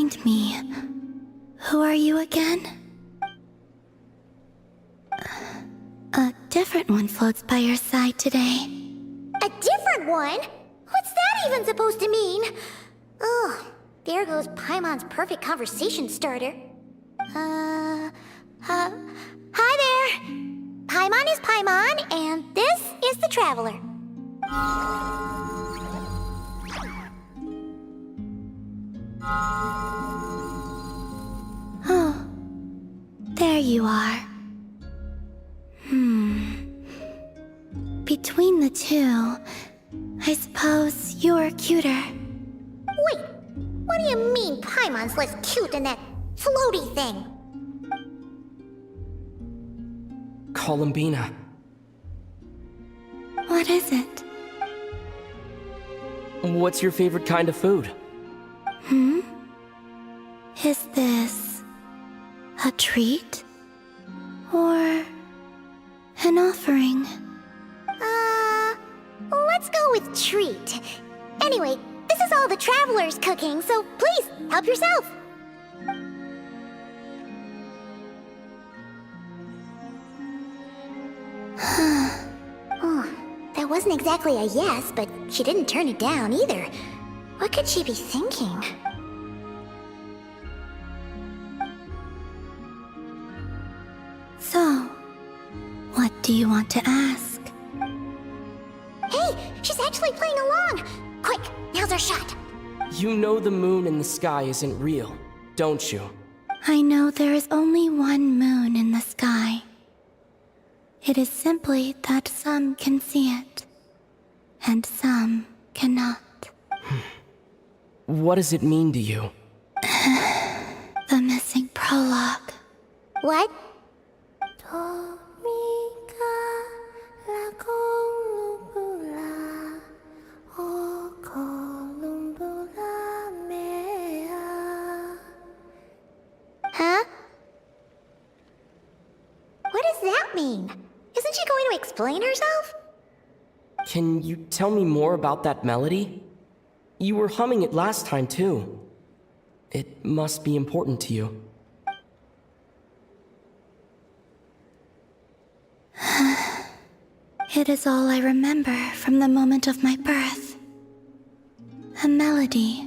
remind me, who are you again? A different one floats by your side today. A different one? What's that even supposed to mean? Ugh, there goes Paimon's perfect conversation starter. Hi there! Paimon is Paimon, and this is the Traveler. Oh, there you are. Between the two, I suppose you're cuter. Wait, what do you mean Paimon's less cute than that floaty thing? Columbina. What is it? What's your favorite kind of food? Is this a treat? Or an offering? Let's go with treat. Anyway, this is all the Traveler's cooking, so please, help yourself. Oh, that wasn't exactly a yes, but she didn't turn it down either. What could she be thinking? So, what do you want to ask? Hey, she's actually playing along! Quick, now's our shot. You know the moon in the sky isn't real, don't you? I know there is only one moon in the sky. It is simply that some can see it, and some cannot. What does it mean to you? The missing prologue. What? Huh? What does that mean? Isn't she going to explain herself? Can you tell me more about that melody? You were humming it last time, too. It must be important to you. It is all I remember from the moment of my birth. A melody.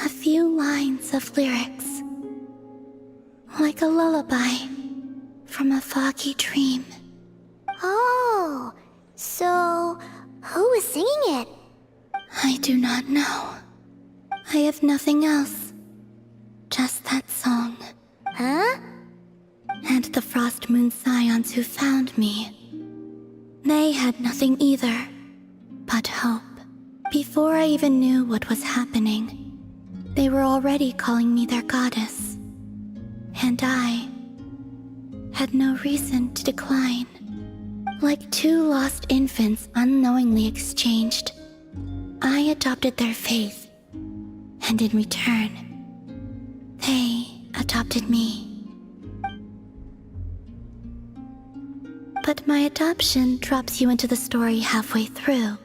A few lines of lyrics. Like a lullaby from a foggy dream. Oh, so who was singing it? I do not know. I have nothing else. Just that song. Huh? And the Frost Moon Scions who found me. They had nothing either, but hope. Before I even knew what was happening, they were already calling me their goddess. And I had no reason to decline. Like two lost infants unknowingly exchanged, I adopted their faith, and in return, they adopted me. But my adoption drops you into the story halfway through.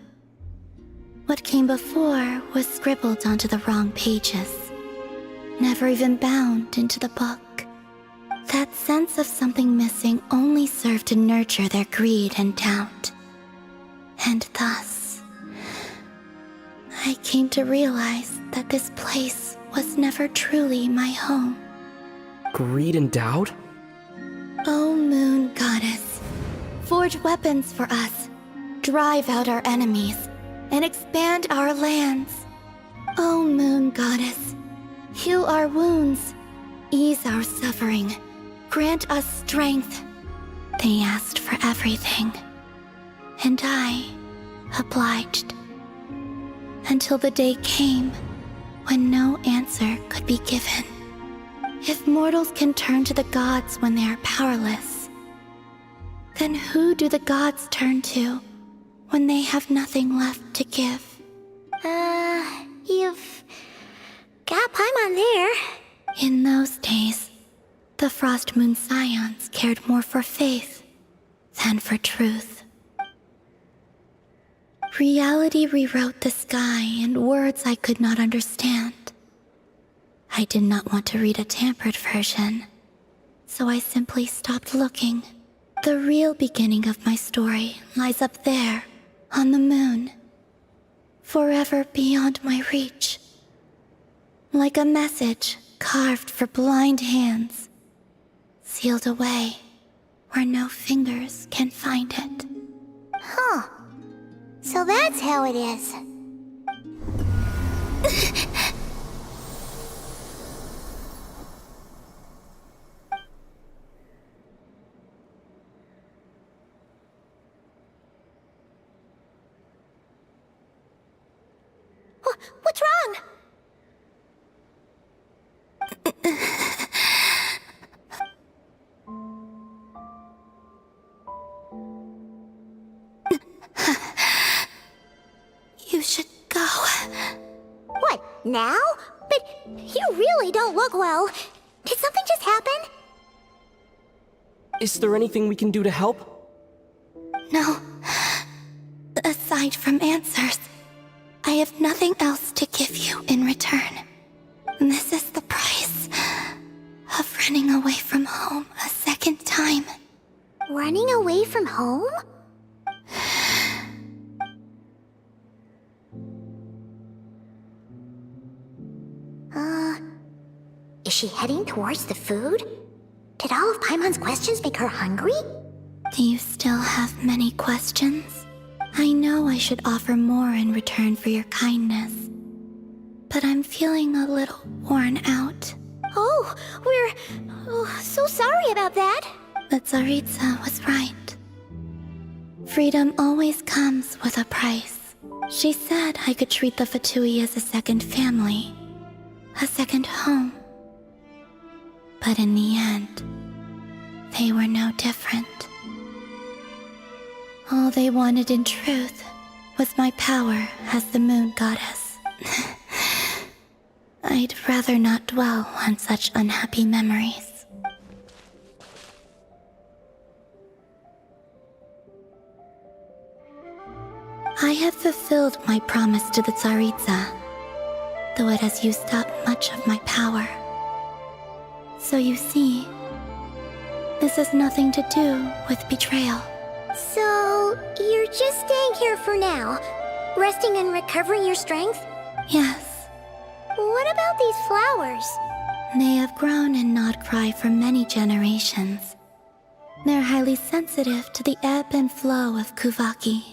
What came before was scribbled onto the wrong pages, never even bound into the book. That sense of something missing only served to nurture their greed and doubt. And thus, I came to realize that this place was never truly my home. Greed and doubt? O Moon Goddess, forge weapons for us, drive out our enemies, and expand our lands. O Moon Goddess, heal our wounds, ease our suffering, grant us strength. They asked for everything, and I obliged. Until the day came when no answer could be given. If mortals can turn to the gods when they are powerless, then who do the gods turn to when they have nothing left to give? You've got Paimon there. In those days, the Frost Moon Scions cared more for faith than for truth. Reality rewrote the sky in words I could not understand. I did not want to read a tampered version, so I simply stopped looking. The real beginning of my story lies up there, on the moon, forever beyond my reach. Like a message carved for blind hands, sealed away where no fingers can find it. Huh. So that's how it is. What's wrong? You should go. What, now? But you really don't look well. Did something just happen? Is there anything we can do to help? No. Aside from answers, I have nothing else to give you in return. This is the price of running away from home a second time. Running away from home? Is she heading towards the food? Did all of Paimon's questions make her hungry? Do you still have many questions? I know I should offer more in return for your kindness, but I'm feeling a little worn out. Oh, we're so sorry about that. But Tsaritsa was right. Freedom always comes with a price. She said I could treat the Fatui as a second family, a second home. But in the end, they were no different. All they wanted in truth was my power as the moon goddess. I'd rather not dwell on such unhappy memories. I have fulfilled my promise to the Tsaritsa, though it has used up much of my power. So you see, this has nothing to do with betrayal. So, you're just staying here for now, resting and recovering your strength? Yes, What about these flowers? they have grown in Nod Krai for many generations. They're highly sensitive to the ebb and flow of Kuvaki.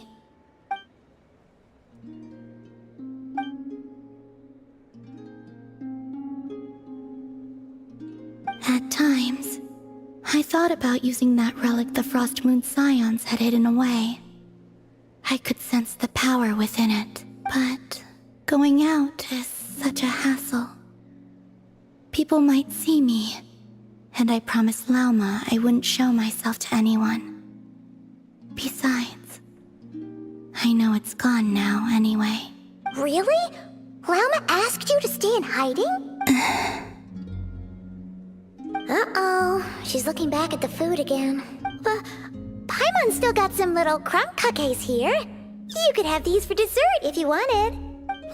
At times, I thought about using that relic the Frost Moon Scions had hidden away. I could sense the power within it, but going out is such a hassle. People might see me, and I promised Lauma I wouldn't show myself to anyone. Besides, I know it's gone now anyway. Really? Lauma asked you to stay in hiding? Uh-oh, she's looking back at the food again. But Paimon still got some little crumb cupcakes here. You could have these for dessert if you wanted.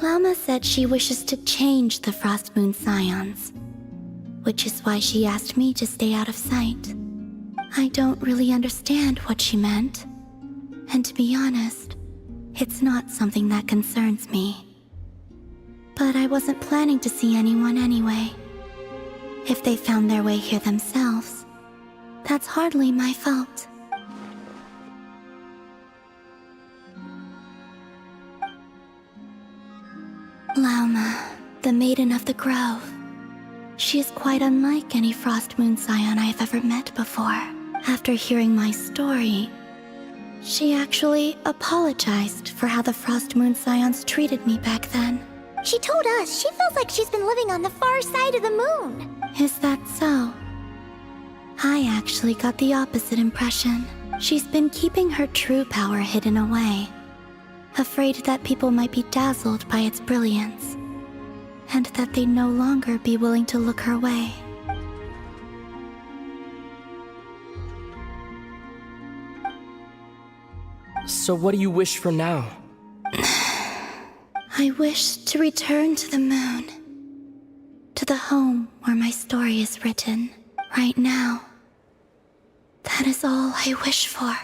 Lauma said she wishes to change the Frost Moon Scions, which is why she asked me to stay out of sight. I don't really understand what she meant, and to be honest, it's not something that concerns me. But I wasn't planning to see anyone anyway. If they found their way here themselves, that's hardly my fault. Lauma, the Maiden of the Grove. She is quite unlike any Frost Moon Scion I have ever met before. After hearing my story, she actually apologized for how the Frost Moon Scions treated me back then. She told us she feels like she's been living on the far side of the moon. Is that so? I actually got the opposite impression. She's been keeping her true power hidden away, afraid that people might be dazzled by its brilliance, and that they'd no longer be willing to look her way. So what do you wish for now? I wish to return to the moon, to the home where my story is written, right now. That is all I wish for.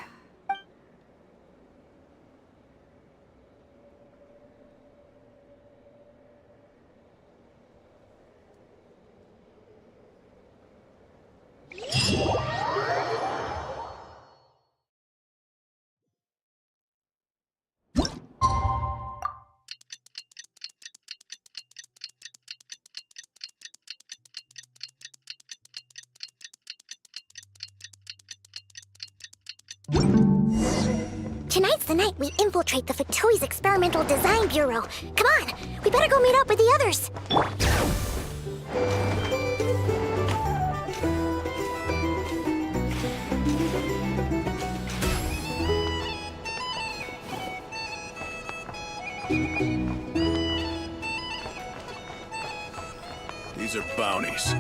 Tonight's the night we infiltrate the Fatoi's Experimental Design Bureau. Come on, we better go meet up with the others. These are bounties.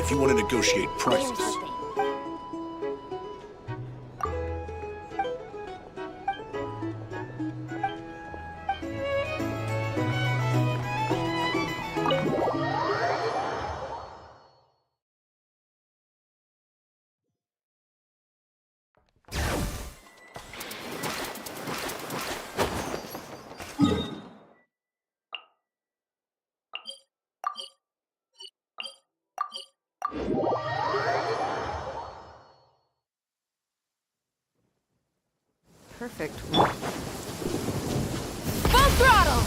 If you want to negotiate prices. Perfect. Full throttle!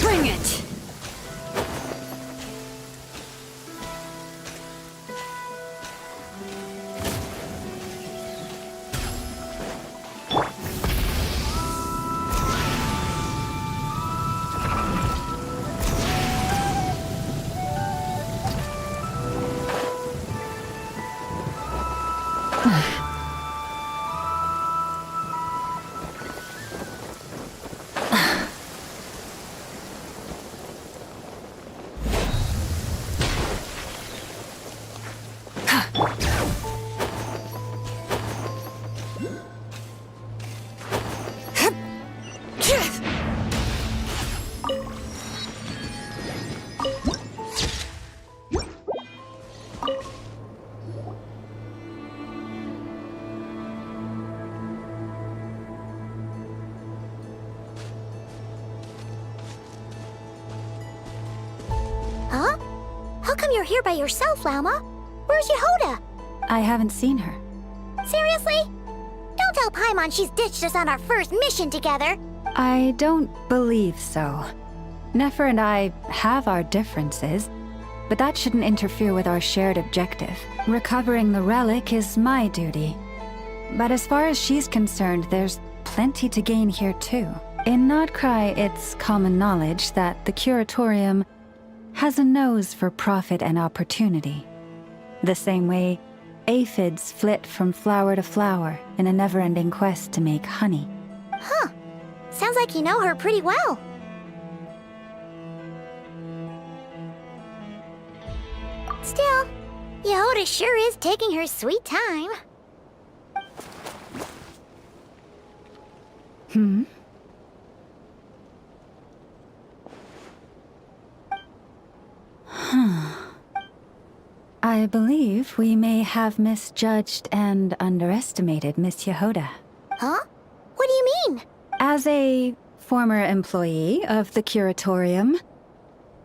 Bring it! Huh? How come you're here by yourself, Lauma? Where's Yehoda? I haven't seen her. Seriously? Don't tell Paimon she's ditched us on our first mission together. I don't believe so. Nefer and I have our differences, but that shouldn't interfere with our shared objective. Recovering the relic is my duty. But as far as she's concerned, there's plenty to gain here too. In Nod Krai, it's common knowledge that the Curatorium has a nose for profit and opportunity. The same way aphids flit from flower to flower in a never-ending quest to make honey. Huh. Sounds like you know her pretty well. Still, Yehoda sure is taking her sweet time. Hmm? I believe we may have misjudged and underestimated Miss Yehoda. Huh? What do you mean? As a former employee of the Curatorium,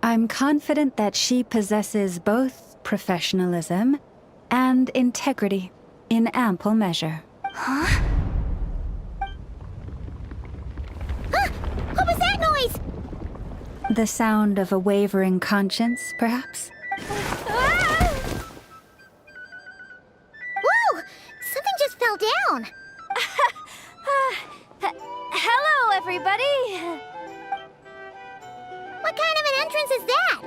I'm confident that she possesses both professionalism and integrity in ample measure. Huh? Huh? What was that noise? The sound of a wavering conscience, perhaps? Ah! Whoa! Something just fell down. Hello, everybody! What kind of an entrance is that?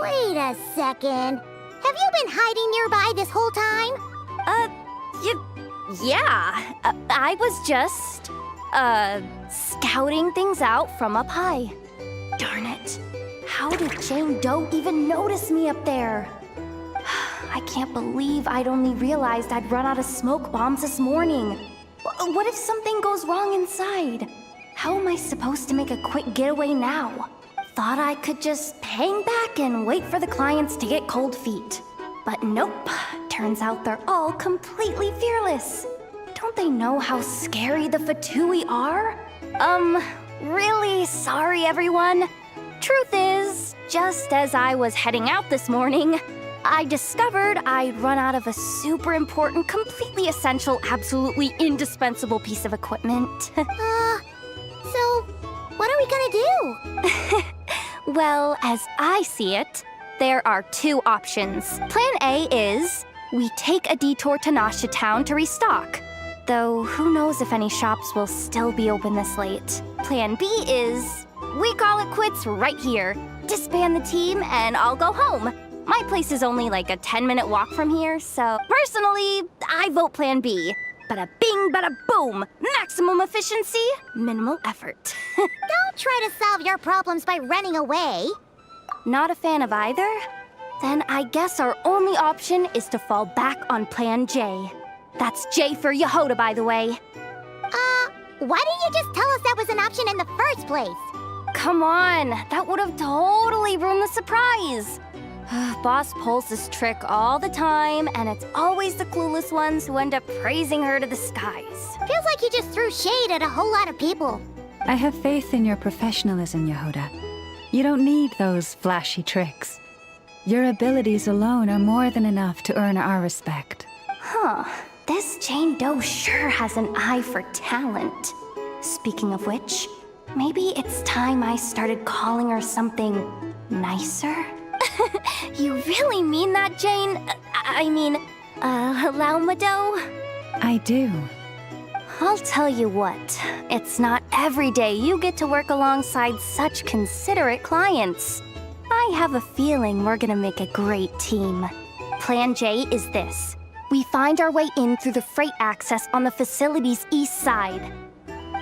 Wait a second. Have you been hiding nearby this whole time? Yeah. I was just, scouting things out from up high. Darn it. How did Jane Doe even notice me up there? I can't believe I'd only realized I'd run out of smoke bombs this morning. What if something goes wrong inside? How am I supposed to make a quick getaway now? Thought I could just hang back and wait for the clients to get cold feet. But nope, turns out they're all completely fearless. Don't they know how scary the Fatui are? Really sorry everyone. Truth is, just as I was heading out this morning, I discovered I'd run out of a super important, completely essential, absolutely indispensable piece of equipment. So, what are we gonna do? Well, as I see it, there are two options. Plan A is we take a detour to Nasha Town to restock. Though who knows if any shops will still be open this late. Plan B is we call it quits right here. Disband the team and I'll go home. My place is only like a 10-minute walk from here, so personally, I vote Plan B. Bada bing, bada boom. Maximum efficiency, minimal effort. Don't try to solve your problems by running away. Not a fan of either? Then I guess our only option is to fall back on Plan J. That's J for Yehoda, by the way. Why didn't you just tell us that was an option in the first place? Come on, that would have totally ruined the surprise. Boss pulls this trick all the time, and it's always the clueless ones who end up praising her to the skies. Feels like you just threw shade at a whole lot of people. I have faith in your professionalism, Yehoda. You don't need those flashy tricks. Your abilities alone are more than enough to earn our respect. Huh. This Jane Doe sure has an eye for talent. Speaking of which, maybe it's time I started calling her something nicer? You really mean that, Jane? I mean, Lauma Doe? I do. I'll tell you what, it's not every day you get to work alongside such considerate clients. I have a feeling we're gonna make a great team. Plan J is this. We find our way in through the freight access on the facility's east side.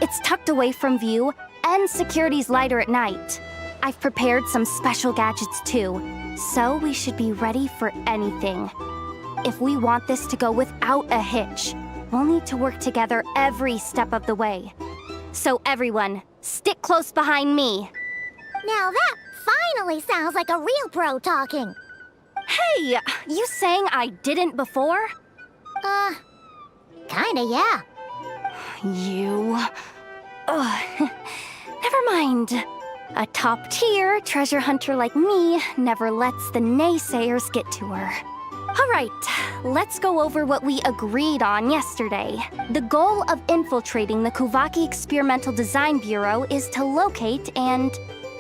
It's tucked away from view, and security's lighter at night. I've prepared some special gadgets too, so we should be ready for anything. If we want this to go without a hitch, we'll need to work together every step of the way. So everyone, stick close behind me. Now that finally sounds like a real pro talking. Hey, you saying I didn't before? Kinda, yeah. You... Ugh. Never mind. A top-tier treasure hunter like me never lets the naysayers get to her. All right, let's go over what we agreed on yesterday. The goal of infiltrating the Kuvaki Experimental Design Bureau is to locate and,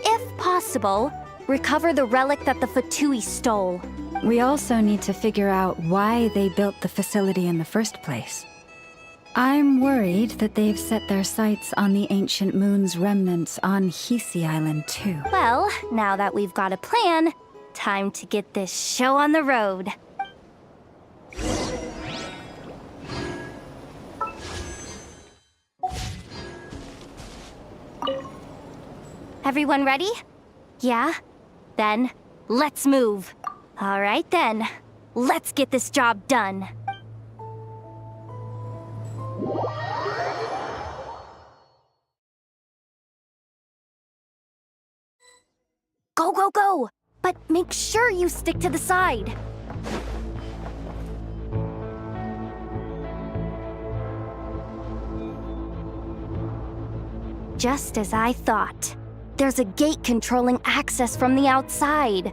if possible, recover the relic that the Fatui stole. We also need to figure out why they built the facility in the first place. I'm worried that they've set their sights on the ancient moon's remnants on Hisi Island too. Well, now that we've got a plan, time to get this show on the road. Everyone ready? Yeah? Then, let's move. All right then, let's get this job done. Go, go, go! But make sure you stick to the side. Just as I thought. There's a gate controlling access from the outside.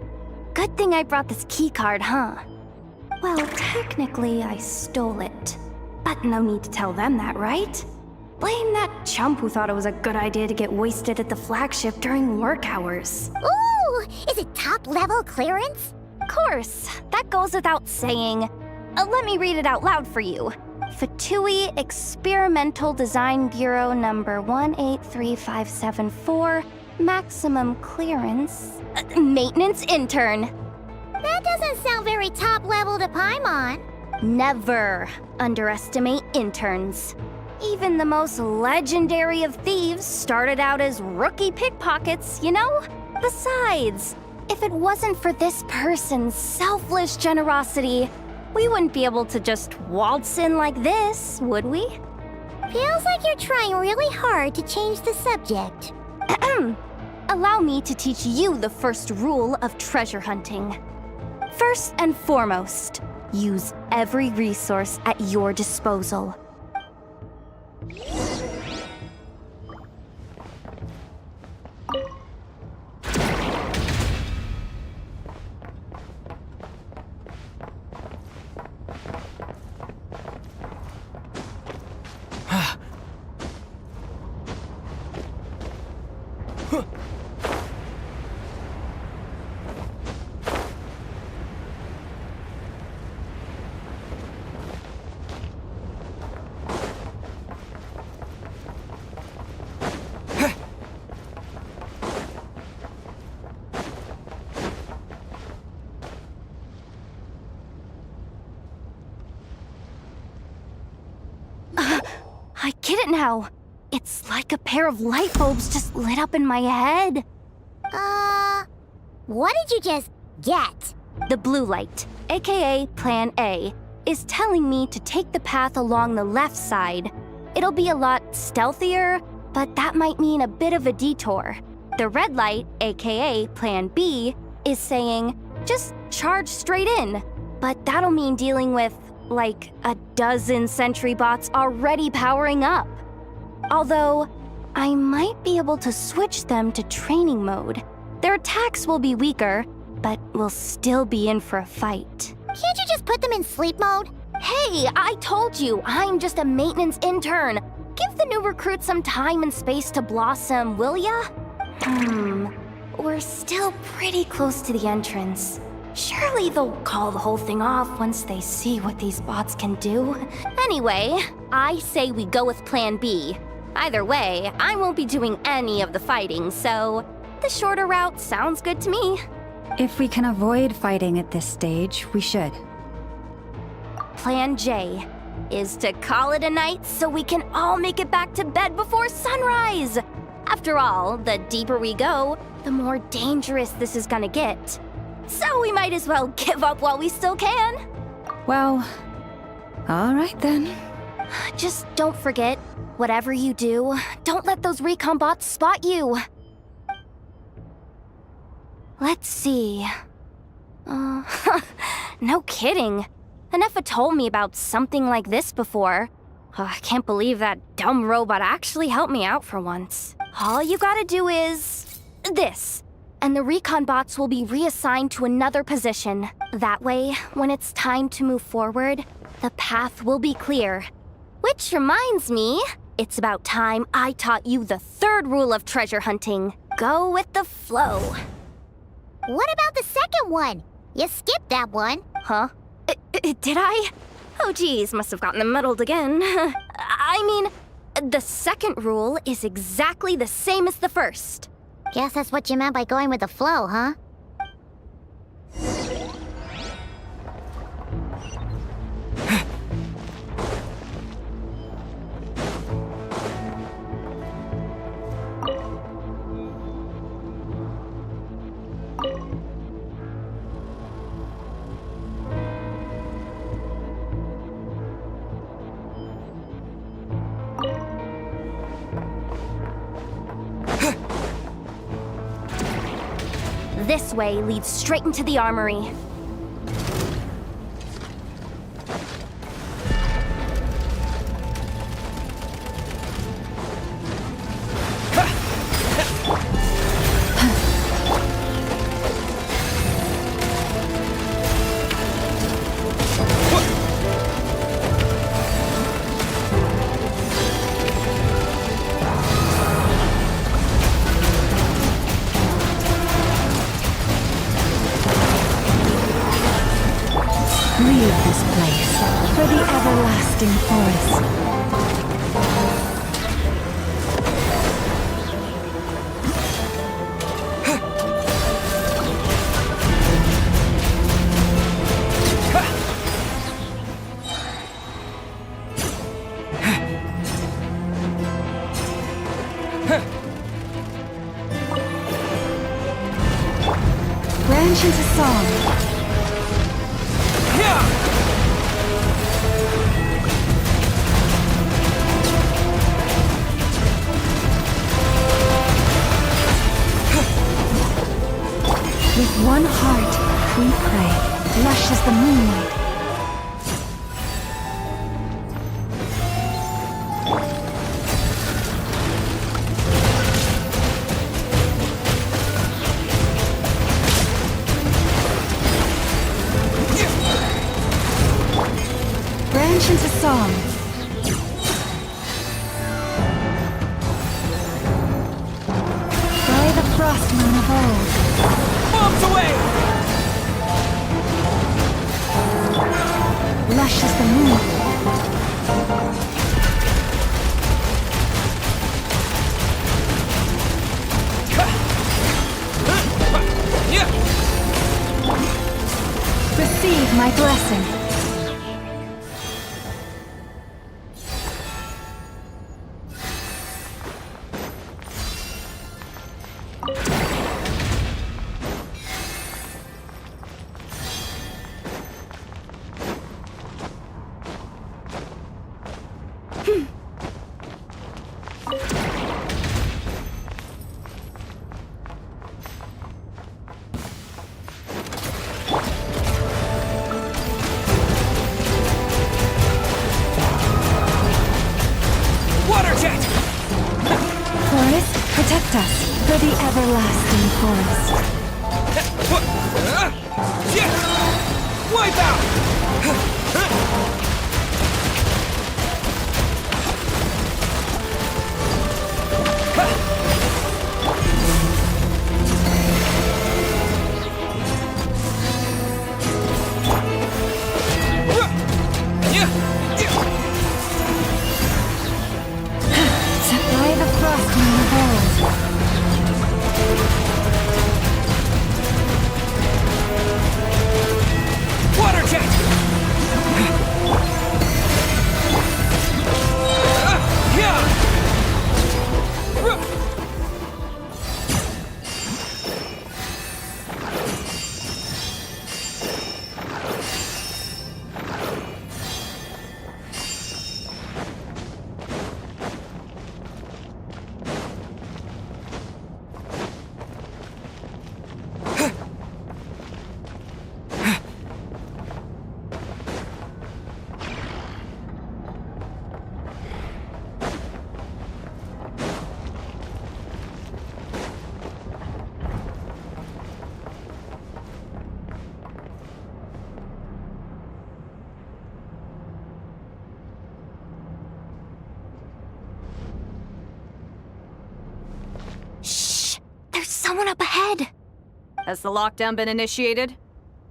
Good thing I brought this keycard, huh? Well, technically I stole it. But no need to tell them that, right? Blame that chump who thought it was a good idea to get wasted at the flagship during work hours. Ooh, is it top-level clearance? Of course, that goes without saying. Let me read it out loud for you. Fatui Experimental Design Bureau number 183574, maximum clearance, maintenance intern. That doesn't sound very top-level to Paimon. Never underestimate interns. Even the most legendary of thieves started out as rookie pickpockets, you know? Besides, if it wasn't for this person's selfless generosity, we wouldn't be able to just waltz in like this, would we? Feels like you're trying really hard to change the subject. Allow me to teach you the first rule of treasure hunting. First and foremost, use every resource at your disposal. I get it now. It's like a pair of light bulbs just lit up in my head. What did you just get? The blue light, aka Plan A, is telling me to take the path along the left side. It'll be a lot stealthier, but that might mean a bit of a detour. The red light, aka Plan B, is saying, just charge straight in. But that'll mean dealing with, like, a dozen sentry bots already powering up. Although, I might be able to switch them to training mode. Their attacks will be weaker, but we'll still be in for a fight. Can't you just put them in sleep mode? Hey, I told you, I'm just a maintenance intern. Give the new recruits some time and space to blossom, will ya? We're still pretty close to the entrance. Surely they'll call the whole thing off once they see what these bots can do. Anyway, I say we go with Plan B. Either way, I won't be doing any of the fighting, so the shorter route sounds good to me. If we can avoid fighting at this stage, we should. Plan J is to call it a night so we can all make it back to bed before sunrise. After all, the deeper we go, the more dangerous this is gonna get. So we might as well give up while we still can. Well, all right then. Just don't forget, whatever you do, don't let those recon bots spot you. Let's see. No kidding. Anefa told me about something like this before. I can't believe that dumb robot actually helped me out for once. All you gotta do is this, and the recon bots will be reassigned to another position. That way, when it's time to move forward, the path will be clear. Which reminds me, it's about time I taught you the third rule of treasure hunting. Go with the flow. What about the second one? You skipped that one. Huh? Did I? Oh geez, must have gotten them muddled again. I mean, the second rule is exactly the same as the first. Guess that's what you meant by going with the flow, huh? This way leads straight into the armory. Leave this place for the everlasting forest. Branch into song. Lush as the moonlight. Branch into song. By the frost moon of old. Bombs away! Lush as the moon. Receive my blessing. Forest, protect us for the everlasting forest. Wipe out! By the frost moon of old. Water jet! There's someone up ahead. Has the lockdown been initiated?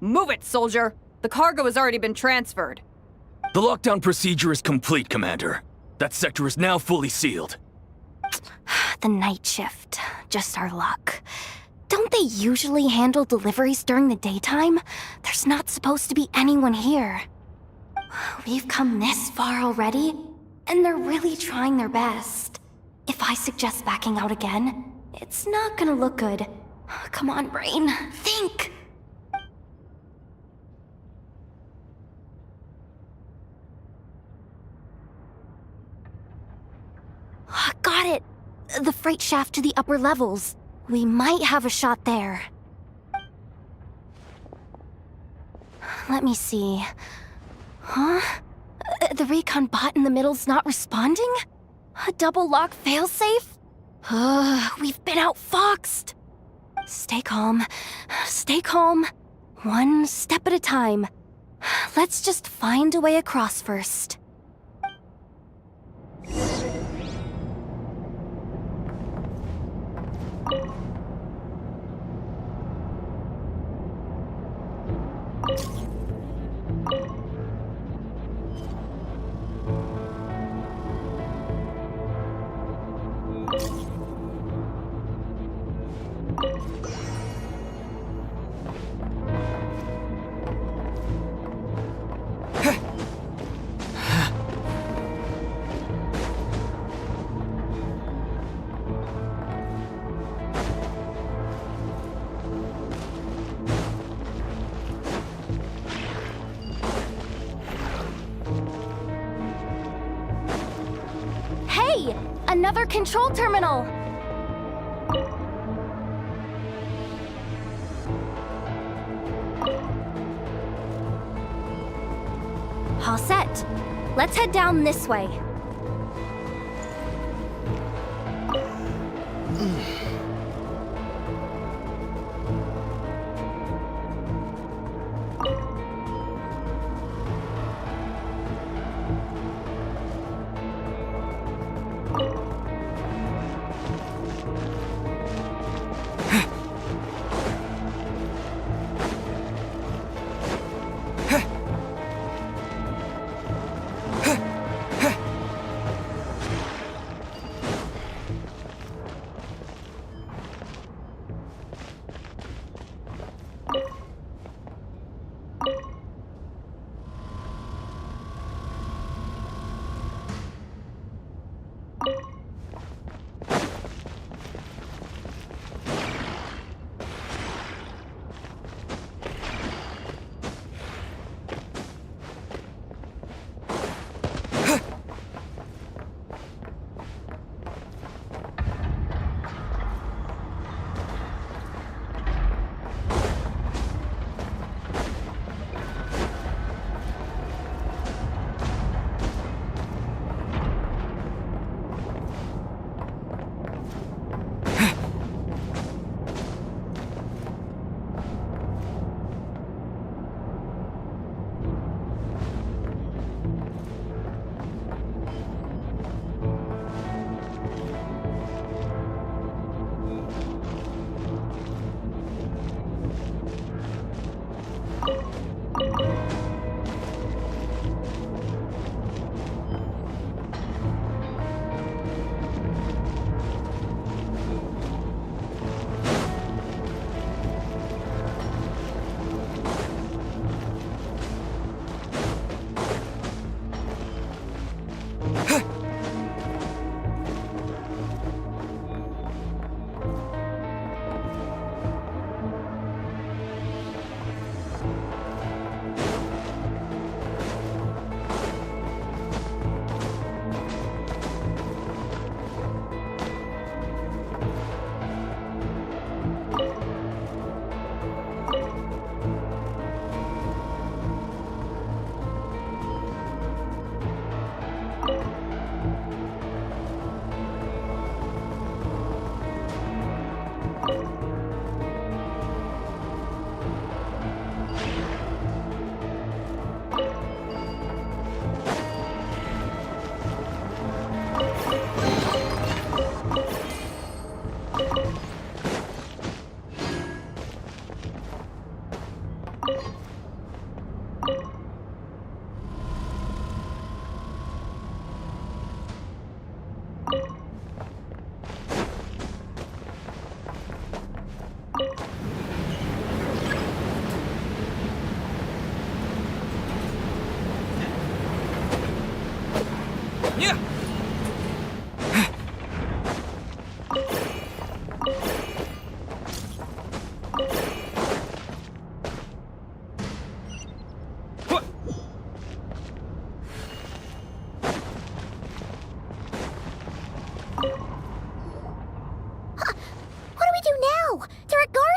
Move it, soldier! The cargo has already been transferred. The lockdown procedure is complete, Commander. That sector is now fully sealed. The night shift. Just our luck. Don't they usually handle deliveries during the daytime? There's not supposed to be anyone here. We've come this far already, and they're really trying their best. If I suggest backing out again, it's not gonna look good. Come on, brain. Think! Got it! The freight shaft to the upper levels. We might have a shot there. Let me see. Huh? The recon bot in the middle's not responding? A double lock failsafe? We've been outfoxed! Stay calm. Stay calm. One step at a time. Let's just find a way across first. Hey! Another control terminal! All set. Let's head down this way.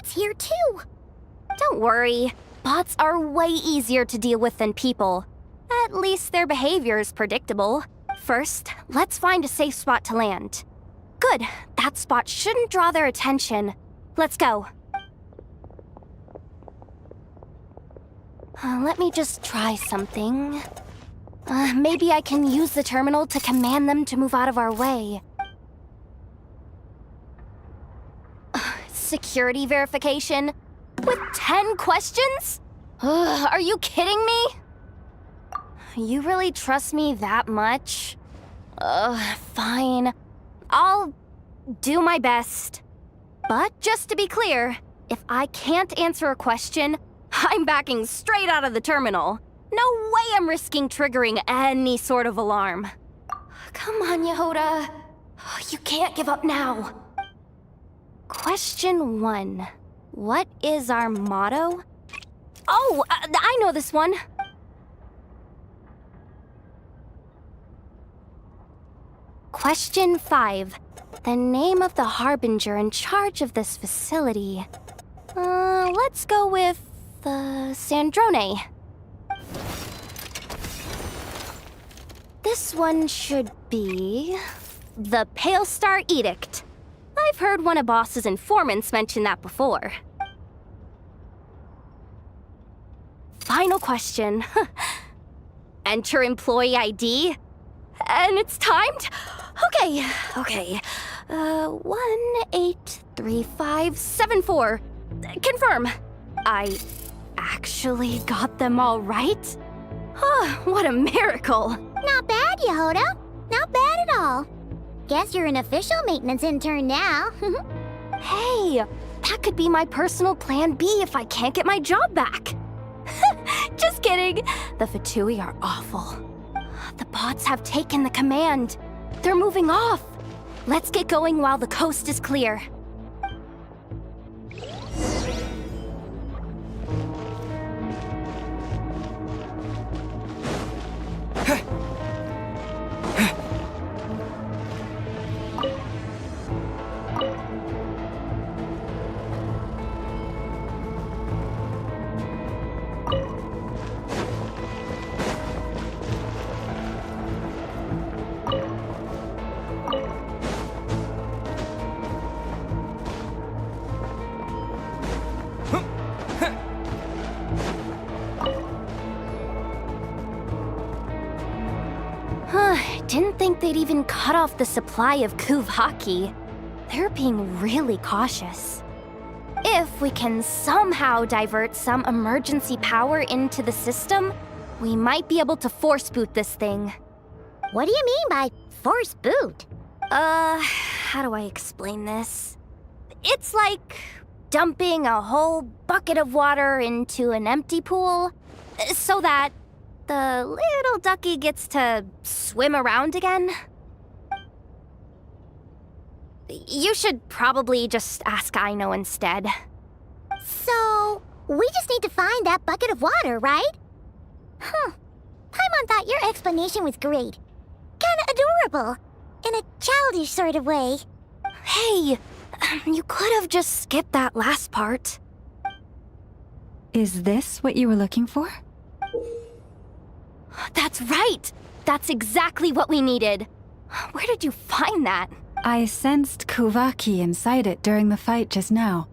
Here too. Don't worry. Bots are way easier to deal with than people. At least their behavior is predictable. First, let's find a safe spot to land. Good. That spot shouldn't draw their attention. Let's go. Let me just try something. Maybe I can use the terminal to command them to move out of our way. Security verification? With 10 questions? Are you kidding me? You really trust me that much? Fine. I'll do my best. But just to be clear, if I can't answer a question, I'm backing straight out of the terminal. No way I'm risking triggering any sort of alarm. Come on, Yehoda. You can't give up now. Question 1. What is our motto? Oh, I know this one. Question 5. The name of the harbinger in charge of this facility. Let's go with, Sandrone. This one should be... the Pale Star Edict. I've heard one of Boss's informants mention that before. Final question. Enter employee ID. And it's timed? Okay. 183574. Confirm. I actually got them all right? What a miracle. Not bad, Yehoda. Not bad at all. Guess you're an official maintenance intern now. Hey, that could be my personal plan B if I can't get my job back. Just kidding. The Fatui are awful. The bots have taken the command. They're moving off. Let's get going while the coast is clear. Didn't think they'd even cut off the supply of kuvaki. They're being really cautious. If we can somehow divert some emergency power into the system, we might be able to force boot this thing. What do you mean by force boot? How do I explain this? It's like dumping a whole bucket of water into an empty pool, so that the little ducky gets to swim around again. You should probably just ask Aino instead. So, we just need to find that bucket of water, right? Paimon thought your explanation was great. Kinda adorable. In a childish sort of way. Hey, you could have just skipped that last part. Is this what you were looking for? That's right! That's exactly what we needed. Where did you find that? I sensed kuvaki inside it during the fight just now.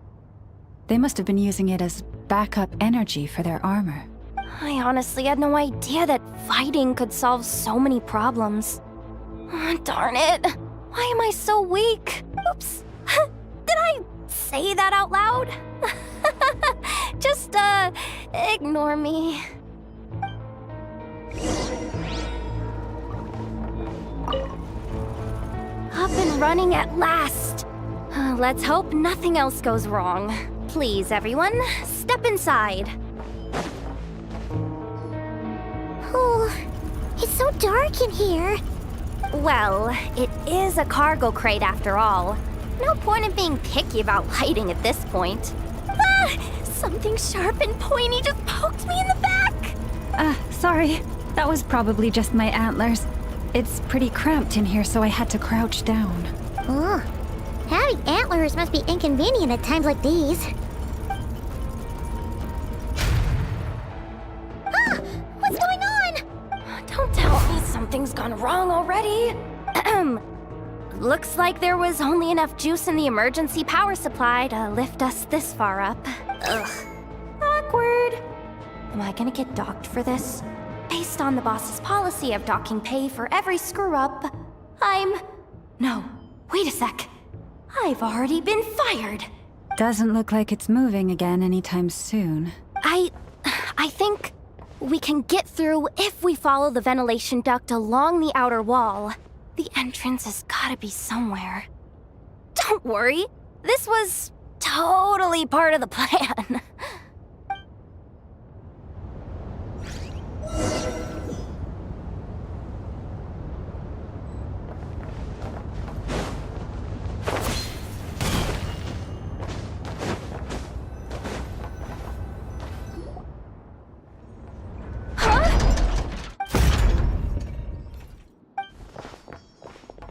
They must have been using it as backup energy for their armor. I honestly had no idea that fighting could solve so many problems. Darn it. Why am I so weak? Oops. Did I say that out loud? Just, ignore me. Up and running at last. Let's hope nothing else goes wrong. Please, everyone, step inside. Oh, it's so dark in here. Well, it is a cargo crate after all. No point in being picky about lighting at this point. Something sharp and pointy just poked me in the back! Sorry. That was probably just my antlers. It's pretty cramped in here, so I had to crouch down. Oh, having antlers must be inconvenient at times like these. What's going on? Don't tell me something's gone wrong already. Looks like there was only enough juice in the emergency power supply to lift us this far up. Ugh. Awkward. Am I gonna get docked for this? Based on the boss's policy of docking pay for every screw-up, No, wait a sec. I've already been fired. Doesn't look like it's moving again anytime soon. I think we can get through if we follow the ventilation duct along the outer wall. The entrance has gotta be somewhere. Don't worry, this was totally part of the plan.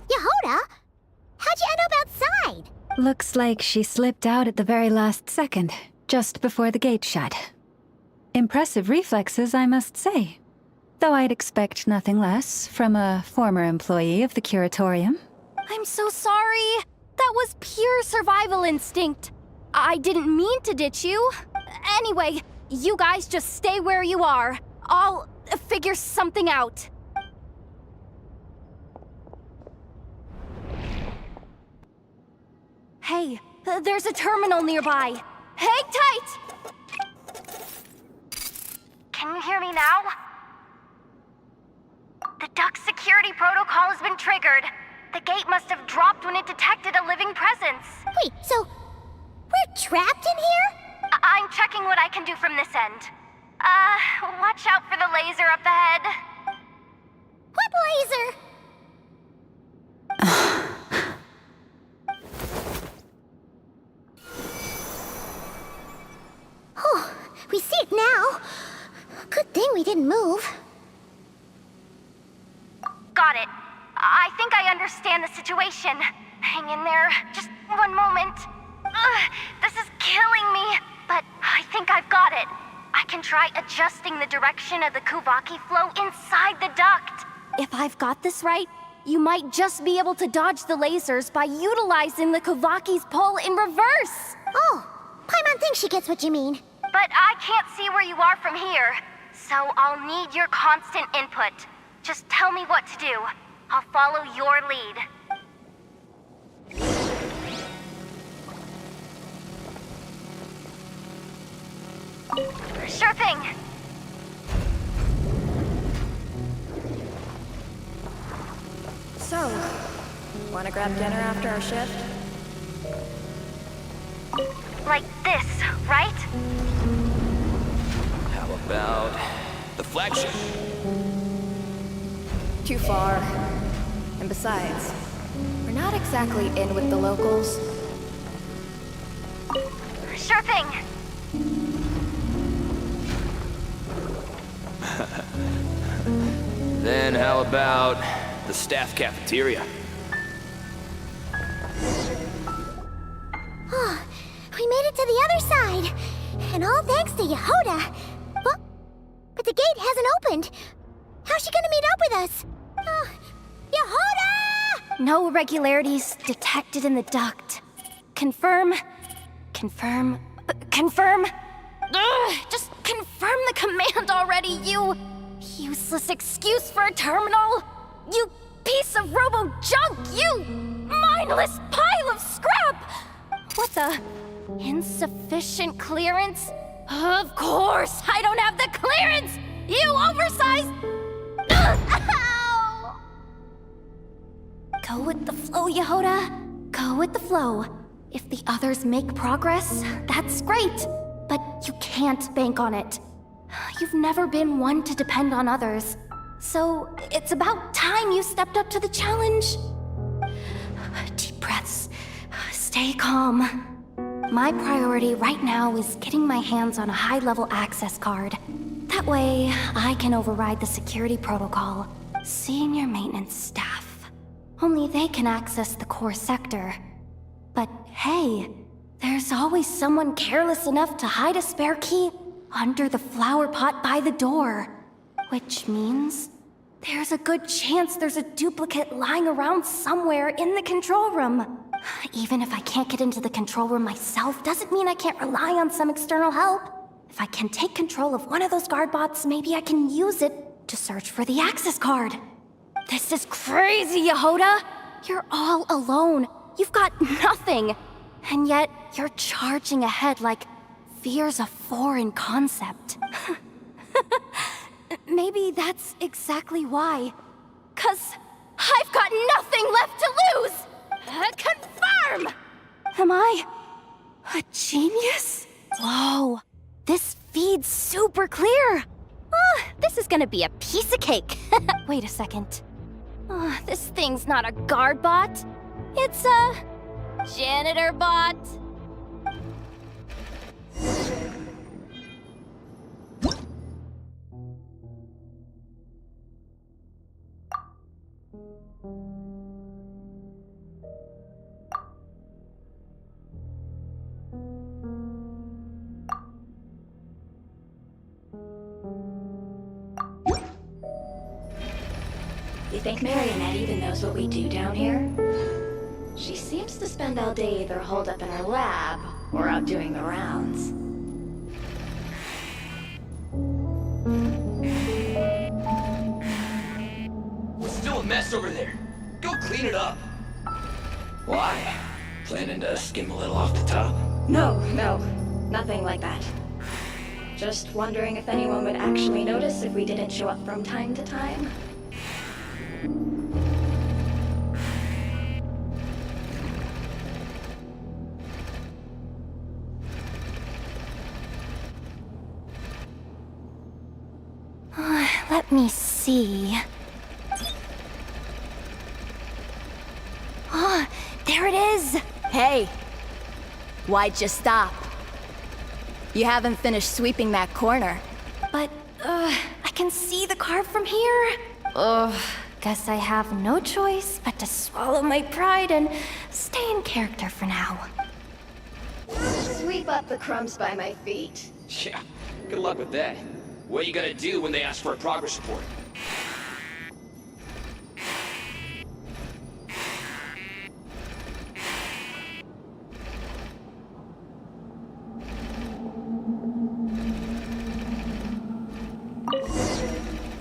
Yehoda, how'd you end up outside? Looks like she slipped out at the very last second, just before the gate shut. Impressive reflexes, I must say. Though I'd expect nothing less from a former employee of the Curatorium. I'm so sorry. That was pure survival instinct. I didn't mean to ditch you. Anyway, you guys just stay where you are. I'll figure something out. Hey, there's a terminal nearby. Hang tight! Can you hear me now? The duck security protocol has been triggered. The gate must have dropped when it detected a living presence. Wait, so we're trapped in here? I'm checking what I can do from this end. Watch out for the laser up ahead. What laser? Oh, we see it now. Good thing we didn't move. Got it. I think I understand the situation. Hang in there. Just one moment. This is killing me, but I think I've got it. I can try adjusting the direction of the Kuvaki flow inside the duct. If I've got this right, you might just be able to dodge the lasers by utilizing the Kuvaki's pull in reverse. Oh, Paimon thinks she gets what you mean. But I can't see where you are from here, so I'll need your constant input. Just tell me what to do. I'll follow your lead. Sure thing. So, wanna grab dinner after our shift? Like this, right? How about the flagship? Too far. And besides, we're not exactly in with the locals. Sure thing. Then how about the staff cafeteria? Oh, we made it to the other side. And all thanks to Yehoda. Well, but the gate hasn't opened. How's she gonna meet up with us? Yehoda! No irregularities detected in the duct. Confirm. Confirm. Confirm. Ugh, just confirm the command already, you useless excuse for a terminal. You piece of robo-junk, you mindless pile of scrap! What the? Insufficient clearance? Of course, I don't have the clearance! You oversized... Ow! Go with the flow, Yehoda. Go with the flow. If the others make progress, that's great. But you can't bank on it. You've never been one to depend on others. So it's about time you stepped up to the challenge. Deep breaths. Stay calm. My priority right now is getting my hands on a high-level access card. That way, I can override the security protocol. Senior maintenance staff. Only they can access the core sector. But hey, there's always someone careless enough to hide a spare key under the flower pot by the door. Which means there's a good chance there's a duplicate lying around somewhere in the control room. Even if I can't get into the control room myself, doesn't mean I can't rely on some external help. If I can take control of one of those guard bots, maybe I can use it to search for the access card. This is crazy, Yehoda! You're all alone. You've got nothing. And yet, you're charging ahead like fear's a foreign concept. Maybe that's exactly why. 'Cause I've got nothing left to lose! Confirm! Am I a genius? Whoa, this feed's super clear. Oh, this is gonna be a piece of cake. Wait a second. Oh, this thing's not a guard bot. It's a janitor bot. You think Marionette even knows what we do down here? She seems to spend all day either holed up in her lab or out doing the rounds. It's still a mess over there. Go clean it up. Why? Planning to skim a little off the top? No, nothing like that. Just wondering if anyone would actually notice if we didn't show up from time to time. Let me see. Ah, there it is! Hey! Why'd you stop? You haven't finished sweeping that corner. But, I can see the carve from here. Guess I have no choice but to swallow my pride and stay in character for now. Sweep up the crumbs by my feet. Yeah, good luck with that. What are you gonna do when they ask for a progress report?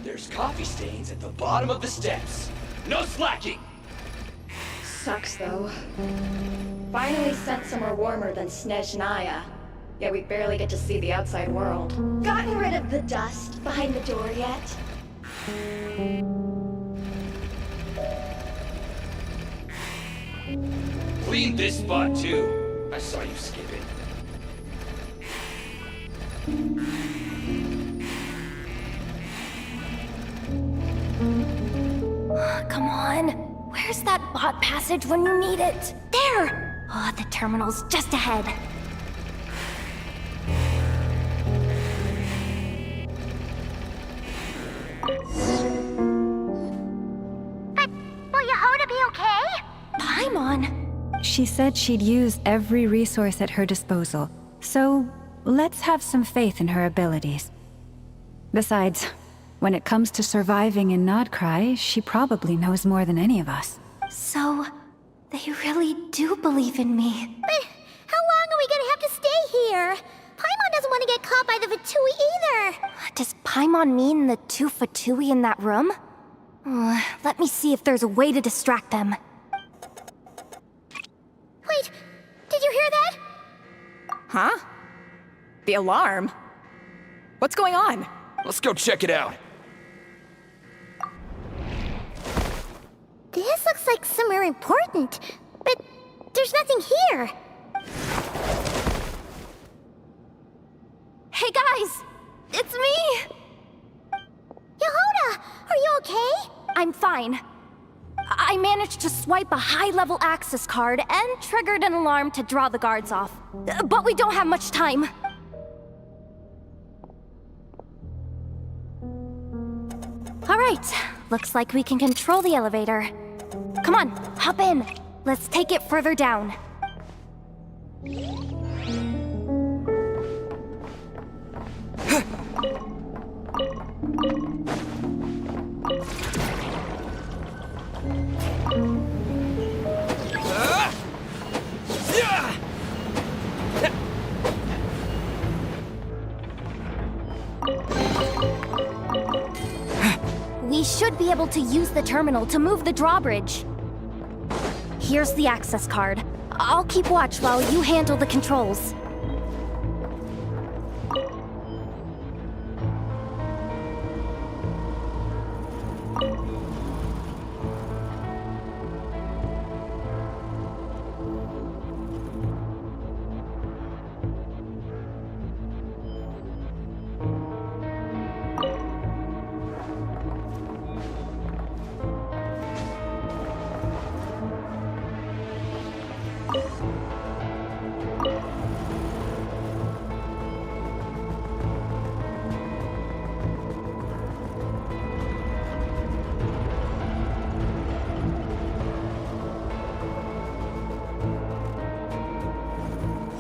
There's coffee stains at the bottom of the steps. No slacking! Sucks though. Finally sent somewhere warmer than Snezhnaya. Yet we barely get to see the outside world. Gotten rid of the dust behind the door yet? Clean this spot too. I saw you skip it. Come on. Where's that bot passage when you need it? There! Oh, the terminal's just ahead. Will Yehoda be okay? Paimon! She said she'd use every resource at her disposal, so let's have some faith in her abilities. Besides, when it comes to surviving in Nod Krai, she probably knows more than any of us. So, they really do believe in me. But how long are we gonna have to stay here? Paimon doesn't want to get caught by the Fatui either. Does Paimon mean the two Fatui in that room? Let me see if there's a way to distract them. Wait, did you hear that? Huh? The alarm? What's going on? Let's go check it out. This looks like somewhere important, but there's nothing here. Hey guys! It's me! Yehoda, are you okay? I'm fine. I managed to swipe a high-level access card and triggered an alarm to draw the guards off. But we don't have much time. Alright, looks like we can control the elevator. Come on, hop in. Let's take it further down. We should be able to use the terminal to move the drawbridge. Here's the access card. I'll keep watch while you handle the controls.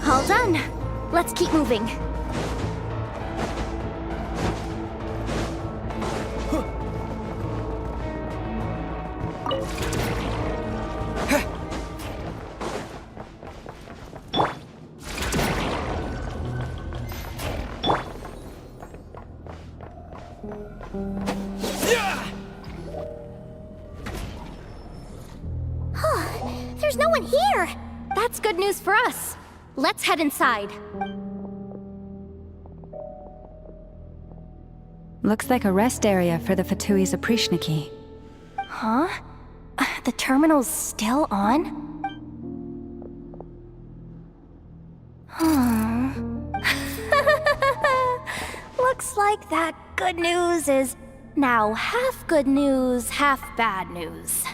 All done. Let's keep moving. There's no one here! That's good news for us. Let's head inside. Looks like a rest area for the Fatui's Oprishniki. Huh? The terminal's still on? Looks like that good news is now half good news, half bad news.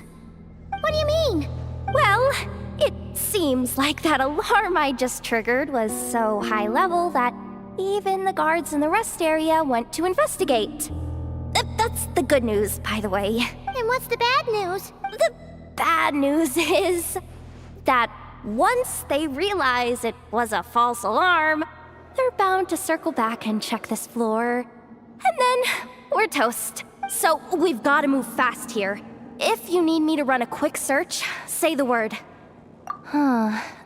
What do you mean? Well, it seems like that alarm I just triggered was so high level that even the guards in the rest area went to investigate. That's the good news, by the way. And what's the bad news? The bad news is that once they realize it was a false alarm, they're bound to circle back and check this floor. And then we're toast. So we've got to move fast here. If you need me to run a quick search, say the word.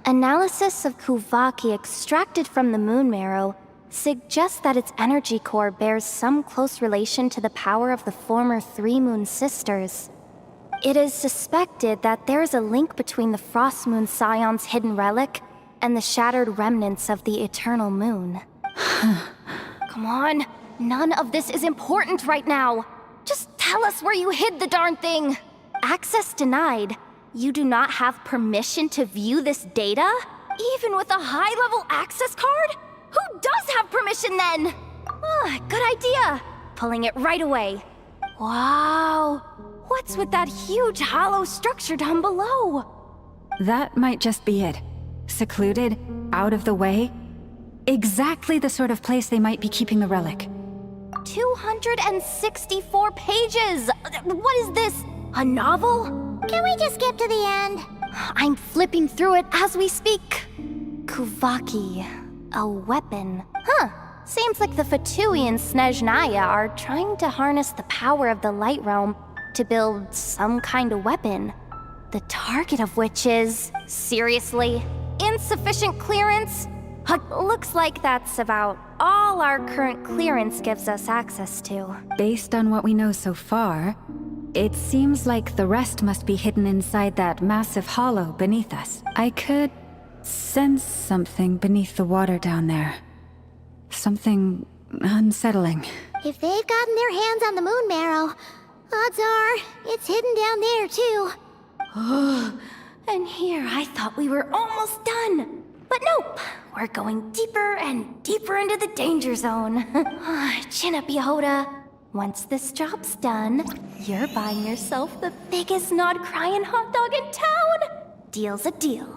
Analysis of Kuvaki extracted from the moon marrow suggests that its energy core bears some close relation to the power of the former Three Moon Sisters. It is suspected that there is a link between the Frost Moon Scion's hidden relic and the shattered remnants of the Eternal Moon. Come on, none of this is important right now. Just tell us where you hid the darn thing. Access denied. You do not have permission to view this data? Even with a high-level access card? Who does have permission then? Good idea. Pulling it right away. Wow. What's with that huge hollow structure down below? That might just be it. Secluded, out of the way. Exactly the sort of place they might be keeping the relic. 264 pages! What is this? A novel? Can we just skip to the end? I'm flipping through it as we speak. Kuvaki. A weapon. Seems like the Fatui and Snezhnaya are trying to harness the power of the Light Realm to build some kind of weapon. The target of which is, seriously, insufficient clearance? Looks like that's about all our current clearance gives us access to. Based on what we know so far, it seems like the rest must be hidden inside that massive hollow beneath us. I could sense something beneath the water down there. Something unsettling. If they've gotten their hands on the moon marrow, odds are it's hidden down there too. And here I thought we were almost done. But nope, we're going deeper and deeper into the danger zone. Chin up, Yehoda. Once this job's done, you're buying yourself the biggest Nod Krai hot dog in town. Deal's a deal.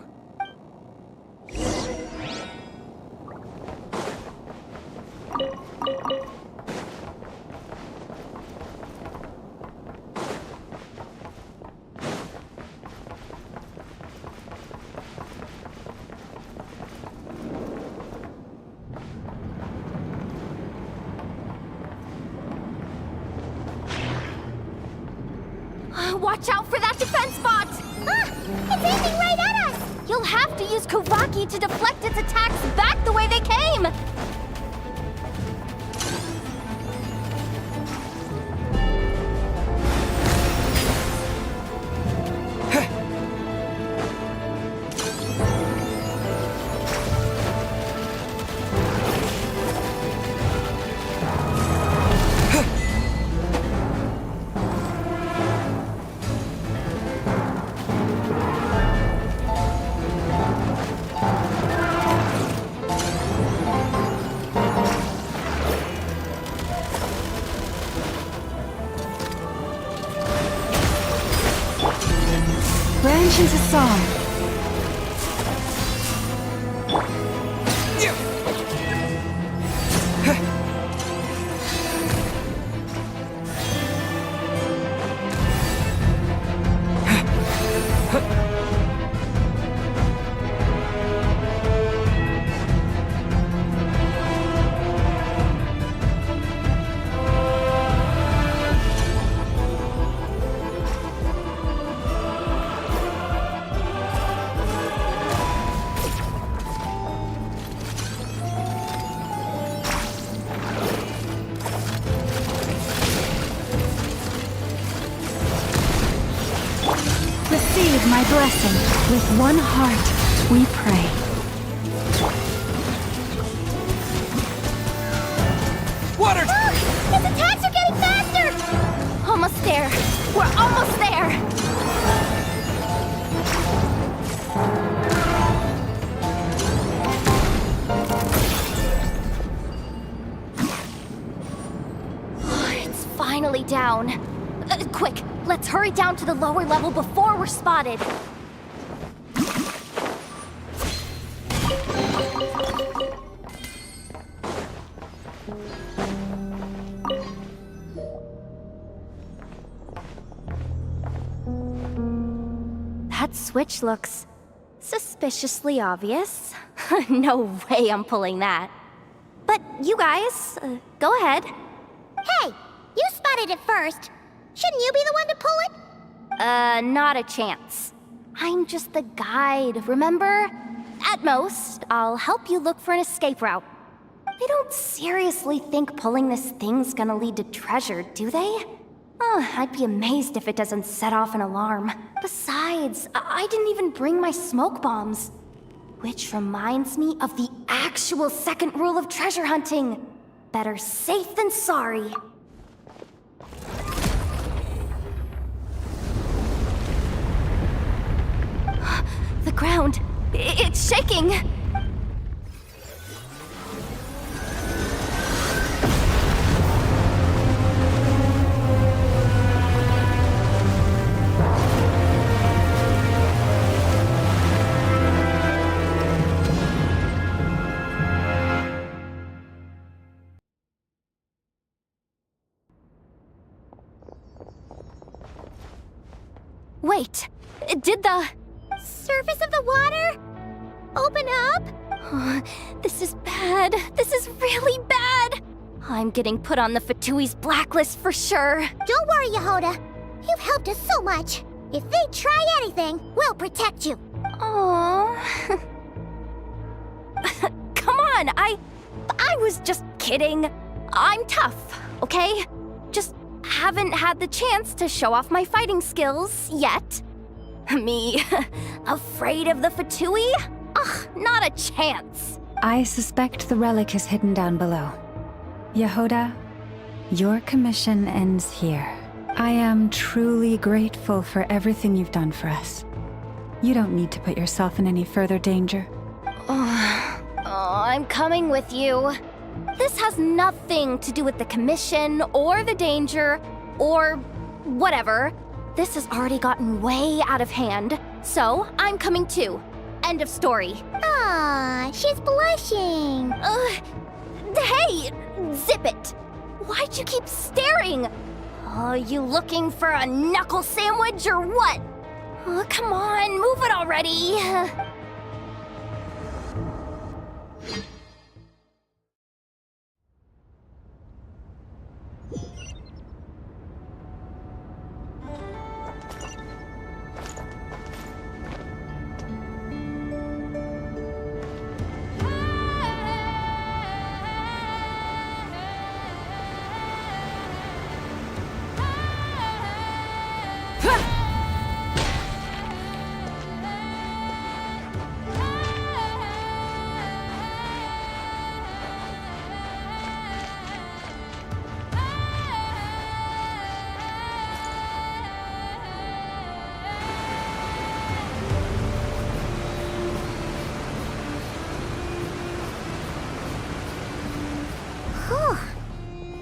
Watch out for that defense bot! It's aiming right at us! You'll have to use Kuvaki to deflect its attacks back the way they came! Branch into song. my blessing. With one heart, we pray. Water! His attacks are getting faster! Almost there. We're almost there. It's finally down. Quick, let's hurry down to the lower level before we're spotted. That switch looks suspiciously obvious. No way I'm pulling that. But you guys, go ahead. Hey, you spotted it first. Shouldn't you be the one to pull it? Not a chance. I'm just the guide, remember? At most, I'll help you look for an escape route. They don't seriously think pulling this thing's gonna lead to treasure, do they? I'd be amazed if it doesn't set off an alarm. Besides, I didn't even bring my smoke bombs. Which reminds me of the actual second rule of treasure hunting. Better safe than sorry. The ground, it's shaking. Wait, did the Surface of the water? Open up? This is bad. This is really bad. I'm getting put on the Fatui's blacklist for sure. Don't worry, Yehoda. You've helped us so much. If they try anything, we'll protect you. Aww. Come on, I was just kidding. I'm tough, okay? Just haven't had the chance to show off my fighting skills yet. Me, afraid of the Fatui? Ugh, not a chance. I suspect the relic is hidden down below. Yehoda, your commission ends here. I am truly grateful for everything you've done for us. You don't need to put yourself in any further danger. I'm coming with you. This has nothing to do with the commission or the danger or whatever. This has already gotten way out of hand, so I'm coming too. End of story. Ah, she's blushing. Hey, zip it. Why'd you keep staring? Oh, you looking for a knuckle sandwich or what? Oh, come on, move it already.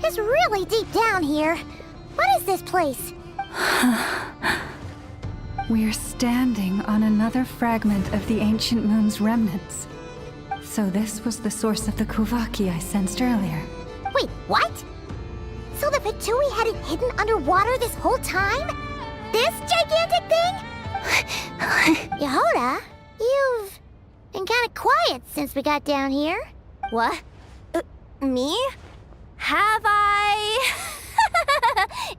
It's really deep down here. What is this place? We're standing on another fragment of the ancient moon's remnants. So this was the source of the Kuvaki I sensed earlier. Wait, what? So the Fatui had it hidden underwater this whole time? This gigantic thing? Yehoda, you've been kind of quiet since we got down here. What? Me? Have I?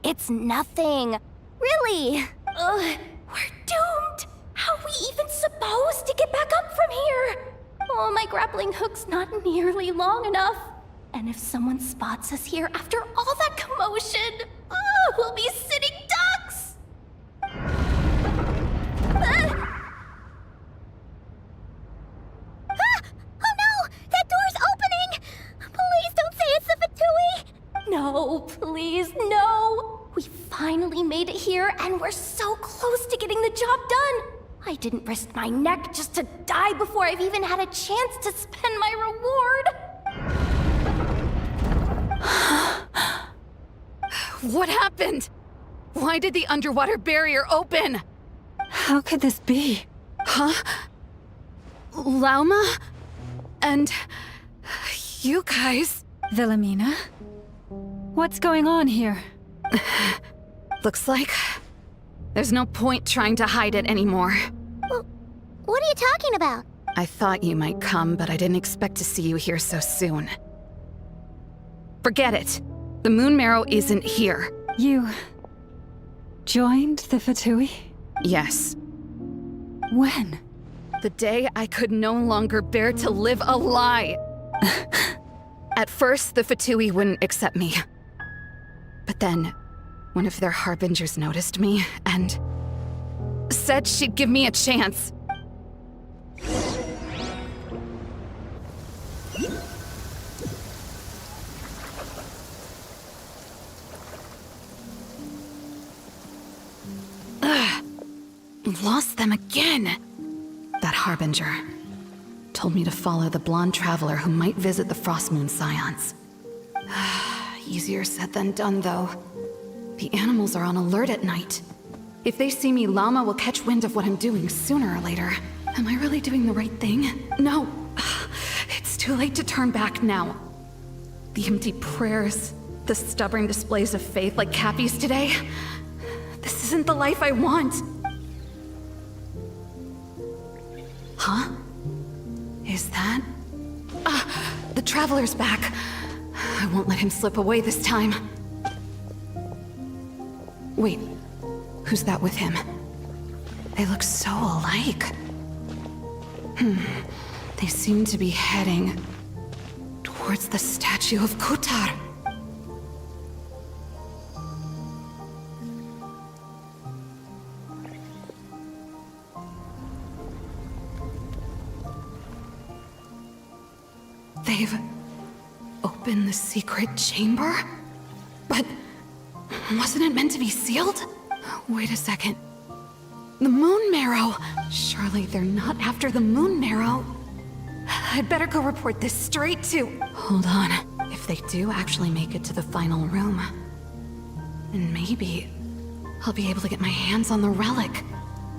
It's nothing. Really. We're doomed. How are we even supposed to get back up from here? Oh, my grappling hook's not nearly long enough. And if someone spots us here after all that commotion, we'll be sitting ducks. finally made it here, and we're so close to getting the job done. I didn't risk my neck just to die before I've even had a chance to spend my reward. What happened? Why did the underwater barrier open? How could this be? Huh? Lauma? And you guys? Wilhelmina? What's going on here? Looks like there's no point trying to hide it anymore. Well, what are you talking about? I thought you might come, but I didn't expect to see you here so soon. Forget it. The Moon Marrow isn't here. You joined the Fatui? Yes. When? The day I could no longer bear to live a lie. At first, the Fatui wouldn't accept me. But then, one of their harbingers noticed me and said she'd give me a chance. Ugh. Lost them again. That harbinger told me to follow the blonde traveler who might visit the Frostmoon Scions. Easier said than done, though. The animals are on alert at night. If they see me, Lauma will catch wind of what I'm doing sooner or later. Am I really doing the right thing? No. It's too late to turn back now. The empty prayers, the stubborn displays of faith like Cappy's today. This isn't the life I want. Huh? Is that? The Traveler's back. I won't let him slip away this time. Wait, who's that with him? They look so alike. They seem to be heading towards the statue of Kutar. They've opened the secret chamber? But wasn't it meant to be sealed? Wait a second. The Moon Marrow! Surely they're not after the Moon Marrow. I'd better go report this straight to... Hold on. If they do actually make it to the final room, then maybe I'll be able to get my hands on the relic.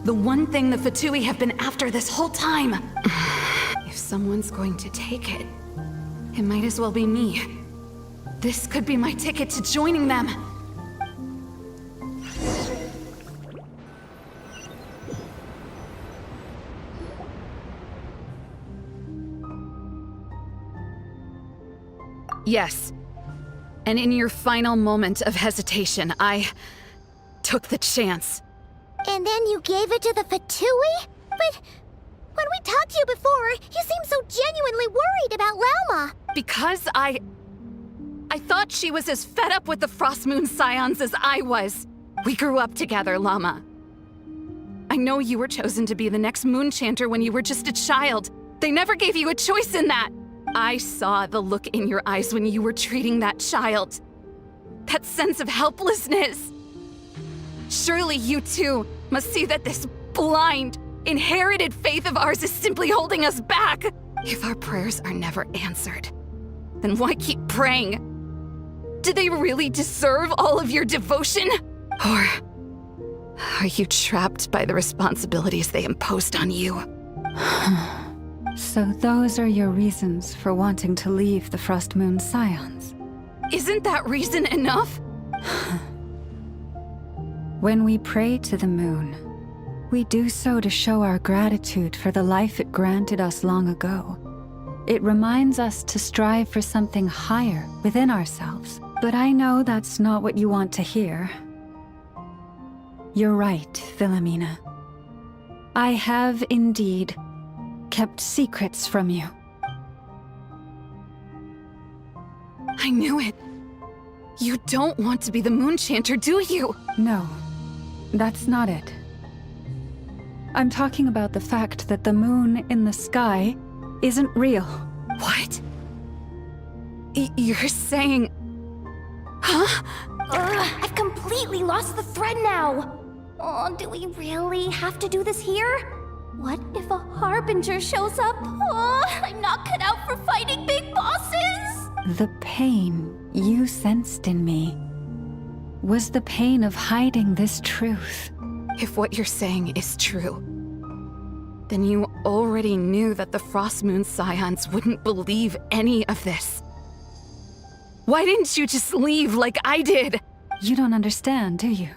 The one thing the Fatui have been after this whole time. If someone's going to take it, it might as well be me. This could be my ticket to joining them. Yes. And in your final moment of hesitation, I took the chance. And then you gave it to the Fatui? But when we talked to you before, you seemed so genuinely worried about Lauma. Because I thought she was as fed up with the Frostmoon Scions as I was. We grew up together, Lauma. I know you were chosen to be the next Moon Chanter when you were just a child. They never gave you a choice in that. I saw the look in your eyes when you were treating that child. That sense of helplessness. Surely you too must see that this blind, inherited faith of ours is simply holding us back. If our prayers are never answered, then why keep praying? Do they really deserve all of your devotion? Or are you trapped by the responsibilities they imposed on you? So those are your reasons for wanting to leave the Frostmoon Scions? Isn't that reason enough? When we pray to the moon, we do so to show our gratitude for the life it granted us long ago. It reminds us to strive for something higher within ourselves. But I know that's not what you want to hear. You're right, Wilhelmina. I have indeed kept secrets from you. I knew it. You don't want to be the Moon Chanter, do you? No, that's not it. I'm talking about the fact that the moon in the sky isn't real. What? You're saying... Huh? I've completely completely lost the thread now. Oh, do we really have to do this here? What if a Harbinger shows up? Oh, I'm not cut out for fighting big bosses! The pain you sensed in me was the pain of hiding this truth. If what you're saying is true, then you already knew that the Frost Moon Scions wouldn't believe any of this. Why didn't you just leave like I did? You don't understand, do you?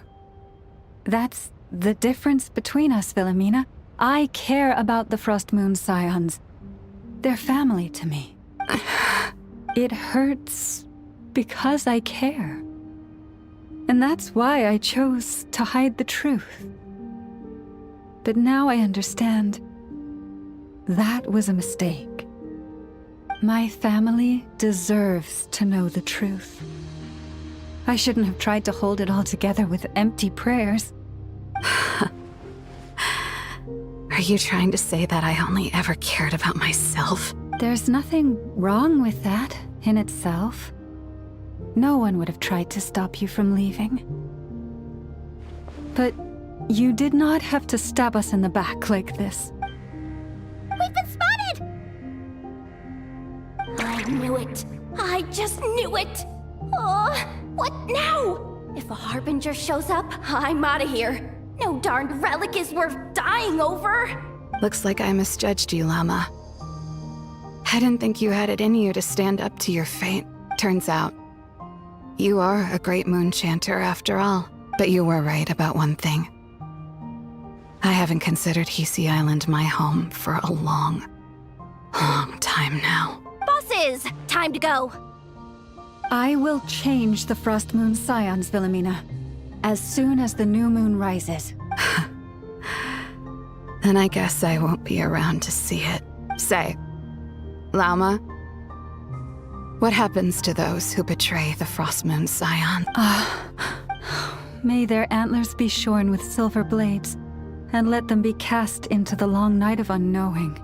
That's the difference between us, Wilhelmina. I care about the Frost Moon Scions. They're family to me. It hurts because I care. And that's why I chose to hide the truth. But now I understand. That was a mistake. My family deserves to know the truth. I shouldn't have tried to hold it all together with empty prayers. Are you trying to say that I only ever cared about myself? There's nothing wrong with that in itself. No one would have tried to stop you from leaving. But you did not have to stab us in the back like this. We've been spotted! I knew it. I just knew it. Oh, what now? If a Harbinger shows up, I'm out of here. No darned relic is worth dying over. Looks like I misjudged you, Lauma. I didn't think you had it in you to stand up to your fate. Turns out, you are a great moon chanter after all. But you were right about one thing. I haven't considered Hisi Island my home for a long, long time now. Bosses, time to go. I will change the Frost Moon Scions, Wilhelmina, as soon as the new moon rises. Then I guess I won't be around to see it. Say, Lauma, what happens to those who betray the Frost Moon Scion? May their antlers be shorn with silver blades, and let them be cast into the long night of unknowing.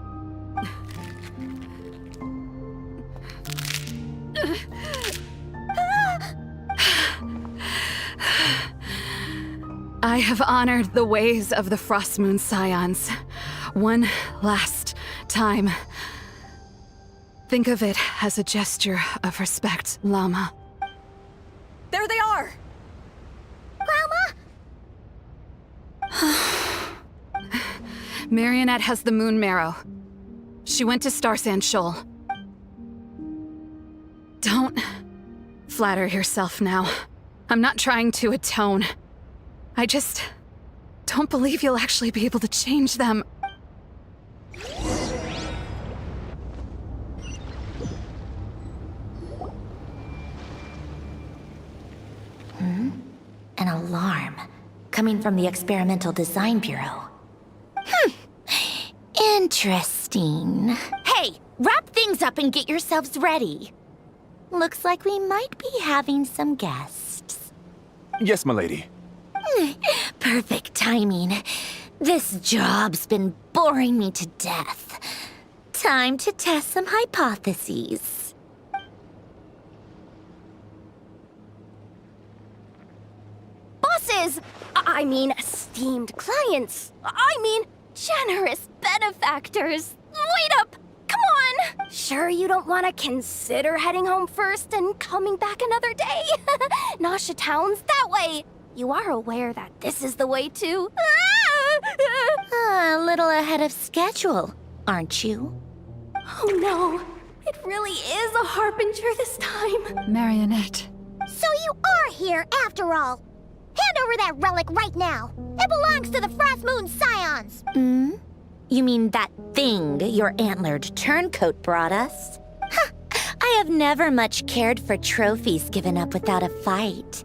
I have honored the ways of the Frost Moon Scions one last time. Think of it as a gesture of respect, Lauma. There they are! Lauma? Marionette has the Moon Marrow. She went to Star Sand Shoal. Don't flatter yourself now. I'm not trying to atone. I just don't believe you'll actually be able to change them. An alarm coming from the Experimental Design Bureau. Interesting. Hey, wrap things up and get yourselves ready. Looks like we might be having some guests. Yes, milady. Perfect timing. This job's been boring me to death. Time to test some hypotheses. Bosses! I mean, esteemed clients. I mean, generous benefactors. Wait up! Come on! Sure you don't want to consider heading home first and coming back another day? Nasha Town's that way. You are aware that this is the way to... A little ahead of schedule, aren't you? Oh no, it really is a Harbinger this time. Marionette. So you are here after all. Hand over that relic right now. It belongs to the Frost Moon Scions. You mean that thing your antlered turncoat brought us? I have never much cared for trophies given up without a fight.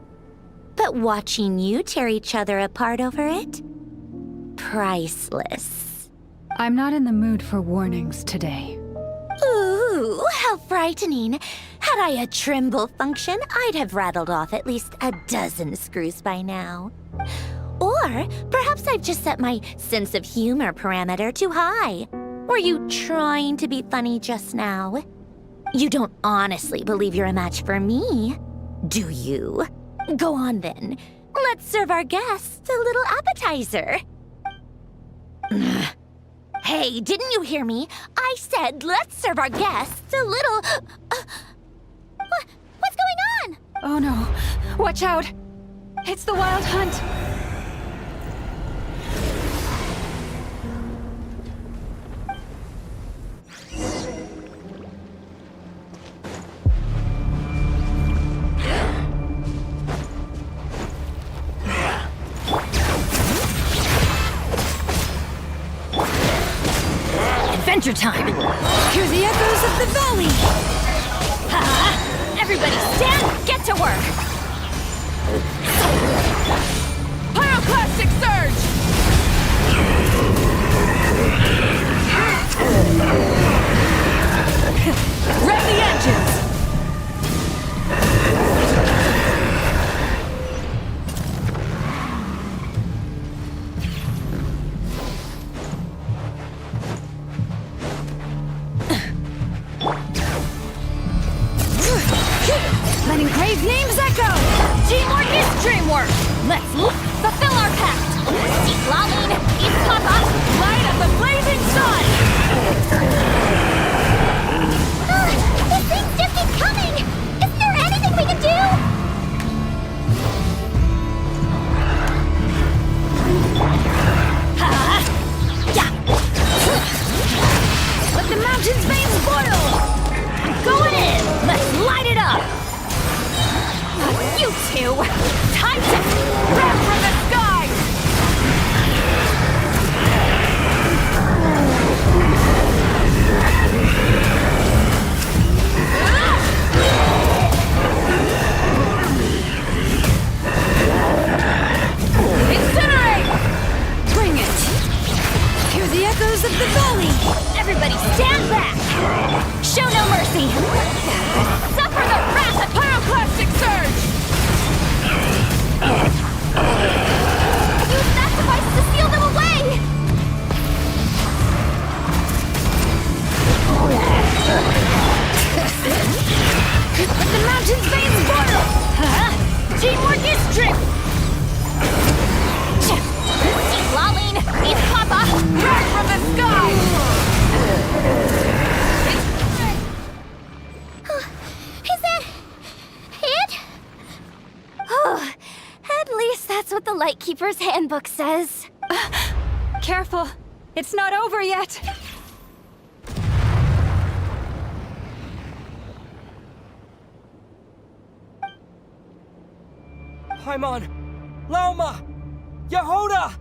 But watching you tear each other apart over it? Priceless. I'm not in the mood for warnings today. Ooh, how frightening. Had I a Trimble function, I'd have rattled off at least a dozen screws by now. Or perhaps I've just set my sense of humor parameter too high. Were you trying to be funny just now? You don't honestly believe you're a match for me, do you? Go on then. let's serve our guests a little appetizer. Hey, didn't you hear me? I said let's serve our guests a little... What's going on? Oh no. Watch out. It's the Wild Hunt. Adventure time! Hear the echoes of the valley! Ha! Everybody stand! Get to work! Pyroclastic surge! Rev the engines! Let engraved names echo! Teamwork is dreamwork! Let's fulfill our pact! Seek Lauma, eat Papa, light up the blazing sun! These things just keep coming! Isn't there anything we can do? Let the mountain's veins boil! I'm going in! Let's light it up! You two! Time to grab from the sky! Incinerate! Bring it! Hear the echoes of the valley! Everybody stand back! Show no mercy! Suffer the wrath of pyroclastic surge! Use that device to seal them away! Let the mountain's veins boil! Teamwork is strength! Eat Laline! Eat Papa! Burn from the sky! Is that... it? At least that's what the Lightkeeper's handbook says. Careful. It's not over yet. Paimon! Lauma! Yehoda!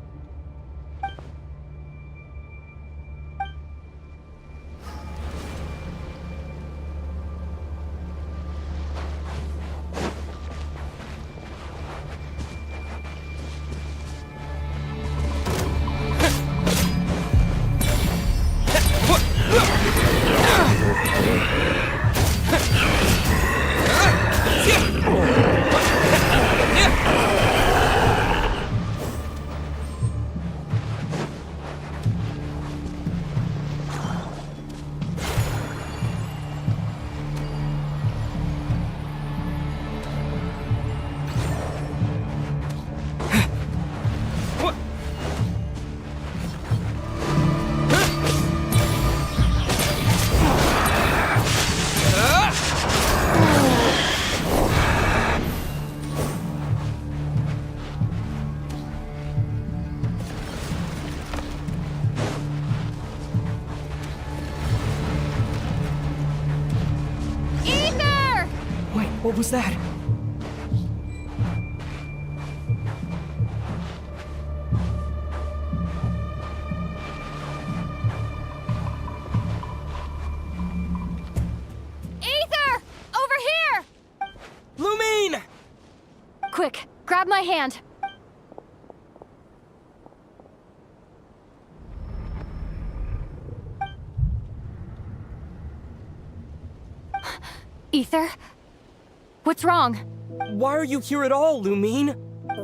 What was that? Aether! Over here! Lumine! Quick, grab my hand. Aether? What's wrong? Why are you here at all, Lumine?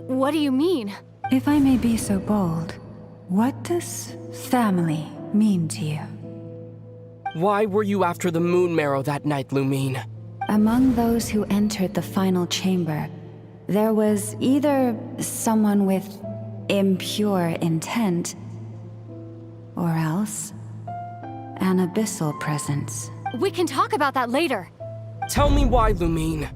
What do you mean? If I may be so bold, what does family mean to you? Why were you after the moon marrow that night, Lumine? Among those who entered the final chamber, There was either someone with impure intent, or else an abyssal presence. We can talk about that later. Tell me why, Lumine.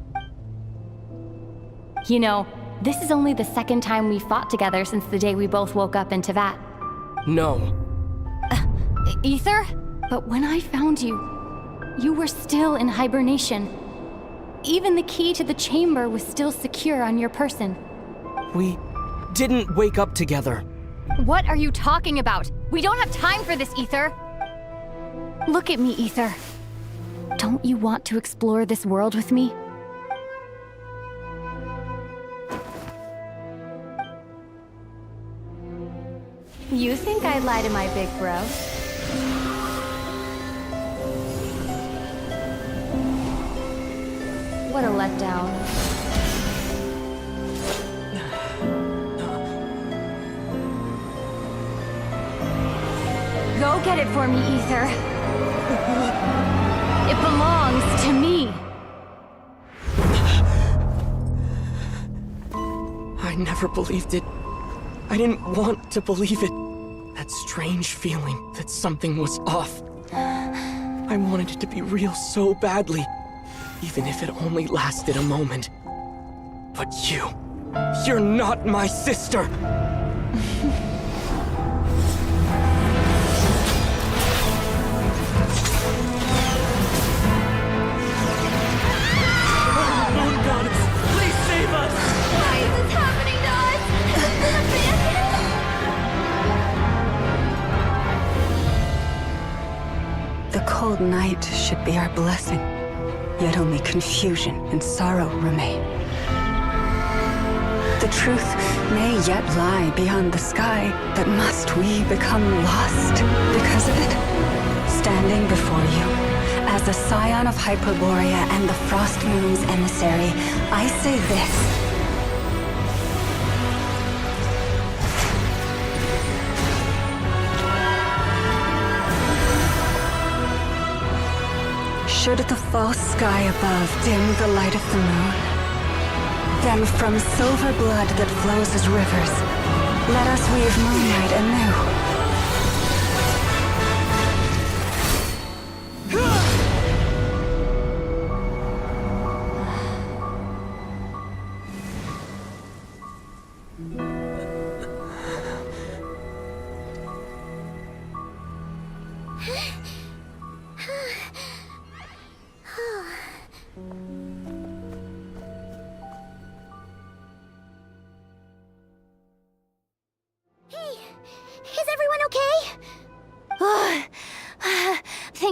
You know, this is only the second time we fought together since the day we both woke up in Teyvat. No. Ether? But when I found you, you were still in hibernation. Even the key to the chamber was still secure on your person. We didn't wake up together. What are you talking about? We don't have time for this, Ether. Look at me, Ether. Don't you want to explore this world with me? You think I'd lie to my big bro? What a letdown. Go get it for me, Ether. It belongs to me. I never believed it. I didn't want to believe it. That strange feeling that something was off. I wanted it to be real so badly, even if it only lasted a moment. But you're not my sister! The cold night should be our blessing, yet only confusion and sorrow remain. The truth may yet lie beyond the sky, but must we become lost because of it? Standing before you, as a scion of Hyperborea and the Frost Moon's emissary, I say this. Should the false sky above dim the light of the moon, then from silver blood that flows as rivers, let us weave moonlight anew.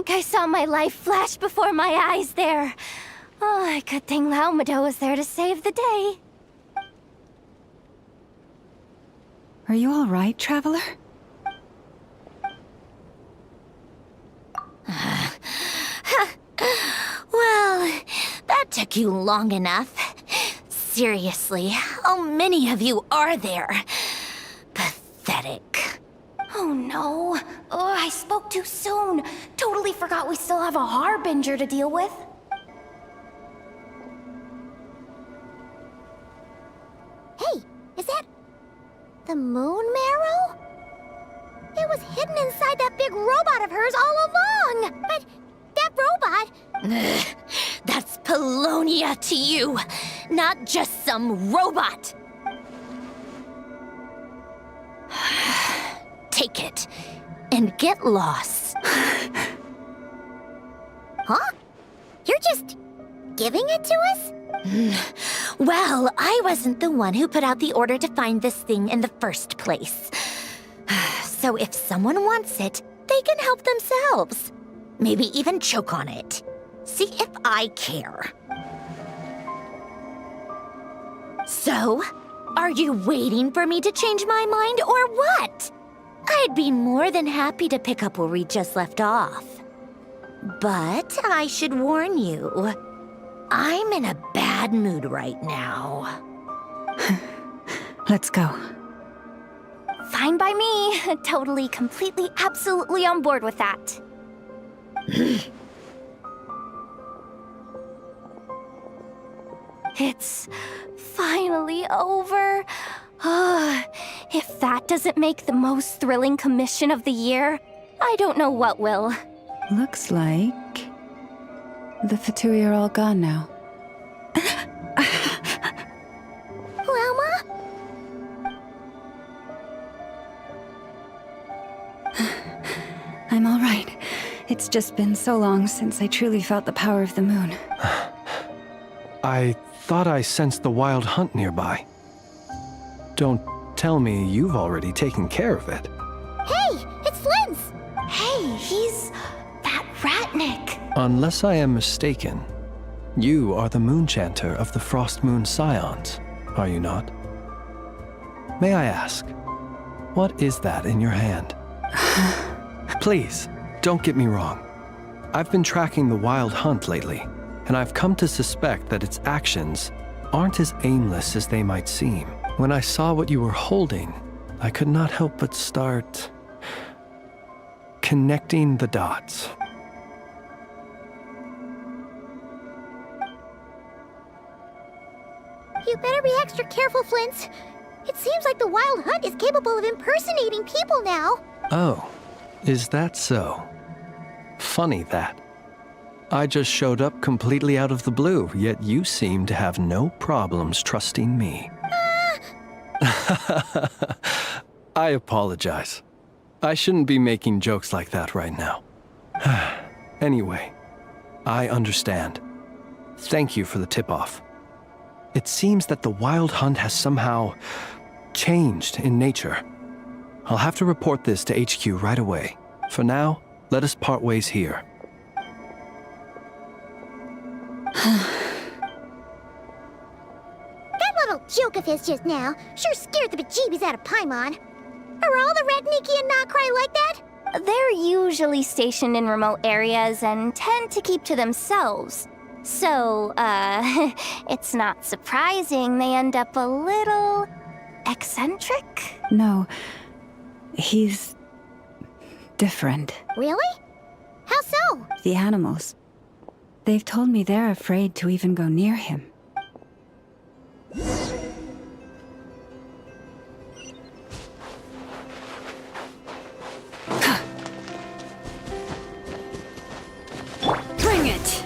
I saw my life flash before my eyes there. Oh, good thing Lauma was there to save the day. Are you all right, traveler? Well, that took you long enough. Seriously, how many of you are there? Pathetic. Oh no. Oh, I spoke too soon. Totally forgot we still have a Harbinger to deal with. Hey, is that the Moon Marrow? It was hidden inside that big robot of hers all along. But that robot... That's Polonia to you, not just some robot. Take it, and get lost. Huh? You're just giving it to us? Well, I wasn't the one who put out the order to find this thing in the first place. So if someone wants it, they can help themselves. Maybe even choke on it. See if I care. So, are you waiting for me to change my mind or what? I'd be more than happy to pick up where we just left off. But I should warn you, I'm in a bad mood right now. Let's go. Fine by me. Totally, completely, absolutely on board with that. It's finally over. If that doesn't make the most thrilling commission of the year, I don't know what will. Looks like the Fatui are all gone now. Lauma? I'm all right. It's just been so long since I truly felt the power of the moon. I thought I sensed the wild hunt nearby. Don't tell me you've already taken care of it. Hey, it's Linz! Hey, he's that Ratnik. Unless I am mistaken, you are the Moonchanter of the Frost Moon Scions, are you not? May I ask, what is that in your hand? Please, don't get me wrong. I've been tracking the wild hunt lately, and I've come to suspect that its actions aren't as aimless as they might seem. When I saw what you were holding, I could not help but start connecting the dots. You better be extra careful, Flint. It seems like the Wild Hunt is capable of impersonating people now. Oh, is that so? Funny that. I just showed up completely out of the blue, yet you seem to have no problems trusting me. I apologize. I shouldn't be making jokes like that right now. Anyway, I understand. Thank you for the tip-off. It seems that the Wild Hunt has somehow changed in nature. I'll have to report this to HQ right away. For now, let us part ways here. That little joke of his just now sure scared the bejeebies out of Paimon. Are all the Ratniki and Nod Krai like that? They're usually stationed in remote areas and tend to keep to themselves. So, it's not surprising they end up a little eccentric? No, he's different. Really? How so? The animals. They've told me they're afraid to even go near him. Bring it!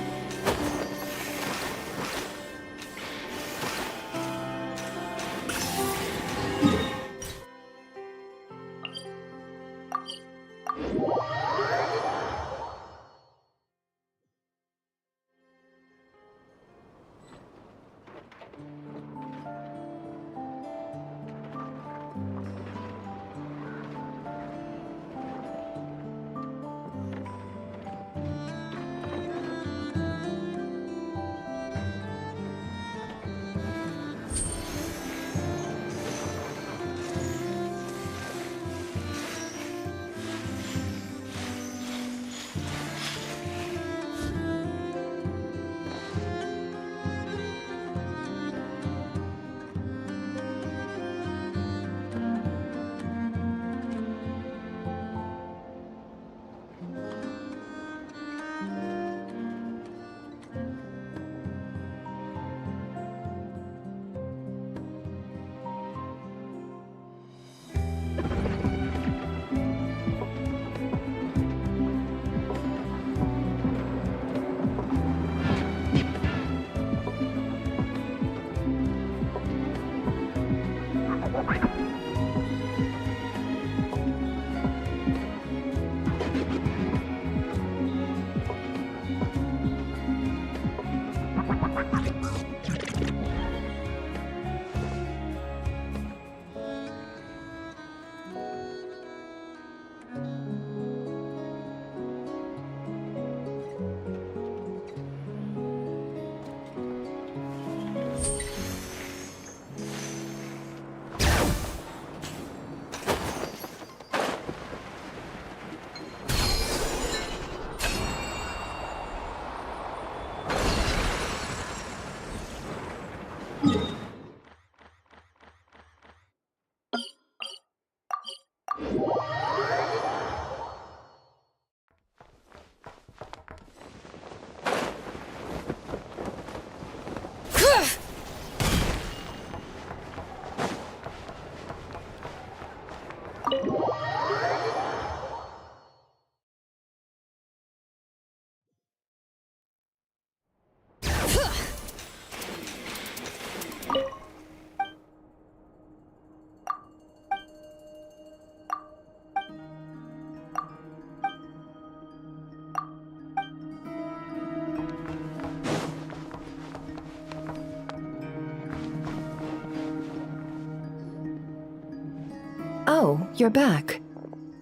Oh, you're back.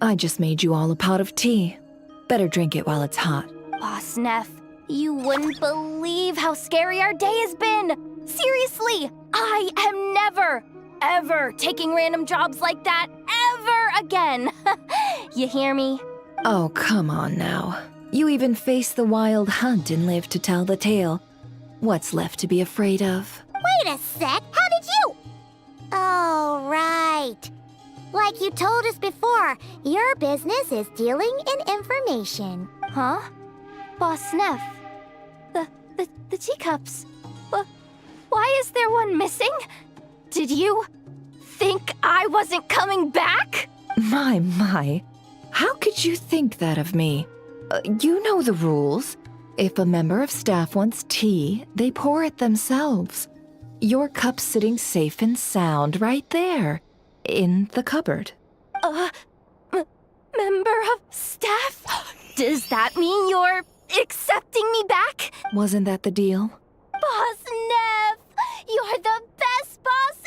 I just made you all a pot of tea. Better drink it while it's hot. Boss Neff, you wouldn't believe how scary our day has been! Seriously, I am never, ever taking random jobs like that ever again! You hear me? Oh, come on now. You even faced the wild hunt and lived to tell the tale. What's left to be afraid of? Wait a sec, how did you? Oh, right. Like you told us before, your business is dealing in information. Huh? Boss Neff, the teacups. Why is there one missing? Did you think I wasn't coming back? My. How could you think that of me? You know the rules. If a member of staff wants tea, they pour it themselves. Your cup's sitting safe and sound right there, in the cupboard. Member of staff? Does that mean you're accepting me back? Wasn't that the deal? Boss Neff, you're the best boss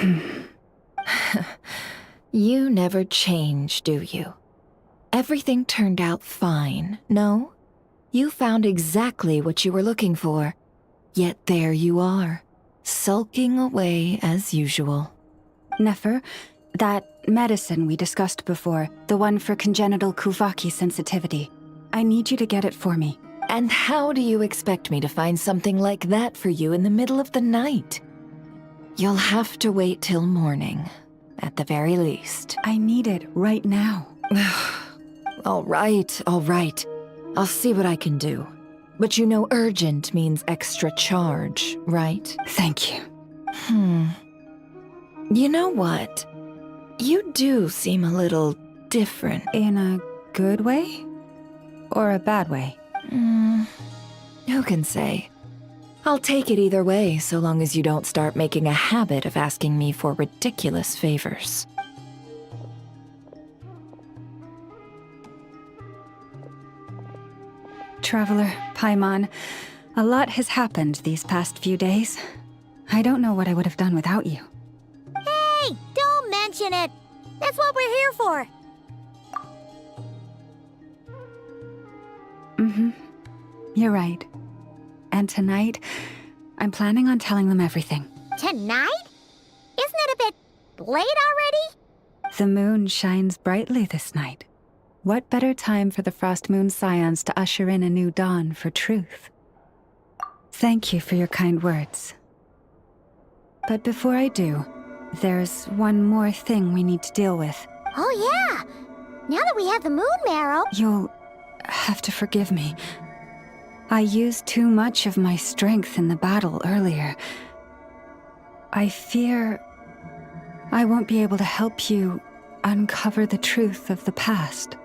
ever! You never change, do you? Everything turned out fine, no? You found exactly what you were looking for. Yet there you are, sulking away as usual. Nefer, that medicine we discussed before, the one for congenital Kuvaki sensitivity, I need you to get it for me. And how do you expect me to find something like that for you in the middle of the night? You'll have to wait till morning, at the very least. I need it right now. All right. I'll see what I can do. But you know urgent means extra charge, right? Thank you. You know what? You do seem a little different. In a good way? Or a bad way? Who can say? I'll take it either way, so long as you don't start making a habit of asking me for ridiculous favors. Traveler, Paimon, a lot has happened these past few days. I don't know what I would have done without you. Hey, don't mention it. That's what we're here for. You're right. And tonight, I'm planning on telling them everything. Tonight? Isn't it a bit late already? The moon shines brightly this night. What better time for the Frost Moon Scions to usher in a new dawn for truth? Thank you for your kind words. But before I do, there's one more thing we need to deal with. Oh yeah! Now that we have the moon marrow... You'll have to forgive me. I used too much of my strength in the battle earlier. I fear I won't be able to help you uncover the truth of the past.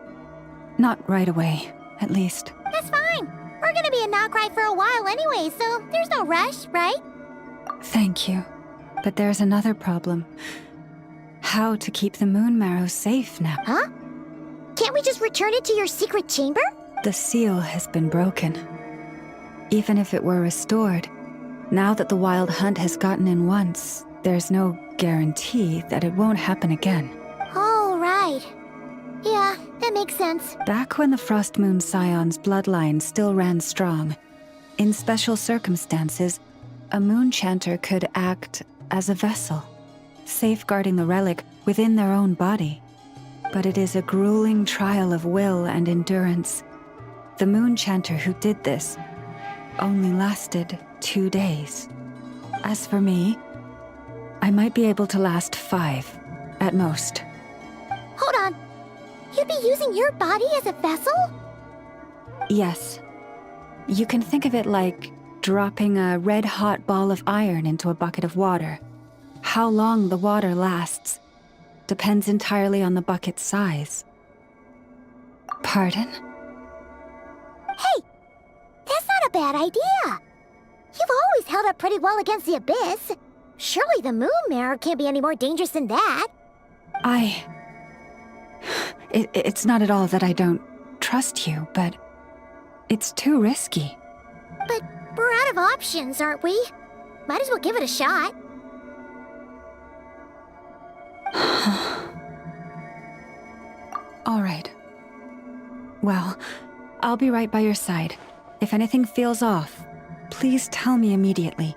Not right away, at least. That's fine. We're gonna be in Nod Krai for a while anyway, so there's no rush, right? Thank you. But there's another problem. How to keep the moon marrow safe now. Huh? Can't we just return it to your secret chamber? The seal has been broken. Even if it were restored, now that the wild hunt has gotten in once, there's no guarantee that it won't happen again. Oh, right. Yeah, that makes sense. Back when the Frost Moon Scion's bloodline still ran strong, in special circumstances, a moon chanter could act as a vessel, safeguarding the relic within their own body. But it is a grueling trial of will and endurance. The moon chanter who did this only lasted 2 days. As for me, I might be able to last 5, at most. Hold on. You'd be using your body as a vessel? Yes. You can think of it like dropping a red-hot ball of iron into a bucket of water. How long the water lasts depends entirely on the bucket's size. Pardon? Hey! That's not a bad idea! You've always held up pretty well against the abyss. Surely the moon mirror can't be any more dangerous than that. It's not at all that I don't trust you, but it's too risky. But we're out of options, aren't we? Might as well give it a shot. All right. Well, I'll be right by your side. If anything feels off, please tell me immediately.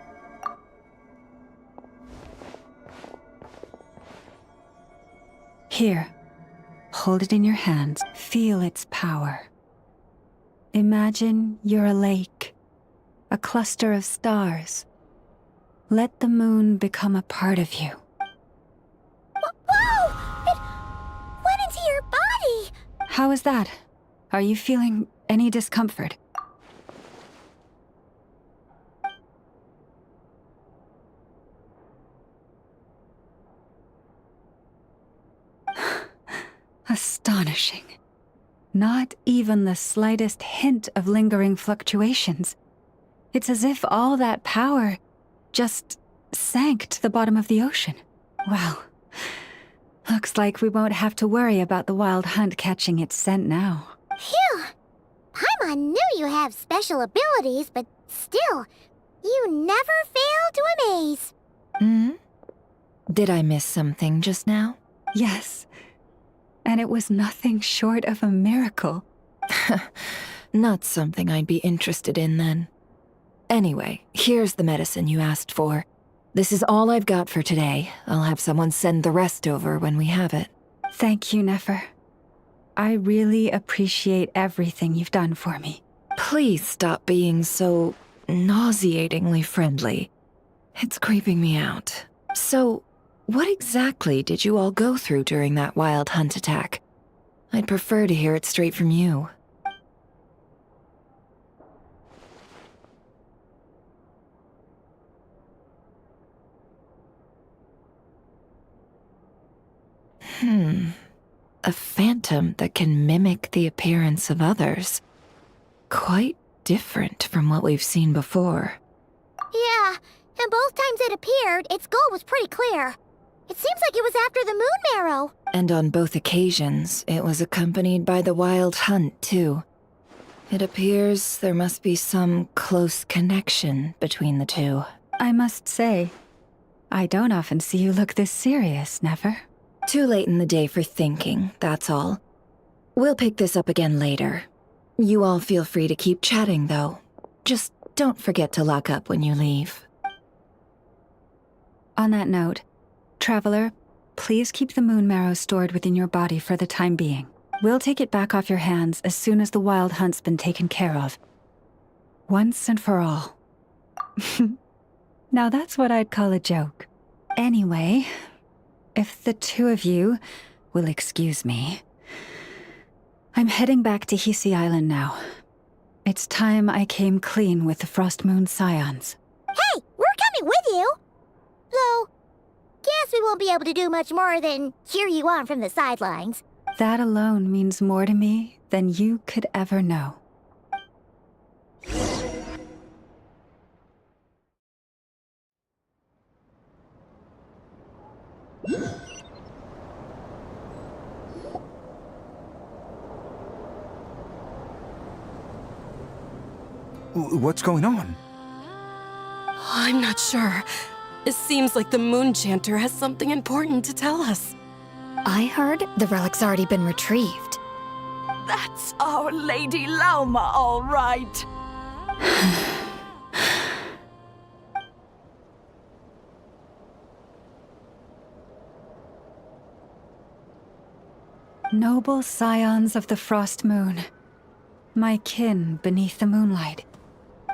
Here. Hold it in your hands. Feel its power. Imagine you're a lake, a cluster of stars. Let the moon become a part of you. Whoa! It went into your body! How is that? Are you feeling any discomfort? Astonishing. Not even the slightest hint of lingering fluctuations. It's as if all that power just sank to the bottom of the ocean. Well, looks like we won't have to worry about the wild hunt catching its scent now. Phew! Paimon knew you have special abilities, but still, you never fail to amaze. Did I miss something just now? Yes. And it was nothing short of a miracle. Not something I'd be interested in then. Anyway, here's the medicine you asked for. This is all I've got for today. I'll have someone send the rest over when we have it. Thank you, Nefer. I really appreciate everything you've done for me. Please stop being so nauseatingly friendly. It's creeping me out. So, what exactly did you all go through during that wild hunt attack? I'd prefer to hear it straight from you. A phantom that can mimic the appearance of others. Quite different from what we've seen before. Yeah, and both times it appeared, its goal was pretty clear. It seems like it was after the moon marrow. And on both occasions, it was accompanied by the wild hunt, too. It appears there must be some close connection between the two. I must say, I don't often see you look this serious, Nefer. Too late in the day for thinking, that's all. We'll pick this up again later. You all feel free to keep chatting, though. Just don't forget to lock up when you leave. On that note, Traveler, please keep the moon marrow stored within your body for the time being. We'll take it back off your hands as soon as the wild hunt's been taken care of. Once and for all. Now that's what I'd call a joke. Anyway, if the two of you will excuse me, I'm heading back to Hisi Island now. It's time I came clean with the Frost Moon Scions. Hey, we're coming with you! Though, guess we won't be able to do much more than cheer you on from the sidelines. That alone means more to me than you could ever know. What's going on? I'm not sure. It seems like the Moon Chanter has something important to tell us. I heard the relic's already been retrieved. That's our Lady Lauma, all right. Noble scions of the Frost Moon, my kin beneath the moonlight,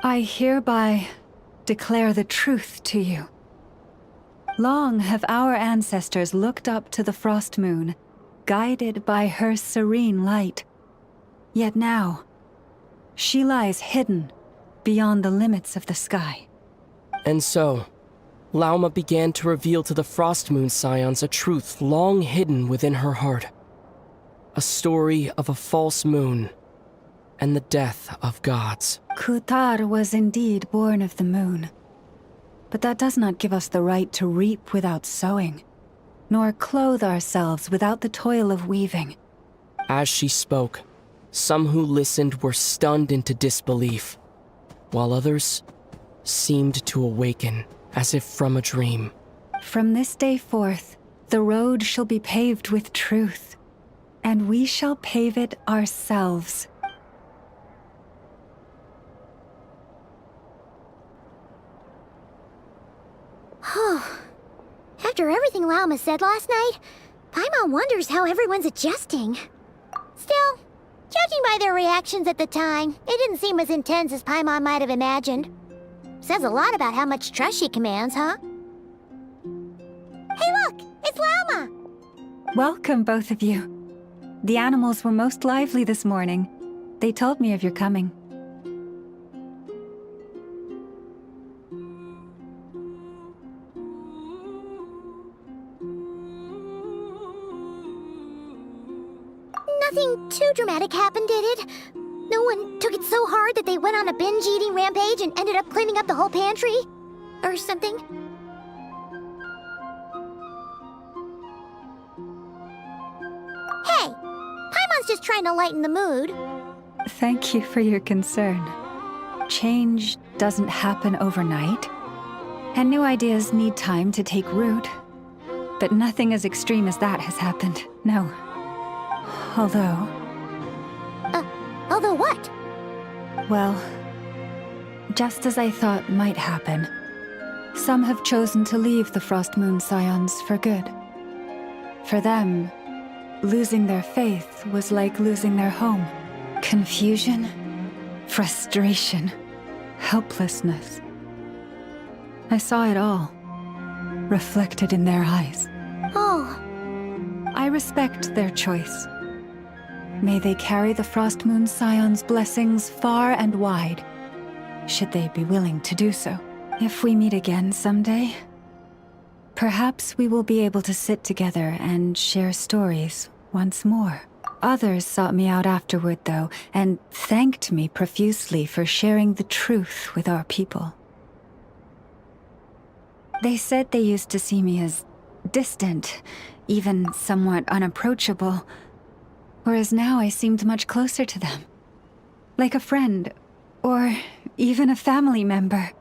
I hereby declare the truth to you. Long have our ancestors looked up to the Frost Moon, guided by her serene light. Yet now, she lies hidden beyond the limits of the sky. And so, Lauma began to reveal to the Frost Moon Scions a truth long hidden within her heart. A story of a false moon and the death of gods. Kutar was indeed born of the moon. But that does not give us the right to reap without sowing, nor clothe ourselves without the toil of weaving. As she spoke, some who listened were stunned into disbelief, while others seemed to awaken as if from a dream. From this day forth, the road shall be paved with truth, and we shall pave it ourselves. After everything Lauma said last night, Paimon wonders how everyone's adjusting. Still, judging by their reactions at the time, it didn't seem as intense as Paimon might have imagined. Says a lot about how much trust she commands, huh? Hey look! It's Lauma! Welcome, both of you. The animals were most lively this morning. They told me of your coming. Nothing too dramatic happened, did it? No one took it so hard that they went on a binge-eating rampage and ended up cleaning up the whole pantry? Or something? Hey! Paimon's just trying to lighten the mood. Thank you for your concern. Change doesn't happen overnight, and new ideas need time to take root. But nothing as extreme as that has happened, no. Although... Although what? Well, just as I thought might happen, some have chosen to leave the Frost Moon Scions for good. For them, losing their faith was like losing their home. Confusion, frustration, helplessness. I saw it all, reflected in their eyes. Oh. I respect their choice. May they carry the Frost Moon Scions' blessings far and wide, should they be willing to do so. If we meet again someday, perhaps we will be able to sit together and share stories once more. Others sought me out afterward, though, and thanked me profusely for sharing the truth with our people. They said they used to see me as distant, even somewhat unapproachable, whereas now I seemed much closer to them. Like a friend, or even a family member.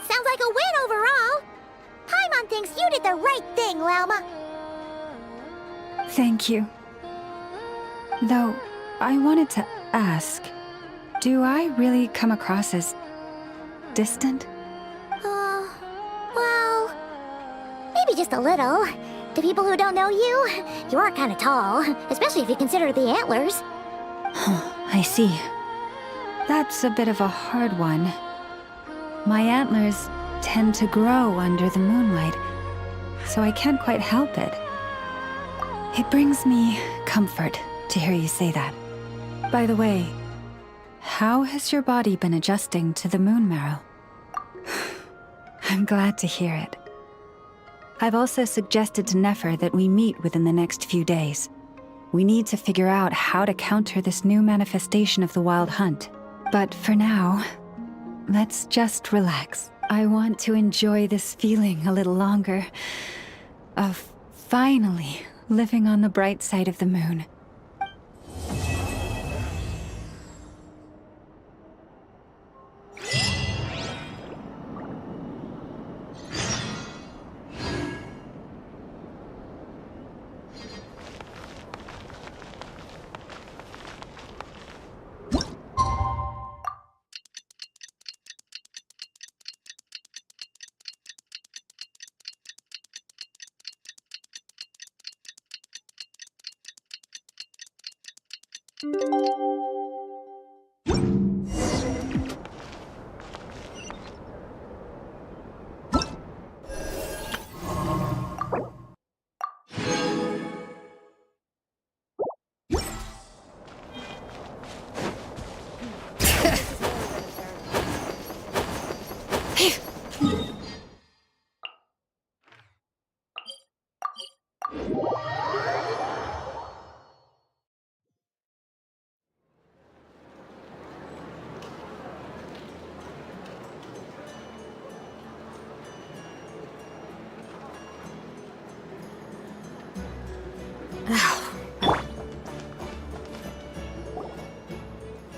Sounds like a win overall. Paimon thinks you did the right thing, Lauma. Thank you. Though, I wanted to ask, do I really come across as distant? Well, maybe just a little. To people who don't know you, you are kind of tall, especially if you consider the antlers. I see. That's a bit of a hard one. My antlers tend to grow under the moonlight, so I can't quite help it. It brings me comfort to hear you say that. By the way, how has your body been adjusting to the moon marrow? I'm glad to hear it. I've also suggested to Nefer that we meet within the next few days. We need to figure out how to counter this new manifestation of the Wild Hunt. But for now, let's just relax. I want to enjoy this feeling a little longer of finally living on the bright side of the moon.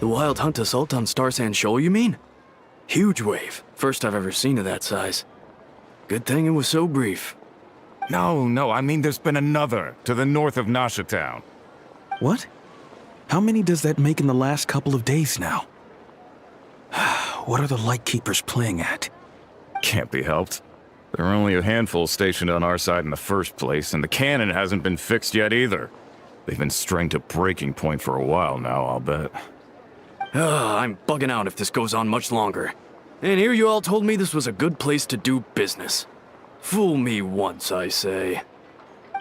The Wild Hunt assault on Star Sand Shoal, you mean? Huge wave. First I've ever seen of that size. Good thing it was so brief. No, I mean there's been another to the north of Nasha Town. What? How many does that make in the last couple of days now? What are the Lightkeepers playing at? Can't be helped. There are only a handful stationed on our side in the first place, and the cannon hasn't been fixed yet either. They've been strained to breaking point for a while now, I'll bet. I'm bugging out if this goes on much longer. And here you all told me this was a good place to do business. Fool me once, I say.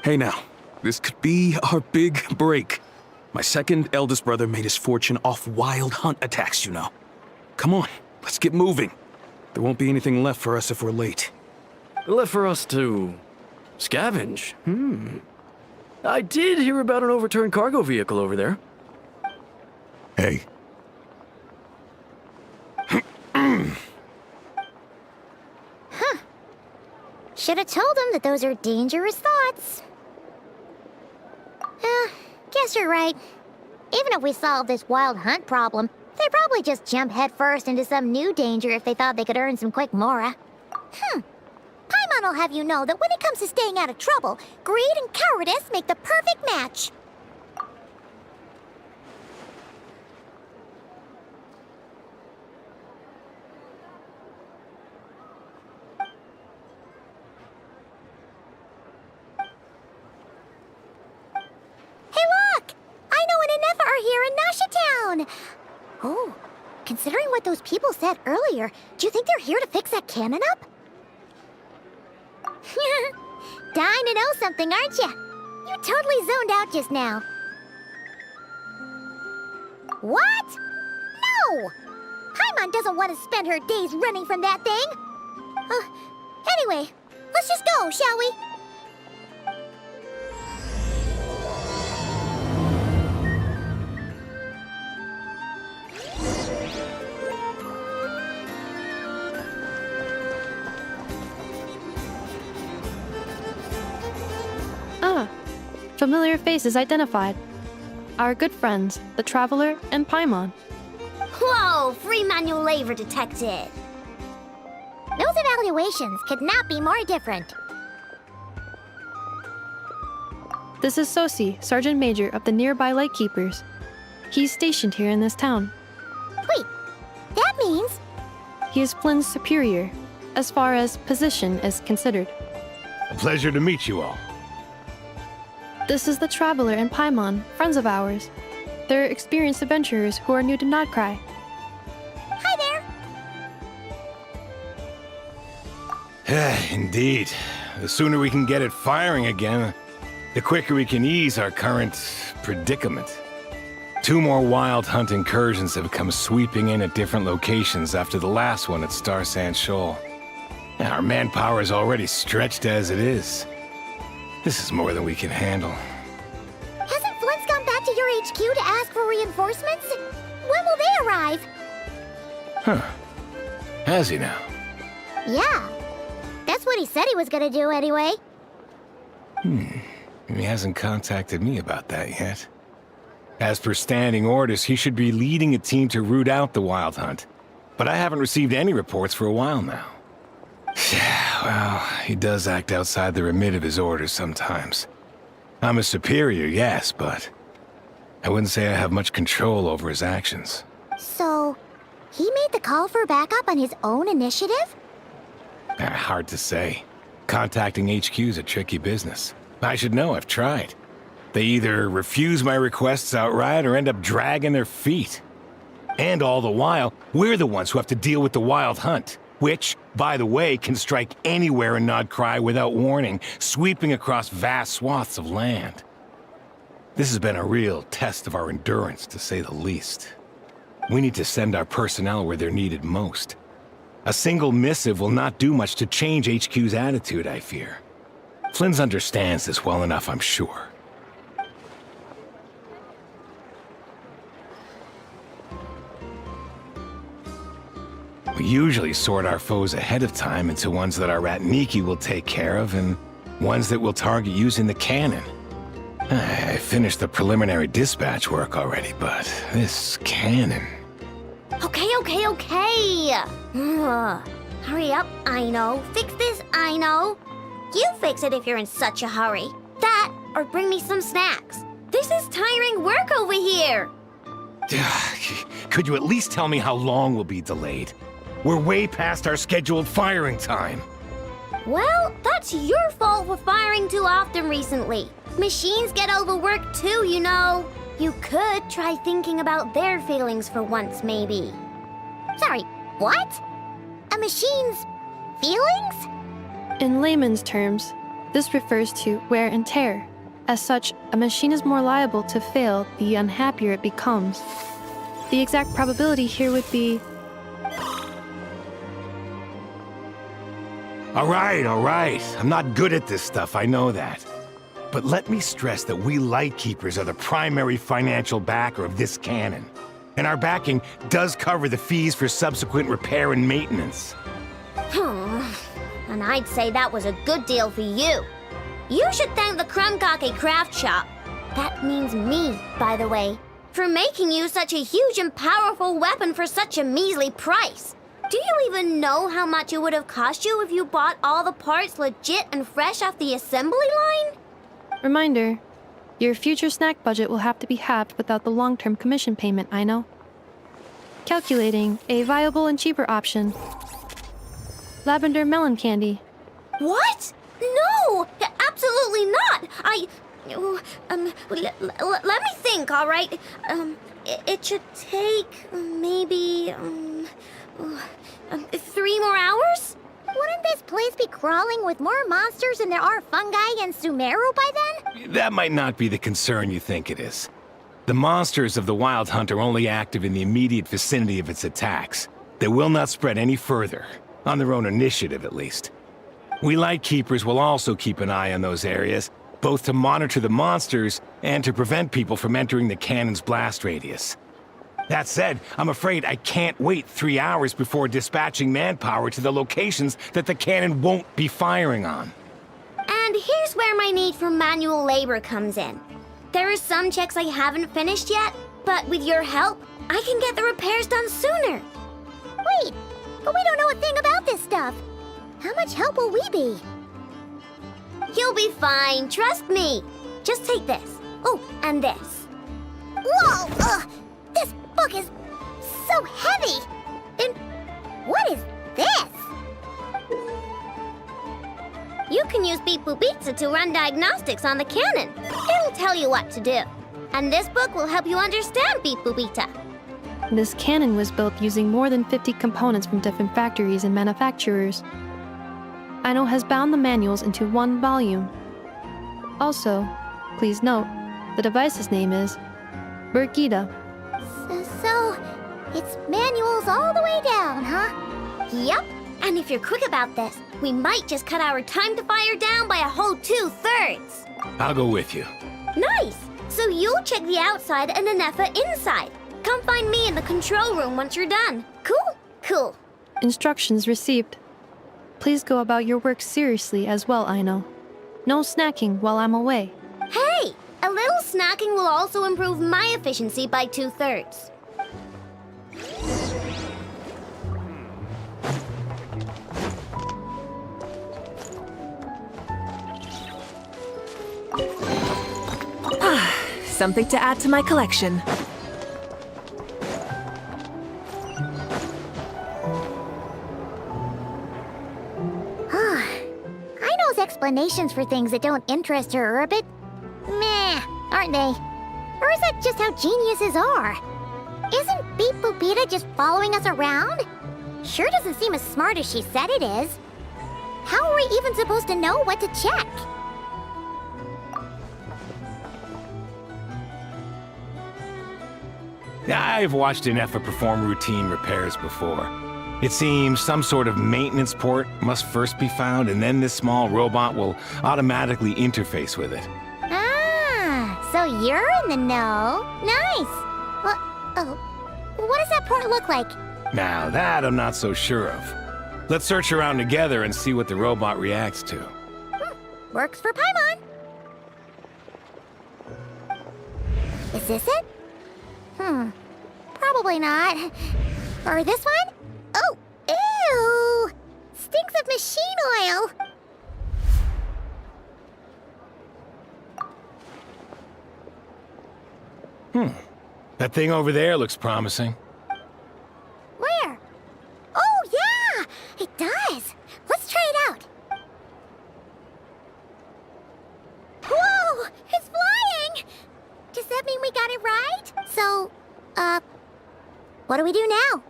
Hey now, this could be our big break. My second eldest brother made his fortune off Wild Hunt attacks, you know. Come on, let's get moving. There won't be anything left for us if we're late. Left for us to scavenge? I did hear about an overturned cargo vehicle over there. Hey. Should have told them that those are dangerous thoughts. Guess you're right. Even if we solve this Wild Hunt problem, they'd probably just jump headfirst into some new danger if they thought they could earn some quick mora. Paimon will have you know that when it comes to staying out of trouble, greed and cowardice make the perfect match. Oh, considering what those people said earlier, do you think they're here to fix that cannon up? Dying to know something, aren't you? You totally zoned out just now. What? No! Paimon doesn't want to spend her days running from that thing. Anyway, let's just go, shall we? Familiar faces identified. Our good friends, the Traveler and Paimon. Whoa, free manual labor detected. Those evaluations could not be more different. This is Sosi, Sergeant Major of the nearby Lightkeepers. He's stationed here in this town. Wait, that means... He is Flynn's superior, as far as position is considered. A pleasure to meet you all. This is the Traveler and Paimon, friends of ours. They're experienced adventurers who are new to Nod Krai. Hi there! Indeed. The sooner we can get it firing again, the quicker we can ease our current predicament. 2 more Wild Hunt incursions have come sweeping in at different locations after the last one at Star Sand Shoal. Our manpower is already stretched as it is. This is more than we can handle. Hasn't Flint's got HQ to ask for reinforcements? When will they arrive? Huh. Has he now? Yeah. That's what he said he was gonna do anyway. He hasn't contacted me about that yet. As per standing orders, he should be leading a team to root out the Wild Hunt. But I haven't received any reports for a while now. Well, he does act outside the remit of his orders sometimes. I'm his superior, yes, but I wouldn't say I have much control over his actions. So, he made the call for backup on his own initiative? Hard to say. Contacting HQ is a tricky business. I should know, I've tried. They either refuse my requests outright or end up dragging their feet. And all the while, we're the ones who have to deal with the Wild Hunt, which, by the way, can strike anywhere in Nod Krai without warning, sweeping across vast swaths of land. This has been a real test of our endurance, to say the least. We need to send our personnel where they're needed most. A single missive will not do much to change HQ's attitude, I fear. Flynn's understands this well enough, I'm sure. We usually sort our foes ahead of time into ones that our Ratniki will take care of and ones that we'll target using the cannon. I finished the preliminary dispatch work already, but this cannon... Okay. Hurry up, I know. Fix this, I know. You fix it if you're in such a hurry. That, or bring me some snacks. This is tiring work over here. Could you at least tell me how long we'll be delayed? We're way past our scheduled firing time. Well, that's your fault for firing too often recently. Machines get overworked too, you know. You could try thinking about their feelings for once, maybe. Sorry, what? A machine's feelings? In layman's terms, this refers to wear and tear. As such, a machine is more liable to fail the unhappier it becomes. The exact probability here would be... All right. I'm not good at this stuff, I know that. But let me stress that we Lightkeepers are the primary financial backer of this cannon. And our backing does cover the fees for subsequent repair and maintenance. And I'd say that was a good deal for you. You should thank the kekekeke craft shop. That means me, by the way, for making you such a huge and powerful weapon for such a measly price. Do you even know how much it would have cost you if you bought all the parts legit and fresh off the assembly line? Reminder, your future snack budget will have to be halved without the long-term commission payment, I know. Calculating a viable and cheaper option. Lavender melon candy. What? No! Absolutely not! Let me think, all right? It should take maybe 3 more hours? Wouldn't this place be crawling with more monsters than there are fungi and Sumeru by then? That might not be the concern you think it is. The monsters of the Wild Hunt are only active in the immediate vicinity of its attacks. They will not spread any further, on their own initiative at least. We Lightkeepers will also keep an eye on those areas, both to monitor the monsters and to prevent people from entering the cannon's blast radius. That said, I'm afraid I can't wait 3 hours before dispatching manpower to the locations that the cannon won't be firing on. And here's where my need for manual labor comes in. There are some checks I haven't finished yet, but with your help, I can get the repairs done sooner. Wait, but we don't know a thing about this stuff. How much help will we be? You'll be fine, trust me. Just take this. Oh, and this. Whoa! This book is so heavy! And what is this? You can use Beep Boop Pizza to run diagnostics on the cannon. It'll tell you what to do. And this book will help you understand Beep Boop Pizza. This cannon was built using more than 50 components from different factories and manufacturers. Aino has bound the manuals into one volume. Also, please note, the device's name is Burgida. So, it's manuals all the way down, huh? Yup. And if you're quick about this, we might just cut our time to fire down by a whole 2/3. I'll go with you. Nice! So you'll check the outside and Anefa inside. Come find me in the control room once you're done. Cool? Cool. Instructions received. Please go about your work seriously as well, Aino. No snacking while I'm away. Hey! A little snacking will also improve my efficiency by 2/3. Something to add to my collection. Aino's explanations for things that don't interest her are a bit meh, aren't they? Or is that just how geniuses are? Isn't Beep Boopita just following us around? Sure doesn't seem as smart as she said it is. How are we even supposed to know what to check? I've watched Anefa perform routine repairs before. It seems some sort of maintenance port must first be found, and then this small robot will automatically interface with it. Ah, so you're in the know. Nice. What does that port look like? Now that I'm not so sure of. Let's search around together and see what the robot reacts to. Works for Paimon. Is this it? Probably not. Or this one? Oh, ew! Stinks of machine oil! That thing over there looks promising. Where? Oh, yeah! It does! Let's try it out. Whoa! It's flying! Does that mean we got it right? So, what do we do now?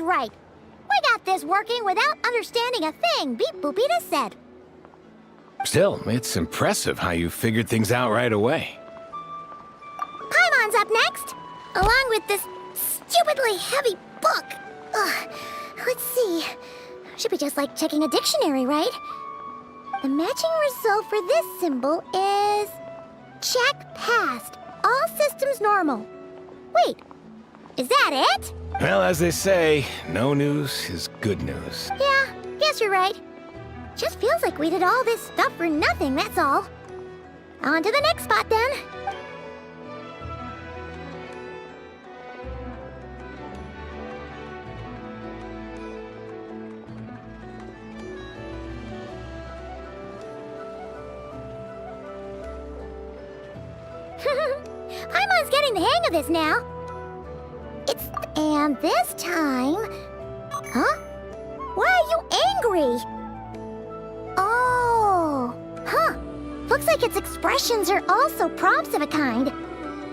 Right. We got this working without understanding a thing Beep Boopita said. Still, it's impressive how you figured things out right away. Paimon's up next, along with this stupidly heavy book. Ugh. Let's see. Should be just like checking a dictionary, right? The matching result for this symbol is... check passed. All systems normal. Wait, is that it? Well, as they say, no news is good news. Yeah, guess you're right. Just feels like we did all this stuff for nothing, that's all. On to the next spot, then. Paimon's getting the hang of this now. And this time... Huh? Why are you angry? Oh... Huh. Looks like its expressions are also prompts of a kind.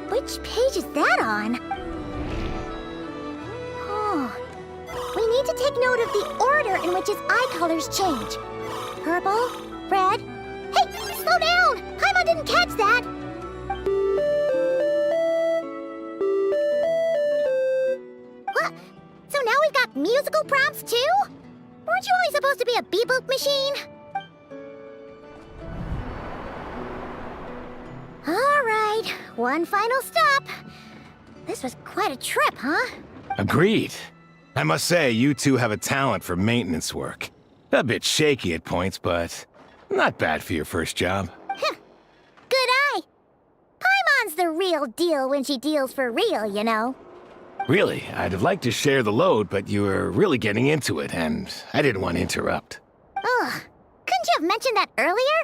Which page is that on? Oh... We need to take note of the order in which his eye colors change. Purple, red... Hey! Slow down! Paimon didn't catch that! So now we've got musical prompts too? Weren't you only supposed to be a beep-boop machine? Alright, one final stop. This was quite a trip, huh? Agreed. I must say, you two have a talent for maintenance work. A bit shaky at points, but not bad for your first job. Good eye. Paimon's the real deal when she deals for real, you know. Really, I'd have liked to share the load, but you were really getting into it, and I didn't want to interrupt. Ugh, couldn't you have mentioned that earlier?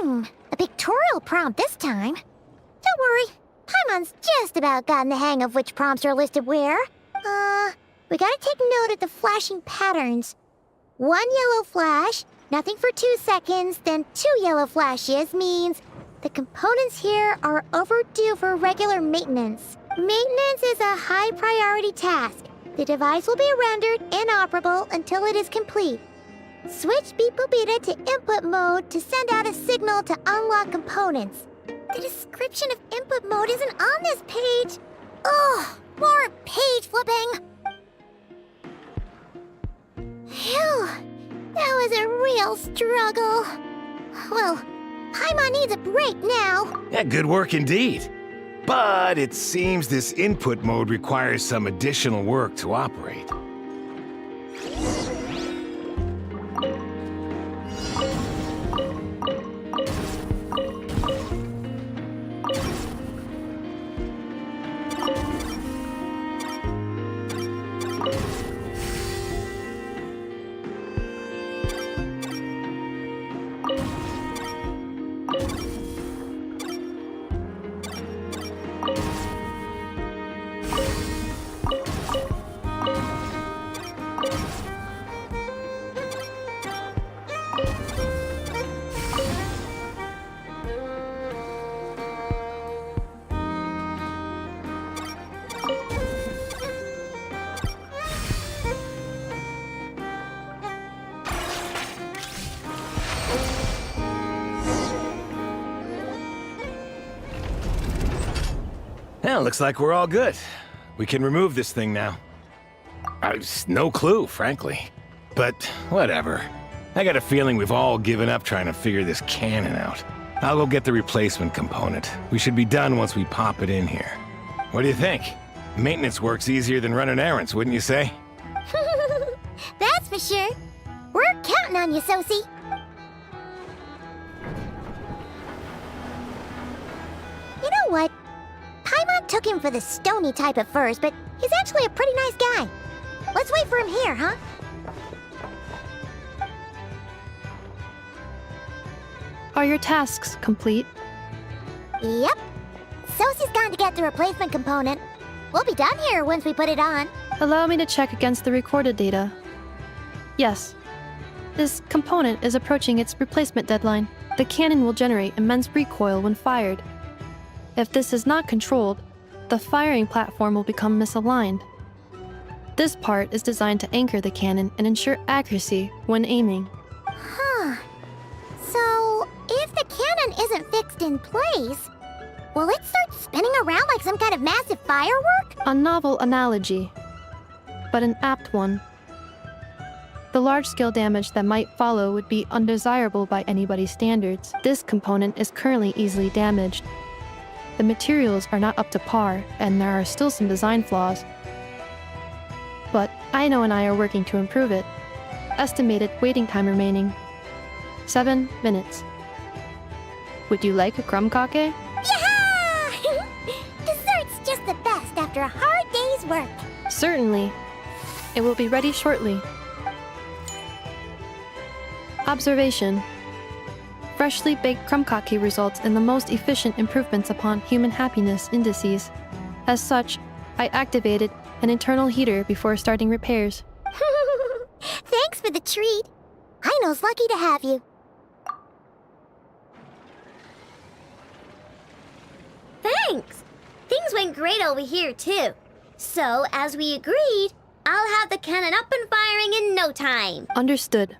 A pictorial prompt this time. Don't worry, Paimon's just about gotten the hang of which prompts are listed where. We gotta take note of the flashing patterns. 1 yellow flash, nothing for 2 seconds, then 2 yellow flashes means the components here are overdue for regular maintenance. Maintenance is a high priority task. The device will be rendered inoperable until it is complete. Switch Beep Boopita to input mode to send out a signal to unlock components. The description of input mode isn't on this page. Ugh, more page flipping. Phew, that was a real struggle. Well, Paimon needs a break now. Yeah, good work indeed. But it seems this input mode requires some additional work to operate. Well, looks like we're all good. We can remove this thing now. No clue, frankly. But whatever. I got a feeling we've all given up trying to figure this cannon out. I'll go get the replacement component. We should be done once we pop it in here. What do you think? Maintenance work's easier than running errands, wouldn't you say? That's for sure. We're counting on you, Sosie. You know what? Paimon took him for the stony type at first, but he's actually a pretty nice guy. Let's wait for him here, huh? Are your tasks complete? Yep. Sosie's gone to get the replacement component. We'll be done here once we put it on. Allow me to check against the recorded data. Yes. This component is approaching its replacement deadline. The cannon will generate immense recoil when fired. If this is not controlled, the firing platform will become misaligned. This part is designed to anchor the cannon and ensure accuracy when aiming. Huh. So, if the cannon isn't fixed in place, will it start spinning around like some kind of massive firework? A novel analogy, but an apt one. The large-scale damage that might follow would be undesirable by anybody's standards. This component is currently easily damaged. The materials are not up to par, and there are still some design flaws. But Aino and I are working to improve it. Estimated waiting time remaining: 7 minutes. Would you like a kekekeke? Yeah! Dessert's just the best after a hard day's work. Certainly. It will be ready shortly. Observation. Freshly baked kekekeke results in the most efficient improvements upon human happiness indices. As such, I activated an internal heater before starting repairs. Thanks for the treat. Aino's lucky to have you. Thanks! Things went great over here, too. So, as we agreed, I'll have the cannon up and firing in no time. Understood.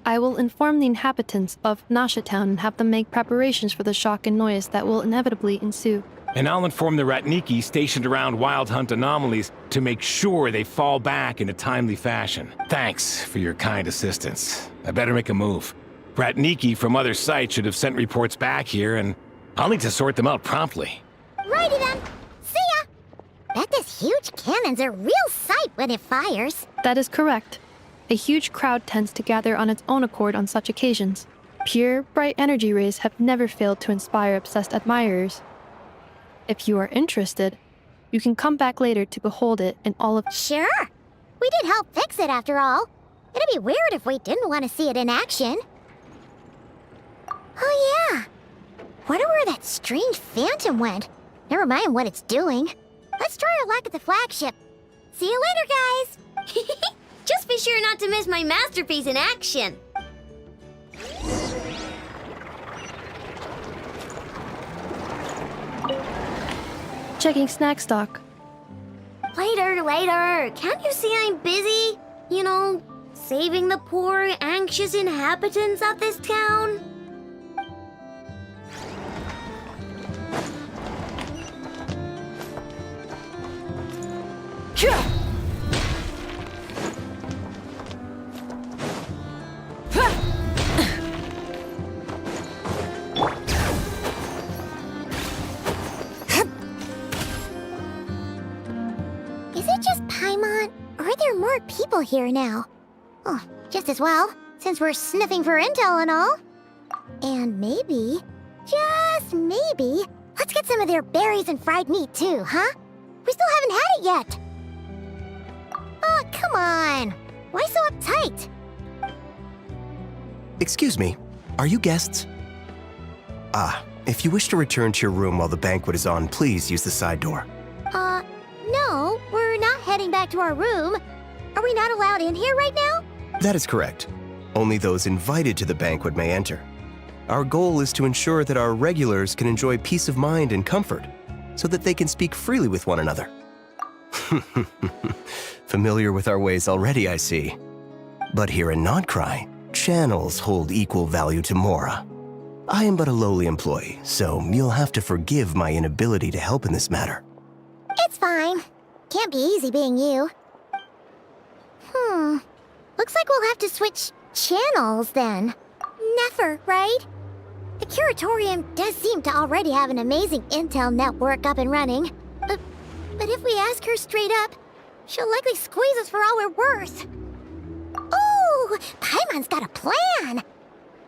I will inform the inhabitants of Nasha Town and have them make preparations for the shock and noise that will inevitably ensue. And I'll inform the Ratniki stationed around Wild Hunt anomalies to make sure they fall back in a timely fashion. Thanks for your kind assistance. I better make a move. Ratniki from other sites should have sent reports back here, and I'll need to sort them out promptly. Righty then. See ya! Bet this huge cannon's a real sight when it fires. That is correct. A huge crowd tends to gather on its own accord on such occasions. Pure, bright energy rays have never failed to inspire obsessed admirers. If you are interested, you can come back later to behold it in all of— Sure! We did help fix it after all. It'd be weird if we didn't want to see it in action. Oh yeah. Wonder where that strange phantom went. Never mind what it's doing. Let's try our luck at the flagship. See you later, guys! Just be sure not to miss my masterpiece in action. Checking snack stock. Later. Can't you see I'm busy? You know, saving the poor, anxious inhabitants of this town? Is it just Paimon, or are there more people here now? Oh, just as well, since we're sniffing for intel and all. And maybe, just maybe, let's get some of their berries and fried meat too, huh? We still haven't had it yet. Oh, come on. Why so uptight? Excuse me, are you guests? If you wish to return to your room while the banquet is on, please use the side door. No, we're not heading back to our room. Are we not allowed in here right now? That is correct. Only those invited to the banquet may enter. Our goal is to ensure that our regulars can enjoy peace of mind and comfort, so that they can speak freely with one another. Familiar with our ways already, I see. But here in Nod Krai, channels hold equal value to Mora. I am but a lowly employee, so you'll have to forgive my inability to help in this matter. It's fine. Can't be easy being you. Looks like we'll have to switch channels then. Never, right? The Curatorium does seem to already have an amazing intel network up and running. But if we ask her straight up, she'll likely squeeze us for all we're worth. Ooh, Paimon's got a plan!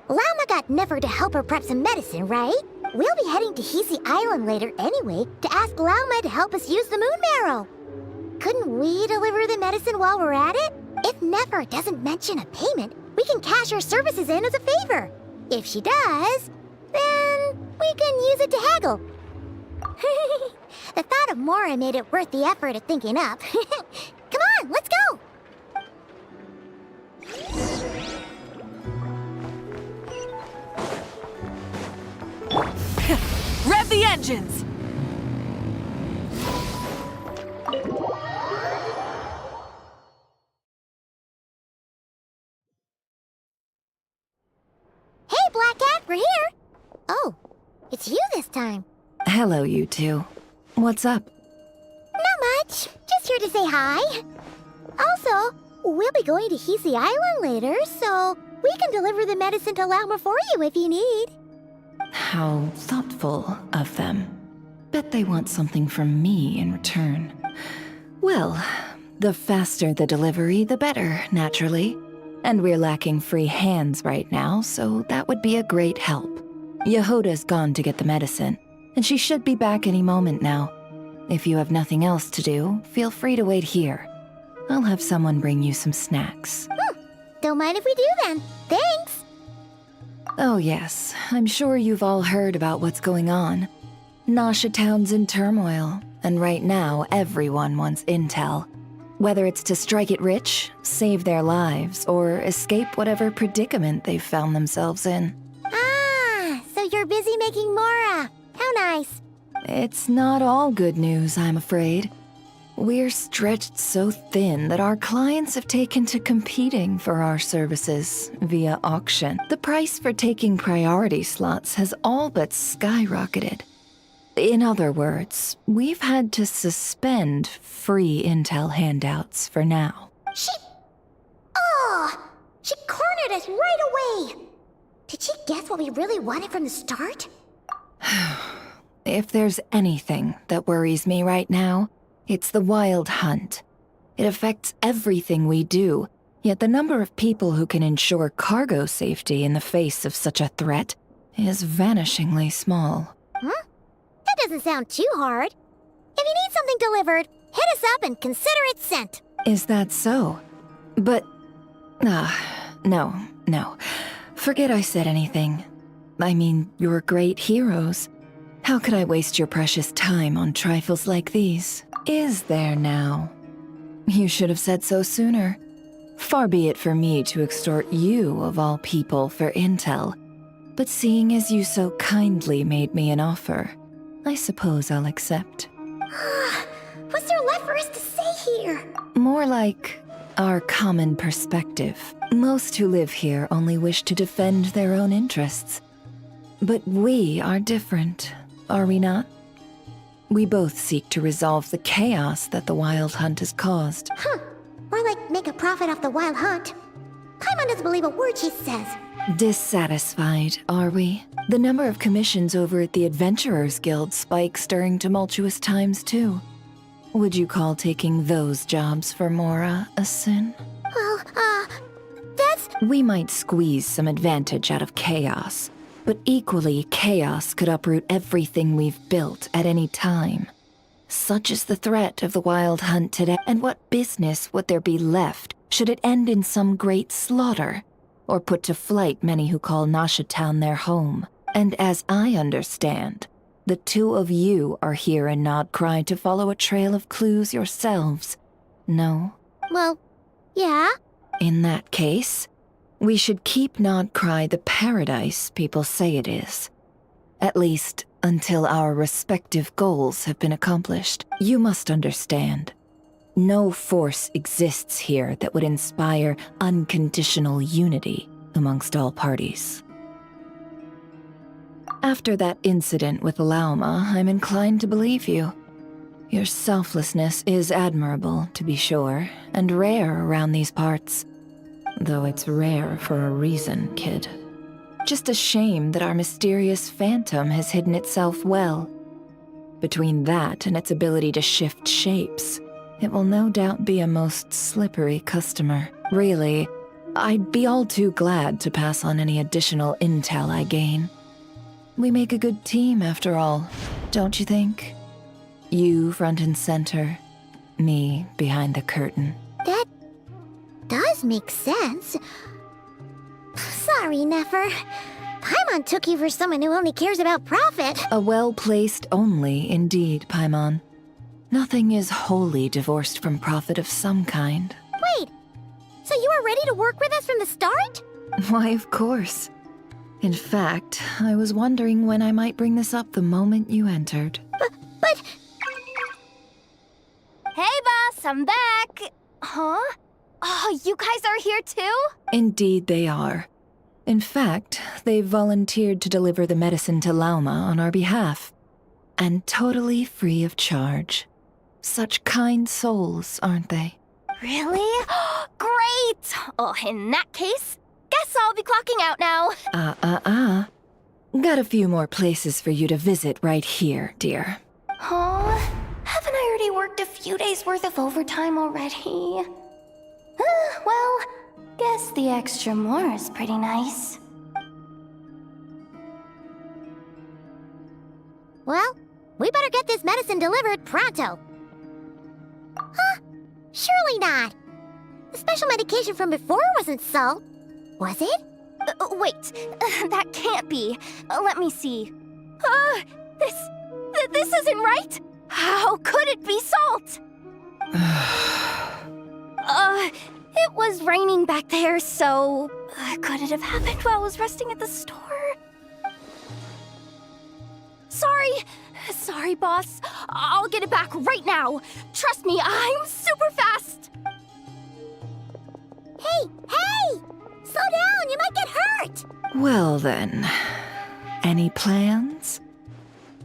Lauma got Nefer to help her prep some medicine, right? We'll be heading to Hisi Island later anyway to ask Lauma to help us use the moon marrow. Couldn't we deliver the medicine while we're at it? If Nefer doesn't mention a payment, we can cash our services in as a favor. If she does, then we can use it to haggle. The thought of Mora made it worth the effort of thinking up. Come on, let's go! Rev the engines! Hey, Black Cat, we're here! Oh, it's you this time. Hello, you two. What's up? Not much. Just here to say hi. Also, we'll be going to Hisi Island later, so we can deliver the medicine to Lauma for you if you need. How thoughtful of them. Bet they want something from me in return. Well, the faster the delivery, the better, naturally. And we're lacking free hands right now, so that would be a great help. Yehoda's gone to get the medicine, and she should be back any moment now. If you have nothing else to do, feel free to wait here. I'll have someone bring you some snacks. Don't mind if we do then. Thanks! Oh yes, I'm sure you've all heard about what's going on. Nasha Town's in turmoil, and right now everyone wants intel. Whether it's to strike it rich, save their lives, or escape whatever predicament they've found themselves in. Ah, so you're busy making Mora. How nice. It's not all good news, I'm afraid. We're stretched so thin that our clients have taken to competing for our services via auction. The price for taking priority slots has all but skyrocketed. In other words, we've had to suspend free intel handouts for now. She cornered us right away! Did she guess what we really wanted from the start? If there's anything that worries me right now, it's the wild hunt. It affects everything we do, yet the number of people who can ensure cargo safety in the face of such a threat is vanishingly small. Huh? That doesn't sound too hard. If you need something delivered, hit us up and consider it sent. Is that so? But... no. Forget I said anything. I mean, you're great heroes. How could I waste your precious time on trifles like these? Is there now? You should have said so sooner. Far be it for me to extort you, of all people, for intel. But seeing as you so kindly made me an offer, I suppose I'll accept. What's there left for us to say here? More like our common perspective. Most who live here only wish to defend their own interests. But we are different, are we not? We both seek to resolve the chaos that the Wild Hunt has caused. Or like make a profit off the Wild Hunt. Paimon doesn't believe a word she says. Dissatisfied, are we? The number of commissions over at the Adventurers Guild spikes during tumultuous times, too. Would you call taking those jobs for Mora a sin? Well, that's... We might squeeze some advantage out of chaos, but equally, chaos could uproot everything we've built at any time. Such is the threat of the Wild Hunt today, and what business would there be left should it end in some great slaughter, or put to flight many who call Nasha Town their home? And as I understand, the two of you are here in Nod Krai to follow a trail of clues yourselves. No? Well, yeah. In that case, we should keep Nod Krai the paradise people say it is. At least, until our respective goals have been accomplished. You must understand, no force exists here that would inspire unconditional unity amongst all parties. After that incident with Lauma, I'm inclined to believe you. Your selflessness is admirable, to be sure, and rare around these parts. Though it's rare for a reason, kid. Just a shame that our mysterious phantom has hidden itself well. Between that and its ability to shift shapes, it will no doubt be a most slippery customer. Really, I'd be all too glad to pass on any additional intel I gain. We make a good team, after all, don't you think? You front and center, me behind the curtain. That does make sense. Sorry, Nefer. Paimon took you for someone who only cares about profit. A well-placed only, indeed, Paimon. Nothing is wholly divorced from profit of some kind. Wait, so you were ready to work with us from the start? Why, of course. In fact, I was wondering when I might bring this up the moment you entered. But... Hey, boss, I'm back! Huh? Oh, you guys are here too? Indeed they are. In fact, they've volunteered to deliver the medicine to Lauma on our behalf. And totally free of charge. Such kind souls, aren't they? Really? Great! Oh, in that case, guess I'll be clocking out now. Got a few more places for you to visit right here, dear. Huh? Haven't I already worked a few days' worth of overtime already? Well, guess the extra more is pretty nice. Well, we better get this medicine delivered pronto. Huh? Surely not. The special medication from before wasn't salt, was it? Wait, that can't be. Let me see. This isn't right. How could it be salt? It was raining back there, so could it have happened while I was resting at the store? Sorry, boss. I'll get it back right now. Trust me, I'm super fast. Hey! Slow down, you might get hurt! Well then, any plans?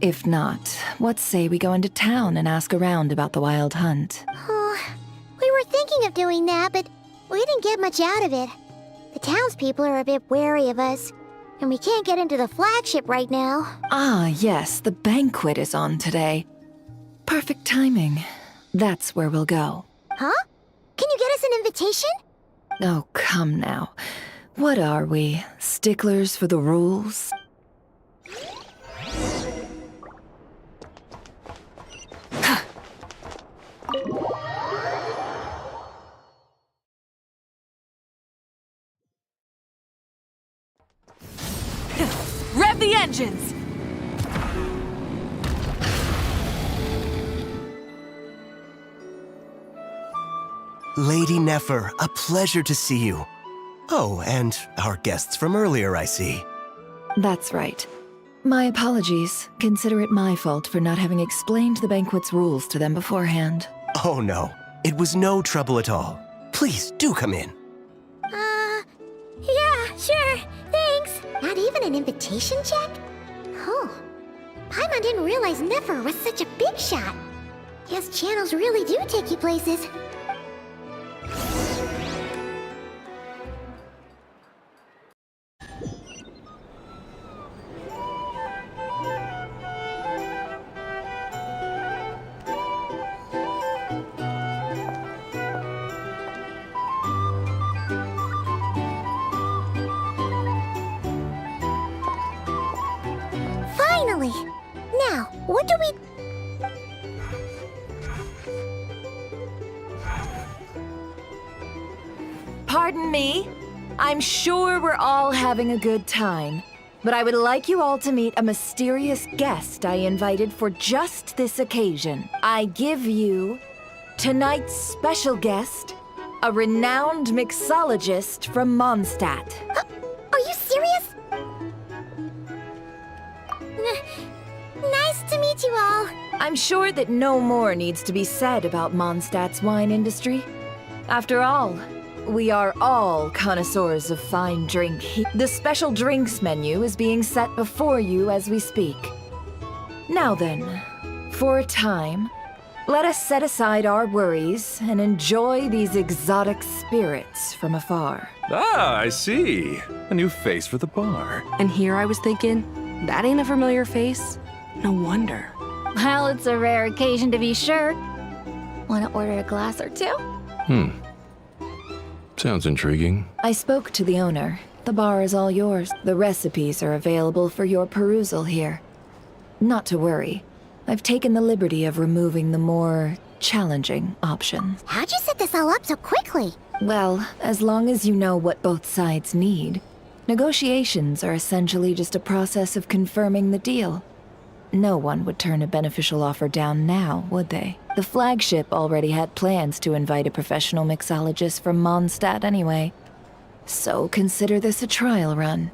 If not, what say we go into town and ask around about the Wild Hunt? We were thinking of doing that, but we didn't get much out of it. The townspeople are a bit wary of us, and we can't get into the flagship right now. Ah, yes, the banquet is on today. Perfect timing. That's where we'll go. Huh? Can you get us an invitation? Oh, come now. What are we, sticklers for the rules? Rev the engines! Lady Nefer, a pleasure to see you. Oh, and our guests from earlier, I see. That's right. My apologies. Consider it my fault for not having explained the banquet's rules to them beforehand. Oh no, it was no trouble at all. Please, do come in. Yeah, sure, thanks. Not even an invitation check? Oh, Paimon didn't realize Nefer was such a big shot. Yes, channels really do take you places. Finally! Now, what do we... Pardon me? I'm sure we're all having a good time, but I would like you all to meet a mysterious guest I invited for just this occasion. I give you tonight's special guest, a renowned mixologist from Mondstadt. Are you serious? Nice to meet you all. I'm sure that no more needs to be said about Mondstadt's wine industry. After all, we are all connoisseurs of fine drink. The special drinks menu is being set before you as we speak. Now then, for a time, let us set aside our worries and enjoy these exotic spirits from afar. Ah, I see. A new face for the bar. And here I was thinking, that ain't a familiar face. No wonder. Well, it's a rare occasion to be sure. Want to order a glass or two? Sounds intriguing. I spoke to the owner. The bar is all yours. The recipes are available for your perusal here. Not to worry. I've taken the liberty of removing the more challenging options. How'd you set this all up so quickly? Well, as long as you know what both sides need. Negotiations are essentially just a process of confirming the deal. No one would turn a beneficial offer down now, would they? The flagship already had plans to invite a professional mixologist from Mondstadt anyway. So consider this a trial run,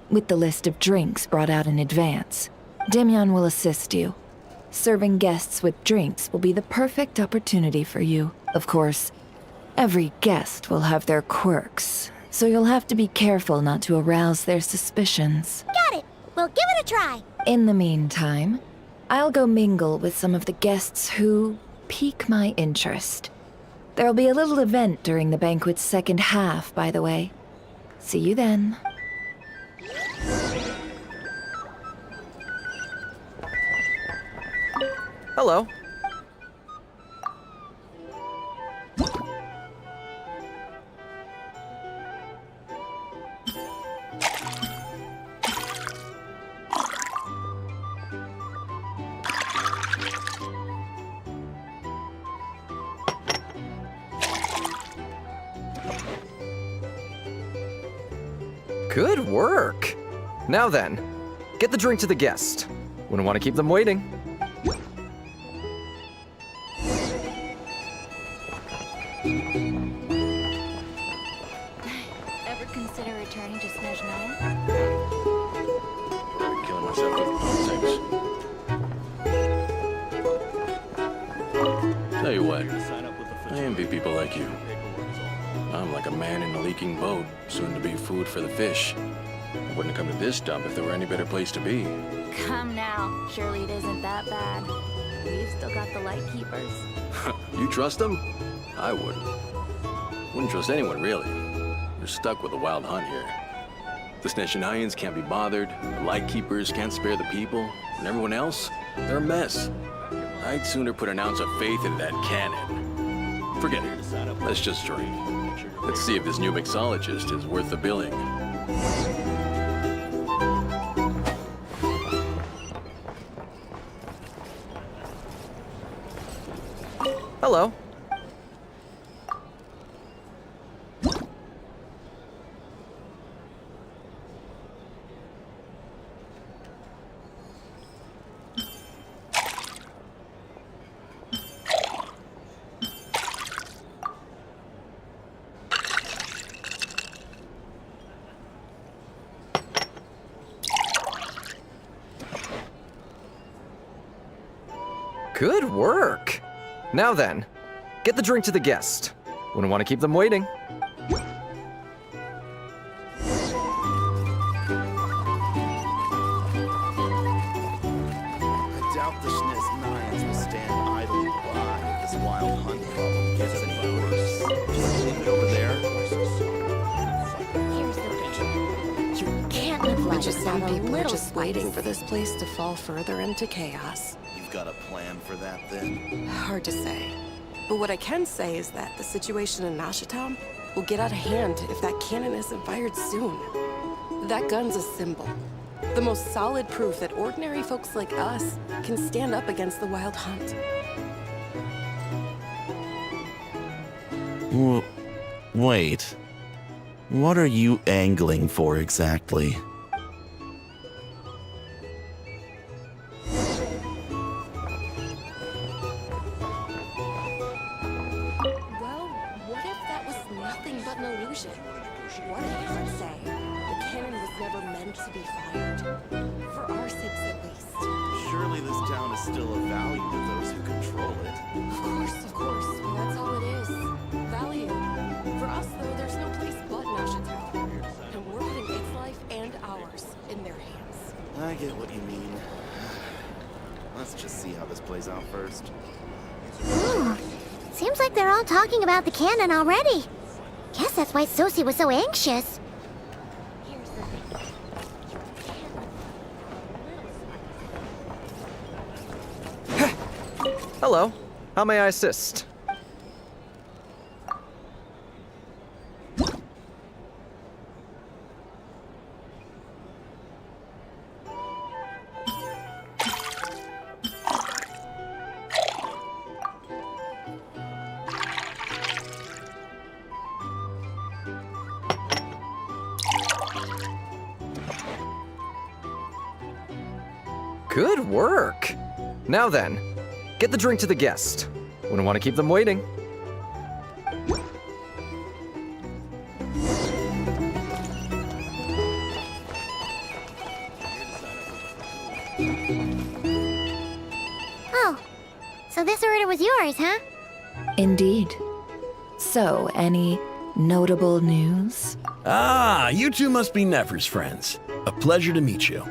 with the list of drinks brought out in advance. Demyon will assist you. Serving guests with drinks will be the perfect opportunity for you. Of course, every guest will have their quirks, so you'll have to be careful not to arouse their suspicions. Got it! We'll give it a try! In the meantime, I'll go mingle with some of the guests who pique my interest. There'll be a little event during the banquet's second half, by the way. See you then. Hello. Good work! Now then, get the drink to the guest. Wouldn't want to keep them waiting. Ever consider returning to Snezhnaya? Killing myself with nonsense. Tell you what, I envy people like you. I'm like a man in a leaking boat, soon to be food for the fish. I wouldn't come to this dump if there were any better place to be. Come now. Surely it isn't that bad. We've still got the light keepers. You trust them? I wouldn't. Wouldn't trust anyone, really. We're stuck with a wild hunt here. The Snezhnayans can't be bothered, the Lightkeepers can't spare the people, and everyone else, they're a mess. I'd sooner put an ounce of faith in that cannon. Forget it. Let's just drink. Let's see if this new mixologist is worth the billing. Hello. Good work. Now then, get the drink to the guest. Wouldn't want to keep them waiting. I doubt the Nines will stand idly by if this wild hunt problem gets any worse. Just leave it over there. Here's the thing. You can't live life Just without some a people are little just waiting spice. for this place to fall further into chaos. You've got a plan for that, then? Hard to say. But what I can say is that the situation in Nashatown will get out of hand if that cannon isn't fired soon. That gun's a symbol. The most solid proof that ordinary folks like us can stand up against the Wild Hunt. Wait. What are you angling for exactly? Well, what if that was nothing but an illusion? What if you would say the cannon was never meant to be fired? For our sakes, at least. Surely this town is still of value to those who control it. Of course. That's all it is. Value. For us, though, there's no place but Nashatown. And we're putting its life and ours in their hands. I get what you mean. Let's just see how this plays out first. Seems like they're all talking about the cannon already. Guess that's why Sosie was so anxious. Hello. How may I assist? Good work. Now then, get the drink to the guest. Wouldn't want to keep them waiting. Oh, so this order was yours, huh? Indeed. So, any notable news? Ah, you two must be Nefer's friends. A pleasure to meet you.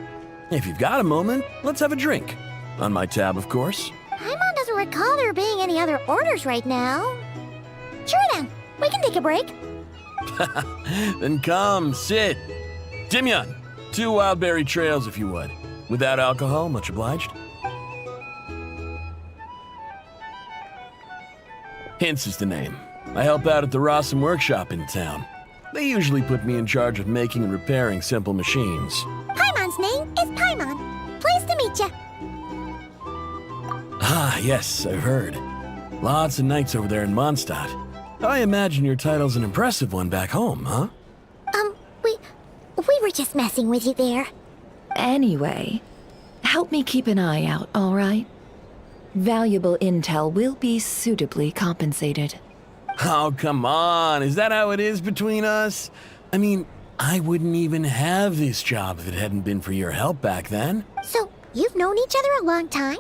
If you've got a moment, let's have a drink. On my tab, of course. Paimon doesn't recall there being any other orders right now. Sure then, we can take a break. Then come, sit. Timyon, 2 wildberry trails if you would. Without alcohol, much obliged. Hints is the name. I help out at the Rossum workshop in town. They usually put me in charge of making and repairing simple machines. Paimon's name is Paimon. Pleased to meet ya. Ah, yes, I've heard. Lots of nights over there in Mondstadt. I imagine your title's an impressive one back home, huh? We were just messing with you there. Anyway, help me keep an eye out, all right? Valuable intel will be suitably compensated. Oh, come on. Is that how it is between us? I mean, I wouldn't even have this job if it hadn't been for your help back then. So, you've known each other a long time?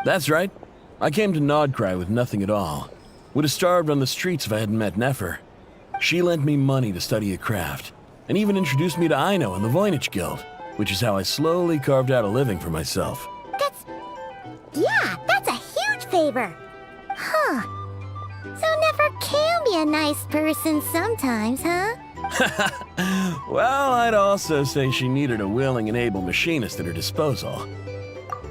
That's right. I came to Nod Krai with nothing at all. Would have starved on the streets if I hadn't met Nefer. She lent me money to study a craft, and even introduced me to Aino and the Voynich Guild, which is how I slowly carved out a living for myself. That's a huge favor. Huh. So Nefer can be a nice person sometimes, huh? Well, I'd also say she needed a willing and able machinist at her disposal.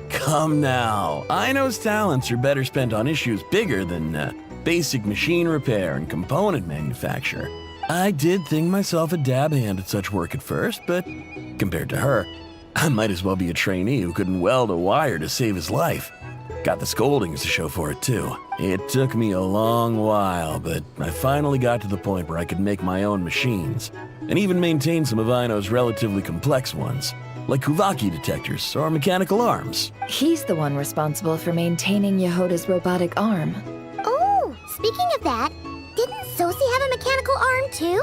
Come now, Aino's talents are better spent on issues bigger than basic machine repair and component manufacture. I did think myself a dab hand at such work at first, but compared to her, I might as well be a trainee who couldn't weld a wire to save his life. Got the scoldings to show for it, too. It took me a long while, but I finally got to the point where I could make my own machines, and even maintain some of Aino's relatively complex ones, like Kuvaki detectors or mechanical arms. He's the one responsible for maintaining Yehoda's robotic arm. Oh, speaking of that, didn't Sosie have a mechanical arm too?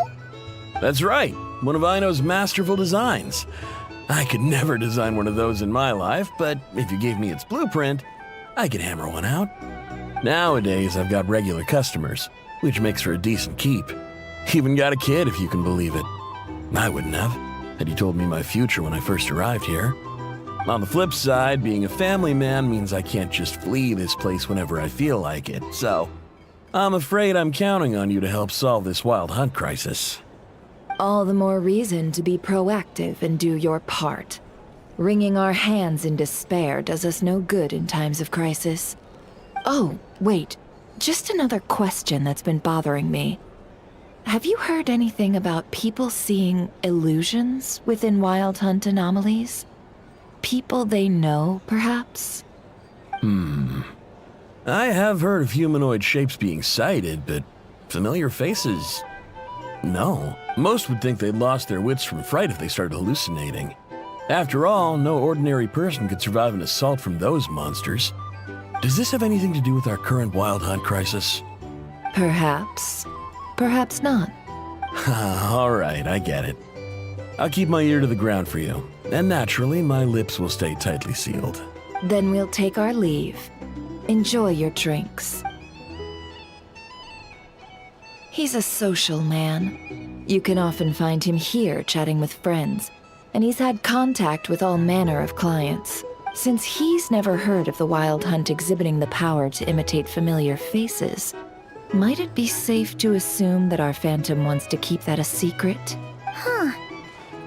That's right, one of Aino's masterful designs. I could never design one of those in my life, but if you gave me its blueprint, I could hammer one out. Nowadays, I've got regular customers, which makes for a decent keep. Even got a kid, if you can believe it. I wouldn't have, had you told me my future when I first arrived here. On the flip side, being a family man means I can't just flee this place whenever I feel like it, so I'm afraid I'm counting on you to help solve this wild hunt crisis. All the more reason to be proactive and do your part. Wringing our hands in despair does us no good in times of crisis. Oh, wait. Just another question that's been bothering me. Have you heard anything about people seeing illusions within Wild Hunt anomalies? People they know, perhaps? I have heard of humanoid shapes being sighted, but familiar faces? No. Most would think they'd lost their wits from fright if they started hallucinating. After all, no ordinary person could survive an assault from those monsters. Does this have anything to do with our current Wild Hunt crisis? Perhaps. Perhaps not. All right, I get it. I'll keep my ear to the ground for you, and naturally, my lips will stay tightly sealed. Then we'll take our leave. Enjoy your drinks. He's a social man. You can often find him here chatting with friends, and he's had contact with all manner of clients. Since he's never heard of the Wild Hunt exhibiting the power to imitate familiar faces, might it be safe to assume that our Phantom wants to keep that a secret? Huh.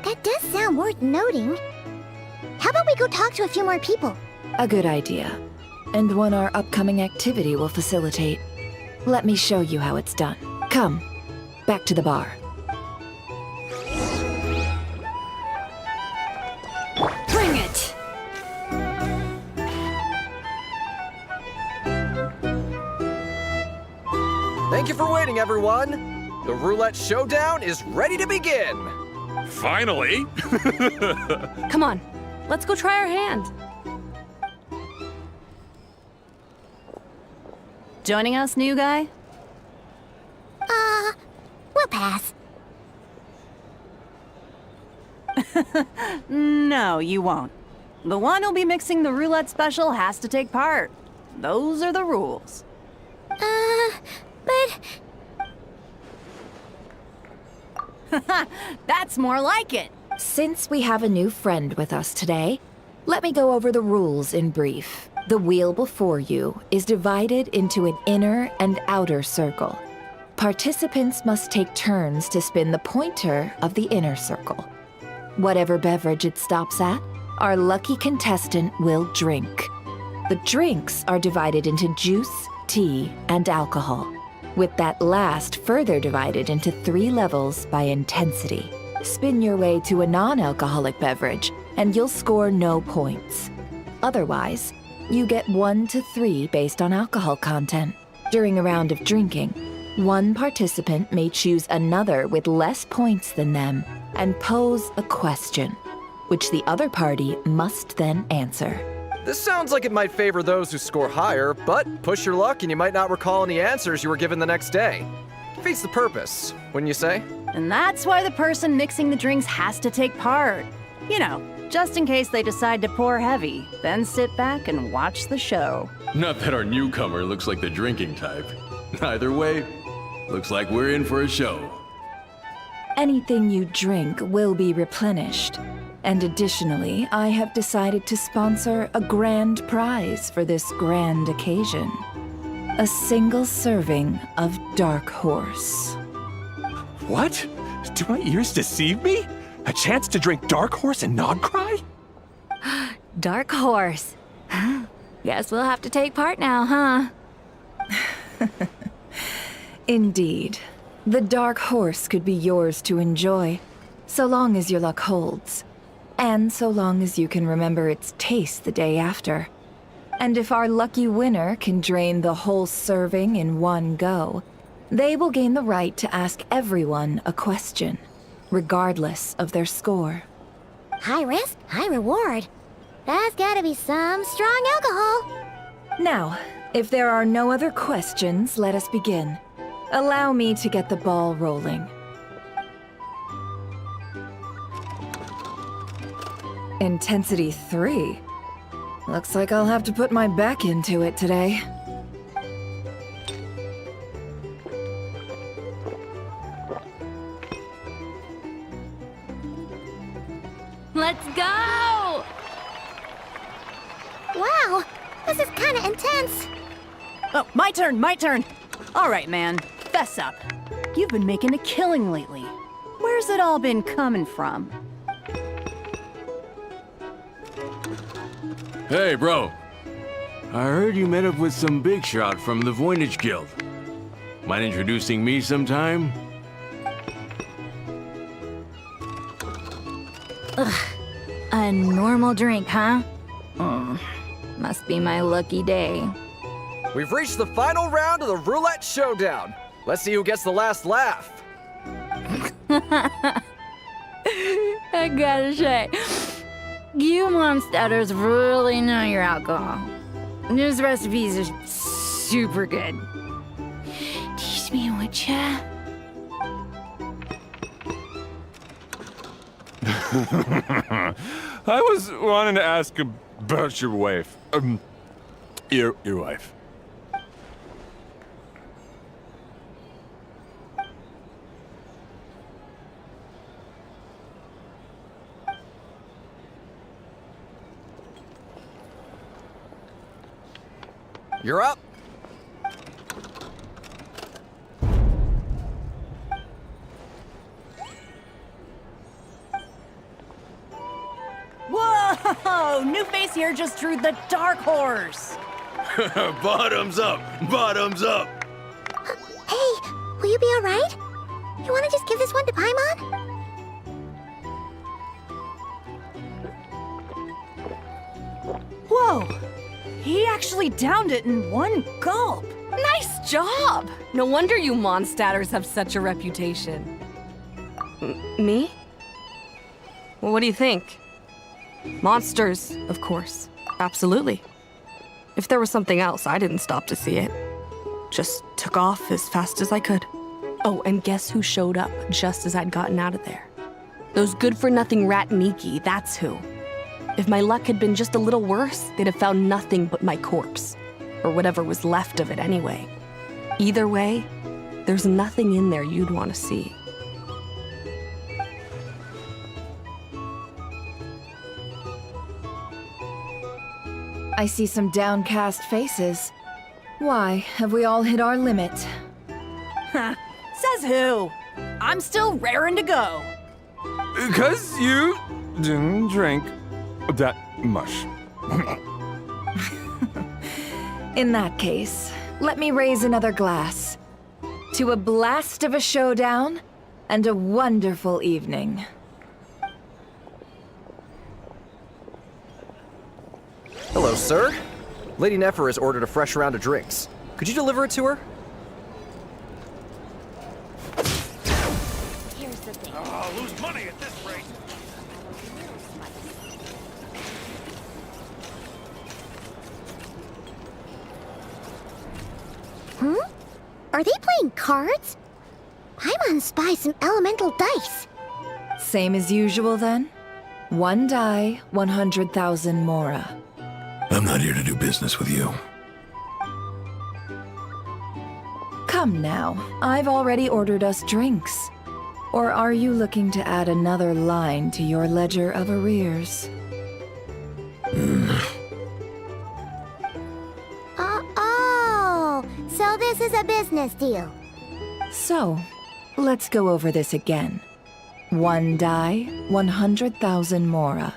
That does sound worth noting. How about we go talk to a few more people? A good idea. And one our upcoming activity will facilitate. Let me show you how it's done. Come, back to the bar. Bring it! Thank you for waiting, everyone. The roulette showdown is ready to begin. Finally! Come on, let's go try our hand. Joining us, new guy? We'll pass. No, you won't. The one who'll be mixing the roulette special has to take part. Those are the rules. But... That's more like it. Since we have a new friend with us today, let me go over the rules in brief. The wheel before you is divided into an inner and outer circle. Participants must take turns to spin the pointer of the inner circle. Whatever beverage it stops at, our lucky contestant will drink. The drinks are divided into juice, tea, and alcohol, with that last further divided into 3 levels by intensity. Spin your way to a non-alcoholic beverage, and you'll score no points. Otherwise, you get 1 to 3 based on alcohol content. During a round of drinking, one participant may choose another with less points than them and pose a question, which the other party must then answer. This sounds like it might favor those who score higher, but push your luck and you might not recall any answers you were given the next day. Defeats the purpose, wouldn't you say? And that's why the person mixing the drinks has to take part. You know, just in case they decide to pour heavy, then sit back and watch the show. Not that our newcomer looks like the drinking type. Either way, looks like we're in for a show. Anything you drink will be replenished. And additionally, I have decided to sponsor a grand prize for this grand occasion. A single serving of Dark Horse. What? Do my ears deceive me? A chance to drink Dark Horse and Nod Krai? Dark Horse. Guess we'll have to take part now, huh? Indeed. The Dark Horse could be yours to enjoy, so long as your luck holds. And so long as you can remember its taste the day after. And if our lucky winner can drain the whole serving in one go, they will gain the right to ask everyone a question, regardless of their score. High risk, high reward. That's gotta be some strong alcohol. Now, if there are no other questions, let us begin. Allow me to get the ball rolling. Intensity 3? Looks like I'll have to put my back into it today. Let's go! Wow, this is kind of intense. Oh, my turn. All right, man, fess up. You've been making a killing lately. Where's it all been coming from? Hey, bro. I heard you met up with some big shot from the Voynich Guild. Mind introducing me sometime? Ugh, a normal drink, huh? Must be my lucky day. We've reached the final round of the roulette showdown. Let's see who gets the last laugh. I gotta say, you monsters really know your alcohol. These recipes are super good. Teach me, would ya? I was wanting to ask about your wife. Your wife. You're up. Whoa! New face here just drew the dark horse. Bottoms up! Bottoms up! Hey, will you be all right? You want to just give this one to Paimon? Whoa! He actually downed it in one gulp. Nice job! No wonder you monstatters have such a reputation. Me? Well, what do you think? Monsters, of course. Absolutely. If there was something else, I didn't stop to see it. Just took off as fast as I could. Oh, and guess who showed up just as I'd gotten out of there? Those good-for-nothing rat Miki, that's who. If my luck had been just a little worse, they'd have found nothing but my corpse. Or whatever was left of it anyway. Either way, there's nothing in there you'd want to see. I see some downcast faces. Why, have we all hit our limit? Says who? I'm still raring to go. 'Cause you didn't drink that much. In that case, let me raise another glass. To a blast of a showdown and a wonderful evening. Hello, sir. Lady Nefer has ordered a fresh round of drinks. Could you deliver it to her? Here's the thing. I'll lose money at this rate. Are they playing cards? Paimon spies some elemental dice. Same as usual then? One die, 100,000 mora. I'm not here to do business with you. Come now, I've already ordered us drinks. Or are you looking to add another line to your ledger of arrears? Oh, so this is a business deal. So, let's go over this again. One die, 100,000 mora.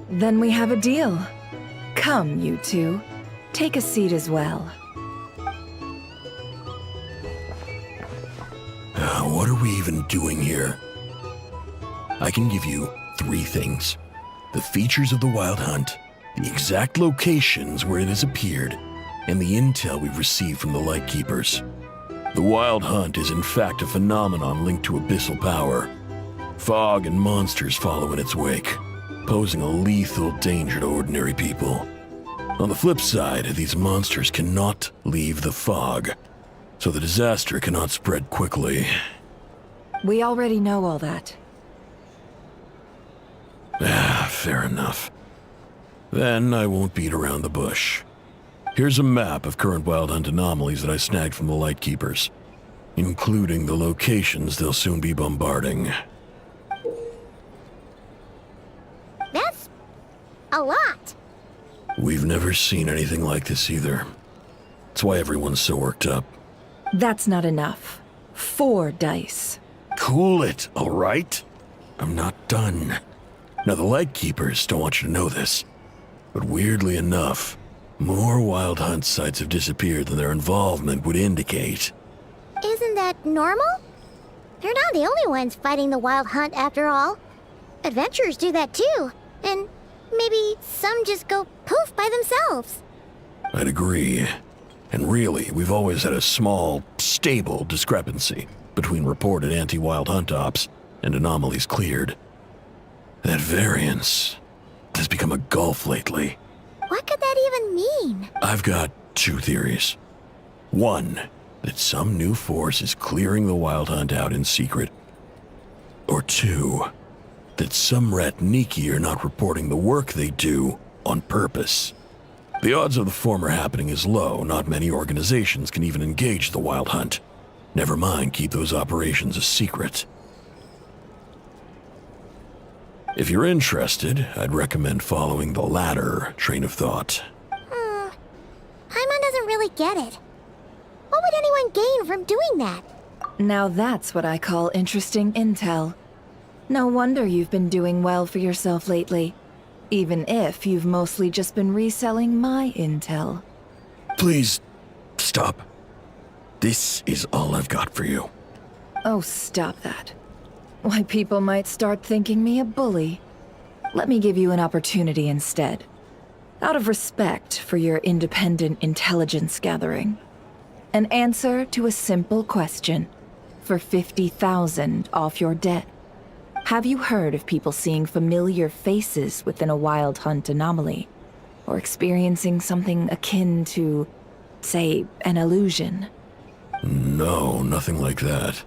Then we have a deal. Come, you two. Take a seat as well. What are we even doing here? I can give you 3 things. The features of the Wild Hunt, the exact locations where it has appeared, and the intel we've received from the Lightkeepers. The Wild Hunt is in fact a phenomenon linked to abyssal power. Fog and monsters follow in its wake. posing a lethal danger to ordinary people. On the flip side, these monsters cannot leave the fog, so the disaster cannot spread quickly. We already know all that. Fair enough. Then I won't beat around the bush. Here's a map of current Wild Hunt anomalies that I snagged from the Lightkeepers, including the locations they'll soon be bombarding. That's a lot. We've never seen anything like this either. That's why everyone's so worked up. That's not enough. 4 dice. Cool it, all right? I'm not done. Now, the Lightkeepers don't want you to know this, but weirdly enough, more Wild Hunt sites have disappeared than their involvement would indicate. Isn't that normal? They're not the only ones fighting the Wild Hunt after all. Adventurers do that too, and maybe some just go poof by themselves. I'd agree. And really, we've always had a small, stable discrepancy between reported anti-Wild Hunt ops and anomalies cleared. That variance has become a gulf lately. What could that even mean? I've got 2 theories. One, that some new force is clearing the Wild Hunt out in secret. Or 2, that some Ratniki are not reporting the work they do on purpose. The odds of the former happening is low. Not many organizations can even engage the Wild Hunt. Never mind keep those operations a secret. If you're interested, I'd recommend following the latter train of thought. Paimon doesn't really get it. What would anyone gain from doing that? Now that's what I call interesting intel. No wonder you've been doing well for yourself lately. Even if you've mostly just been reselling my intel. Please, stop. This is all I've got for you. Oh, stop that. Why, people might start thinking me a bully. Let me give you an opportunity instead. Out of respect for your independent intelligence gathering. An answer to a simple question for 50,000 off your debt. Have you heard of people seeing familiar faces within a Wild Hunt anomaly? Or experiencing something akin to, say, an illusion? No, nothing like that.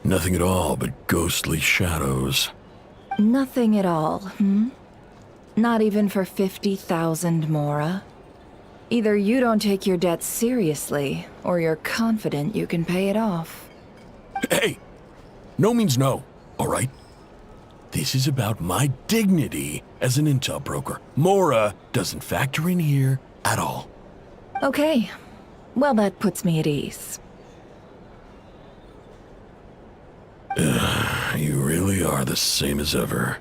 Nothing at all but ghostly shadows. Nothing at all, hmm? Not even for 50,000 Mora? Either you don't take your debt seriously, or you're confident you can pay it off. Hey! No means no, all right? This is about my dignity as an intel broker. Mora doesn't factor in here at all. Okay. Well, that puts me at ease. You really are the same as ever.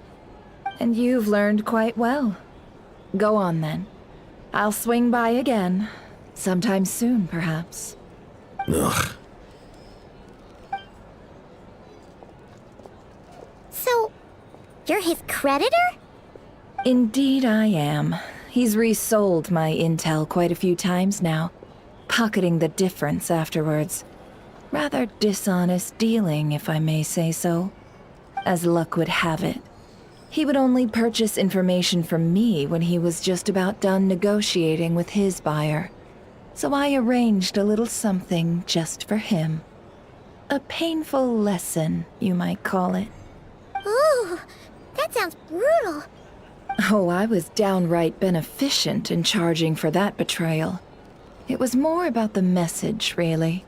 And you've learned quite well. Go on, then. I'll swing by again. Sometime soon, perhaps. Ugh. So, you're his creditor? Indeed I am. He's resold my intel quite a few times now, pocketing the difference afterwards. Rather dishonest dealing, if I may say so. As luck would have it, he would only purchase information from me when he was just about done negotiating with his buyer. So I arranged a little something just for him. A painful lesson, you might call it. Ooh, that sounds brutal. Oh, I was downright beneficent in charging for that betrayal. It was more about the message, really.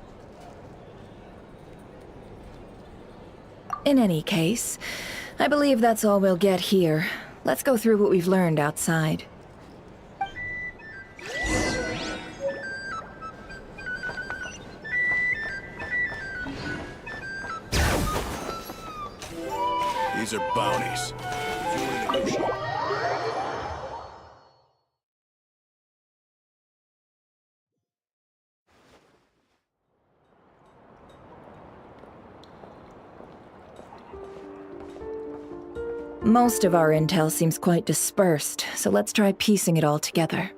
In any case, I believe that's all we'll get here. Let's go through what we've learned outside. These are bounties. If you want to negotiate. Most of our intel seems quite dispersed, so let's try piecing it all together.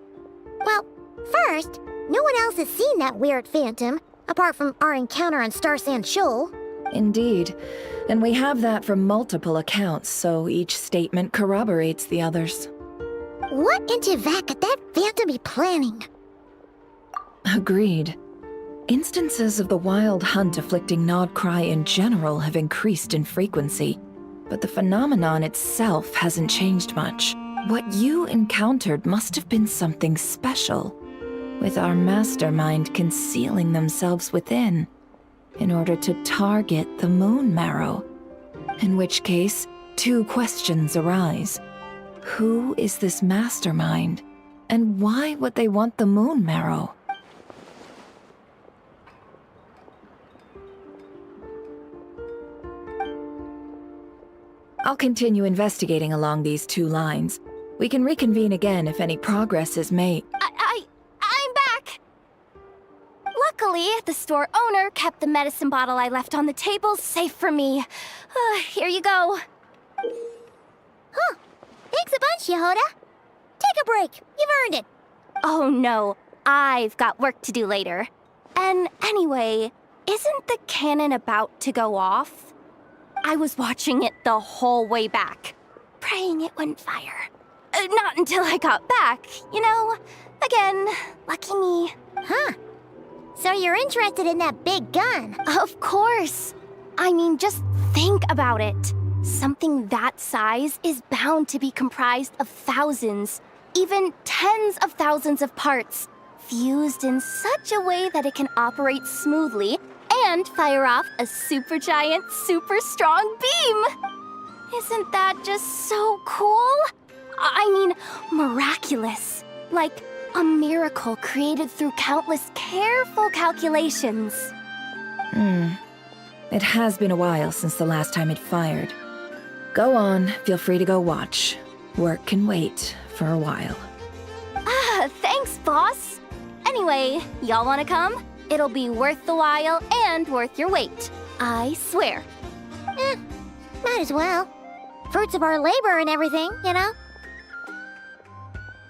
Well, first, no one else has seen that weird phantom, apart from our encounter on Star Sand Shoal. Indeed. And we have that from multiple accounts, so each statement corroborates the others. What in Teyvat could that phantom be planning? Agreed. Instances of the wild hunt afflicting Nod Krai in general have increased in frequency, but the phenomenon itself hasn't changed much. What you encountered must have been something special, with our mastermind concealing themselves within, in order to target the moon marrow. In which case, two questions arise. Who is this mastermind, and why would they want the moon marrow? I'll continue investigating along these two lines. We can reconvene again if any progress is made. I'm back! Luckily, the store owner kept the medicine bottle I left on the table safe for me. Here you go. Huh. Thanks a bunch, Yehoda. Take a break. You've earned it. Oh no, I've got work to do later. And anyway, isn't the cannon about to go off? I was watching it the whole way back, praying it wouldn't fire. Not until I got back, you know? Again, lucky me. Huh. So you're interested in that big gun? Of course. I mean, just think about it. Something that size is bound to be comprised of thousands, even tens of thousands of parts, fused in such a way that it can operate smoothly and fire off a supergiant, super strong beam! Isn't that just so cool? I mean, miraculous. Like a miracle created through countless careful calculations. It has been a while since the last time it fired. Go on, feel free to go watch. Work can wait for a while. Thanks, boss. Anyway, y'all wanna come? It'll be worth the while and worth your wait. I swear. Might as well. Fruits of our labor and everything, you know?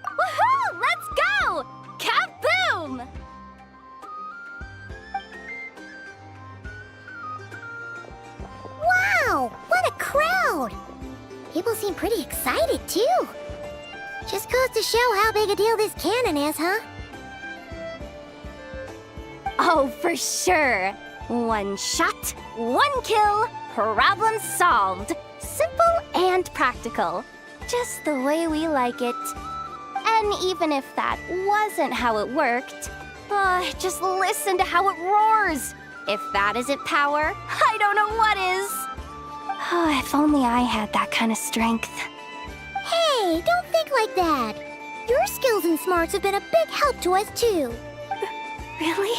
Woohoo! Let's go! Kaboom! Wow! What a crowd! People seem pretty excited, too. Just goes to show how big a deal this cannon is, huh? Oh, for sure. One shot, one kill, problem solved. Simple and practical. Just the way we like it. And even if that wasn't how it worked, just listen to how it roars. If that isn't power, I don't know what is. Oh, if only I had that kind of strength. Hey, don't think like that. Your skills and smarts have been a big help to us, too. Really?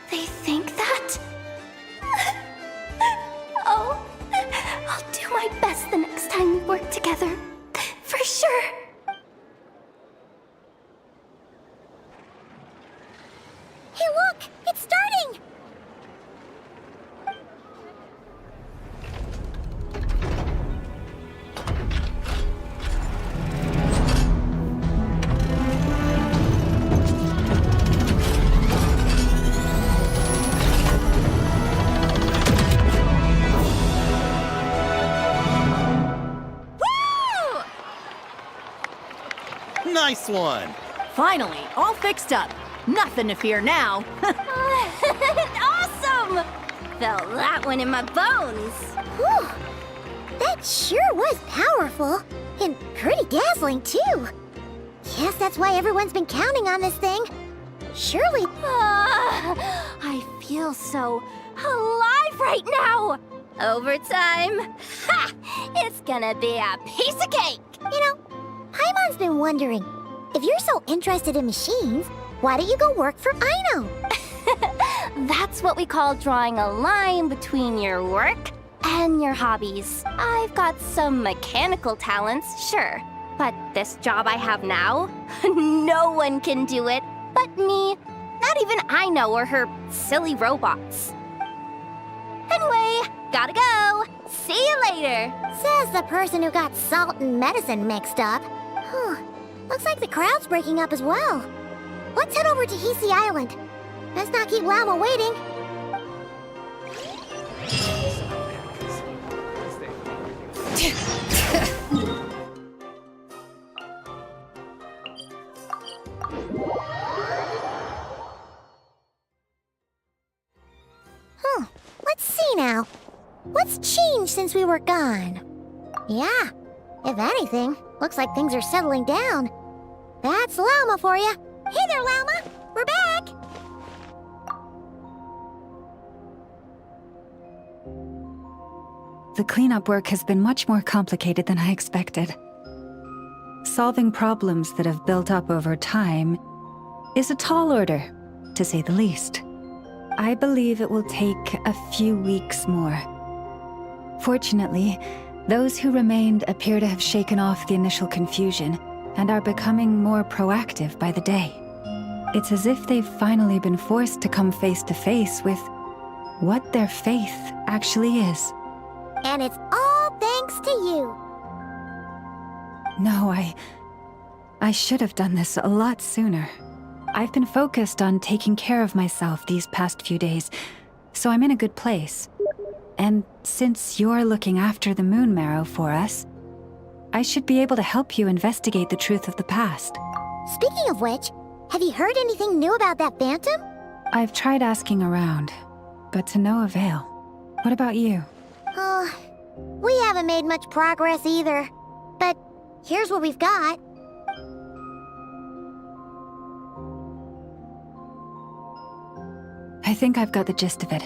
They think that? Oh, I'll do my best the next time we work together. For sure. Hey, look! It's starting! Nice one! Finally, all fixed up. Nothing to fear now. Awesome! Felt that one in my bones. Whew. That sure was powerful. And pretty dazzling, too. Guess that's why everyone's been counting on this thing. Surely... I feel so alive right now. Overtime. Ha! It's gonna be a piece of cake. You know, Paimon's been wondering, if you're so interested in machines, why don't you go work for Aino? That's what we call drawing a line between your work and your hobbies. I've got some mechanical talents, sure. But this job I have now, no one can do it but me. Not even Aino or her silly robots. Anyway, gotta go. See you later. Says the person who got salt and medicine mixed up. Looks like the crowd's breaking up as well. Let's head over to Hisi Island. Let's not keep Lauma waiting. Let's see now. What's changed since we were gone? Yeah, if anything, looks like things are settling down. That's Lauma for you. Hey there, Lauma. We're back. The cleanup work has been much more complicated than I expected. Solving problems that have built up over time is a tall order, to say the least. I believe it will take a few weeks more. Fortunately, those who remained appear to have shaken off the initial confusion and are becoming more proactive by the day. It's as if they've finally been forced to come face to face with what their faith actually is. And it's all thanks to you. No, I should have done this a lot sooner. I've been focused on taking care of myself these past few days, so I'm in a good place. And since you're looking after the Moon Marrow for us, I should be able to help you investigate the truth of the past. Speaking of which, have you heard anything new about that phantom? I've tried asking around, but to no avail. What about you? Oh, we haven't made much progress either. But here's what we've got. I think I've got the gist of it.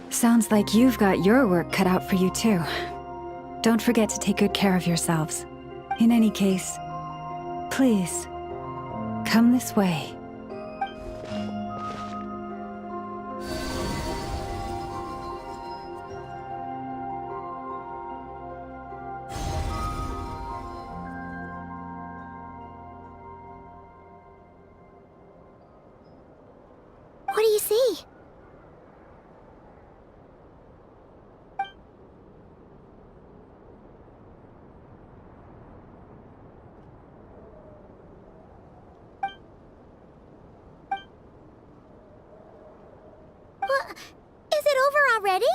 Sounds like you've got your work cut out for you too. Don't forget to take good care of yourselves. In any case, please, come this way. What do you see? Is it over already?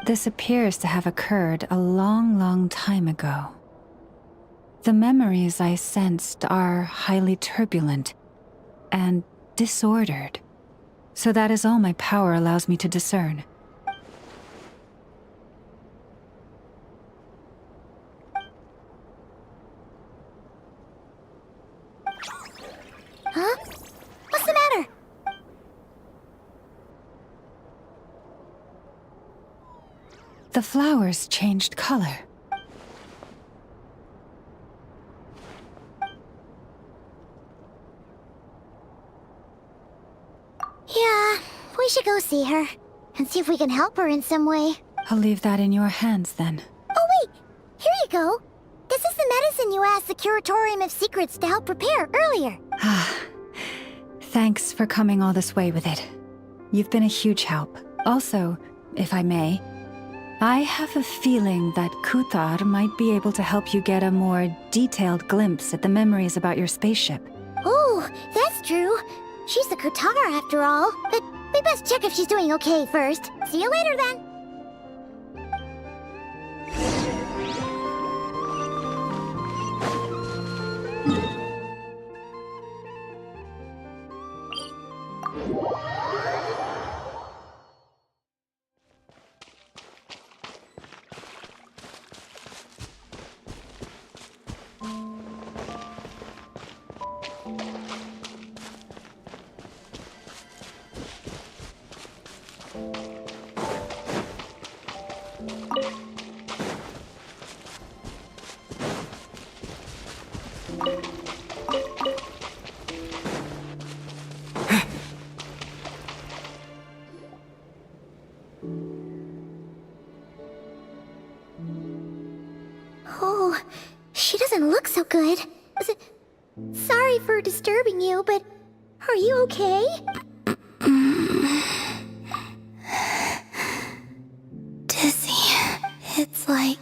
This appears to have occurred a long, long time ago. The memories I sensed are highly turbulent and disordered. So that is all my power allows me to discern. Huh? What's the matter? The flowers changed color. Yeah, we should go see her and see if we can help her in some way. I'll leave that in your hands then. Oh wait, here you go. This is the medicine you asked the Curatorium of Secrets to help prepare earlier. Thanks for coming all this way with it. You've been a huge help. Also, if I may, I have a feeling that Kuthar might be able to help you get a more detailed glimpse at the memories about your spaceship. Oh, that's true. She's the Kutara after all. But we best check if she's doing okay first. See you later then. Oh, she doesn't look so good. Sorry for disturbing you, but are you okay? Dizzy. It's like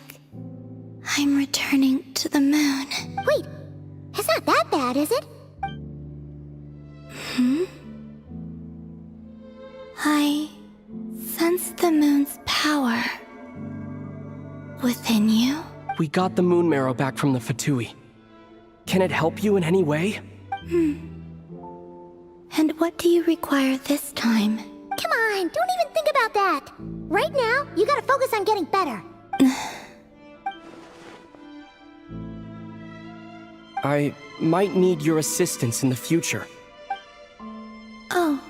I'm returning to the moon. Wait, it's not that bad, is it? I sense the moon's power within you. We got the moon marrow back from the Fatui. Can it help you in any way? And what do you require this time? Come on, don't even think about that. Right now, you gotta focus on getting better. I might need your assistance in the future. Oh.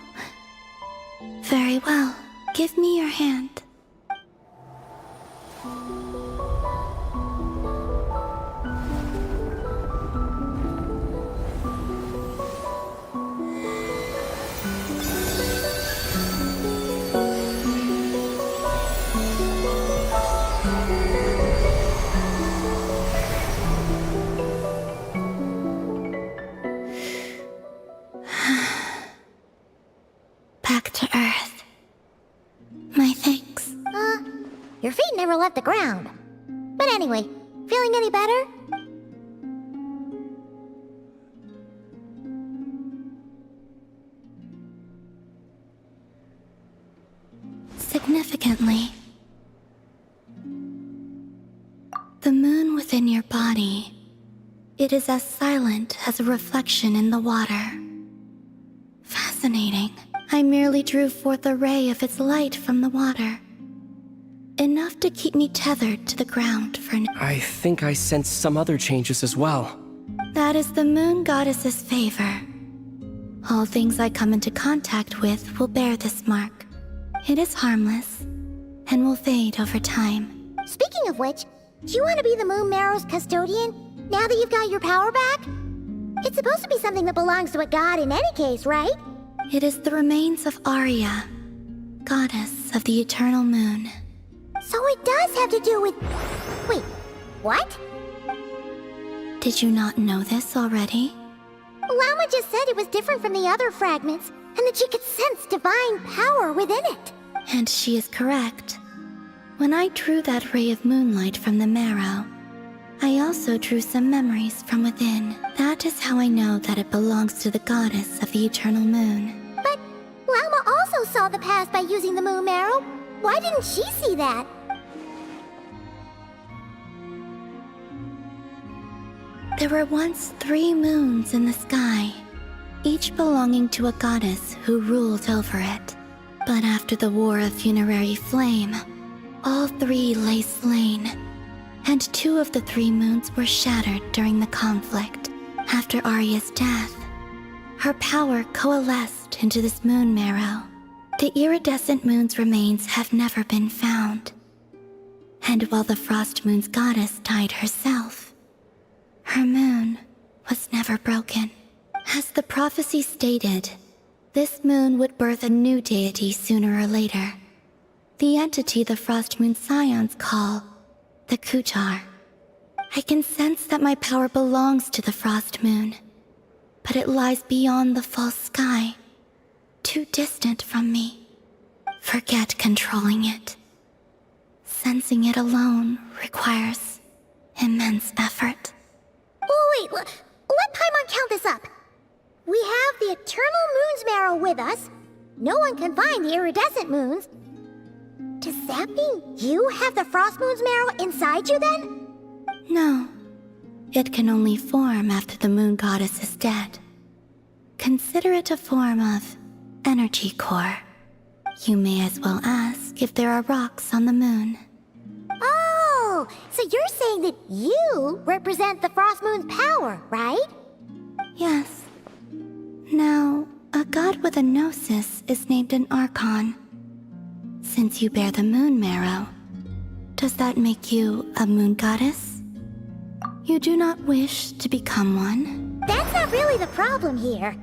Very well. Give me your hand. Back to Earth. My thanks. Your feet never left the ground. But anyway, feeling any better? Significantly, the moon within your body, it is as silent as a reflection in the water. Fascinating. I merely drew forth a ray of its light from the water. Enough to keep me tethered to the ground for an... I think I sense some other changes as well. That is the moon goddess's favor. All things I come into contact with will bear this mark. It is harmless, and will fade over time. Speaking of which, do you want to be the moon marrow's custodian, now that you've got your power back? It's supposed to be something that belongs to a god in any case, right? It is the remains of Arya, goddess of the eternal moon. So it does have to do with... Wait, what? Did you not know this already? Lauma just said it was different from the other fragments, and that she could sense divine power within it. And she is correct. When I drew that ray of moonlight from the marrow, I also drew some memories from within. That is how I know that it belongs to the goddess of the eternal moon. But Lauma also saw the past by using the moon marrow. Why didn't she see that? There were once 3 moons in the sky, each belonging to a goddess who ruled over it. But after the War of Funerary Flame, all 3 lay slain, and 2 of the 3 moons were shattered during the conflict. After Arya's death, her power coalesced into this moon marrow. The iridescent moon's remains have never been found. And while the Frost Moon's goddess died herself, her moon was never broken. As the prophecy stated, this moon would birth a new deity sooner or later. The entity the Frost Moon Scions call the Kujar. I can sense that my power belongs to the Frost Moon, but it lies beyond the false sky, too distant from me. Forget controlling it. Sensing it alone requires immense effort. Oh, wait, let Paimon count this up. We have the Eternal Moon's marrow with us. No one can find the iridescent moons. Does that mean you have the Frost Moon's marrow inside you then? No. It can only form after the moon goddess is dead. Consider it a form of energy core. You may as well ask if there are rocks on the moon. Oh, so you're saying that you represent the Frost Moon's power, right? Yes. Now, a god with a gnosis is named an Archon. Since you bear the moon marrow, does that make you a moon goddess? You do not wish to become one? That's not really the problem here.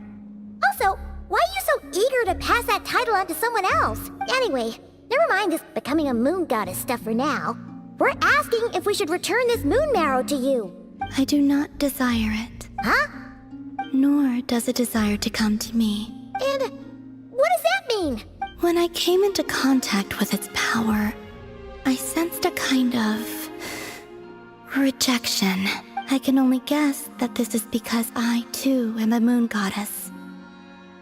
Also, why are you so eager to pass that title on to someone else? Anyway, never mind this becoming a moon goddess stuff for now. We're asking if we should return this moon marrow to you. I do not desire it. Huh? Nor does it desire to come to me. And what does that mean? When I came into contact with its power, I sensed a kind of rejection. I can only guess that this is because I, too, am a moon goddess.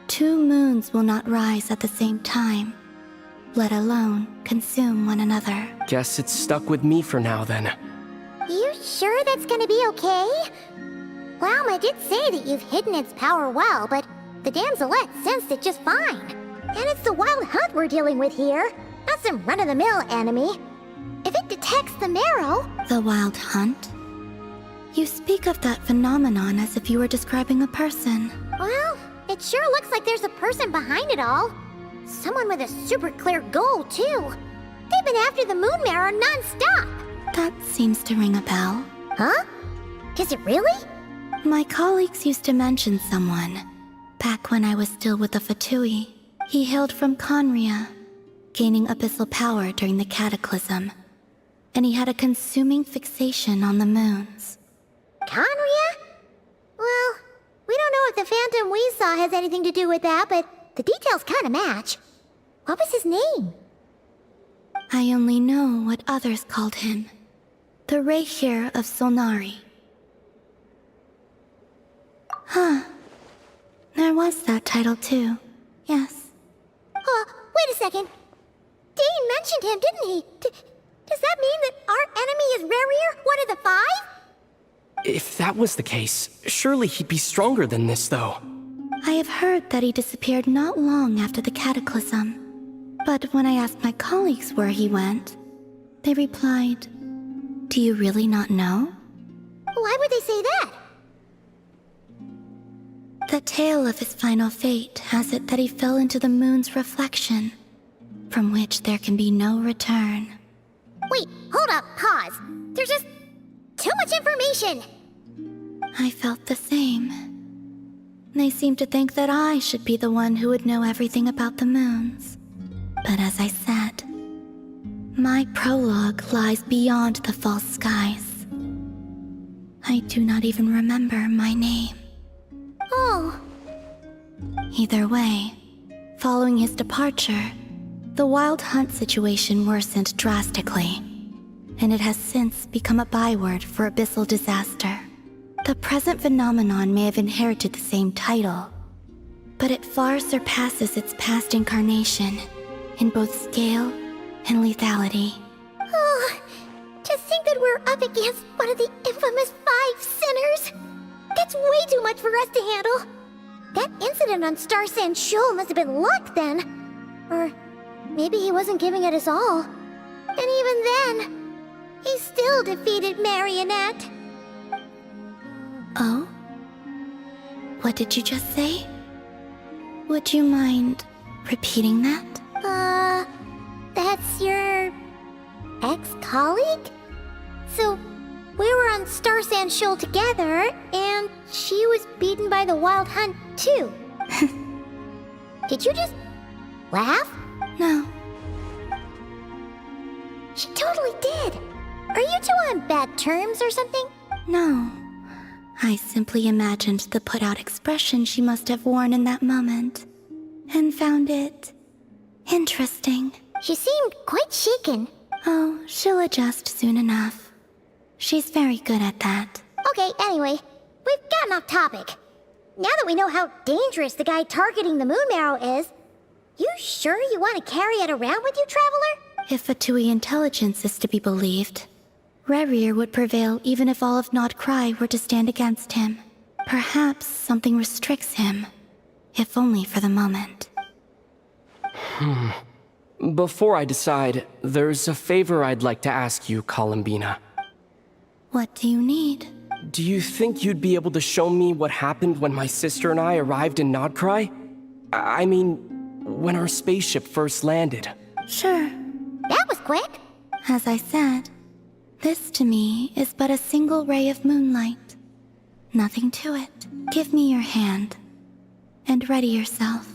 2 moons will not rise at the same time. let alone consume one another. Guess it's stuck with me for now then. You sure that's gonna be okay? Lauma did say that you've hidden its power well, but the damselette sensed it just fine. And it's the wild hunt we're dealing with here, not some run-of-the-mill enemy. If it detects the marrow... The wild hunt? You speak of that phenomenon as if you were describing a person. Well, it sure looks like there's a person behind it all. Someone with a super clear goal, too. They've been after the moon marrow non-stop. That seems to ring a bell. Huh? Does it really? My colleagues used to mention someone, back when I was still with the Fatui. He hailed from Conria, gaining abyssal power during the Cataclysm. And he had a consuming fixation on the moons. Conria? Well, we don't know if the phantom we saw has anything to do with that, but the details kinda match. What was his name? I only know what others called him. The Reihir of Solnari. Huh. There was that title too. Yes. Wait a second. Dane mentioned him, didn't he? Does that mean that our enemy is Reihir, one of the 5? If that was the case, surely he'd be stronger than this, though. I have heard that he disappeared not long after the Cataclysm. But when I asked my colleagues where he went, they replied, "Do you really not know?" Why would they say that? The tale of his final fate has it that he fell into the moon's reflection, from which there can be no return. Wait, hold up, pause. There's just too much information. I felt the same. They seemed to think that I should be the one who would know everything about the moons. But as I said, my prologue lies beyond the false skies. I do not even remember my name. Oh. Either way, following his departure, the wild hunt situation worsened drastically, and it has since become a byword for abyssal disaster. The present phenomenon may have inherited the same title, but it far surpasses its past incarnation in both scale and lethality. Oh, to think that we're up against one of the infamous 5 sinners. That's way too much for us to handle. That incident on Star Sand Shoal must have been luck then. Or maybe he wasn't giving it his all. And even then, he still defeated Marionette. Oh? What did you just say? Would you mind repeating that? That's your ex-colleague? So, we were on Star Sand Shoal together, and she was beaten by the Wild Hunt too. Did you just laugh? No. She totally did. Are you two on bad terms or something? No. I simply imagined the put-out expression she must have worn in that moment, and found it interesting. She seemed quite shaken. Oh, she'll adjust soon enough. She's very good at that. Okay, anyway, we've gotten off topic. Now that we know how dangerous the guy targeting the moon marrow is, you sure you want to carry it around with you, Traveler? If Fatui intelligence is to be believed, Reihir would prevail even if all of Nod Krai were to stand against him. Perhaps something restricts him, if only for the moment. Before I decide, there's a favor I'd like to ask you, Columbina. What do you need? Do you think you'd be able to show me what happened when my sister and I arrived in Nod Krai? I mean, when our spaceship first landed. Sure. That was quick. As I said, this to me is but a single ray of moonlight. Nothing to it. Give me your hand, and ready yourself.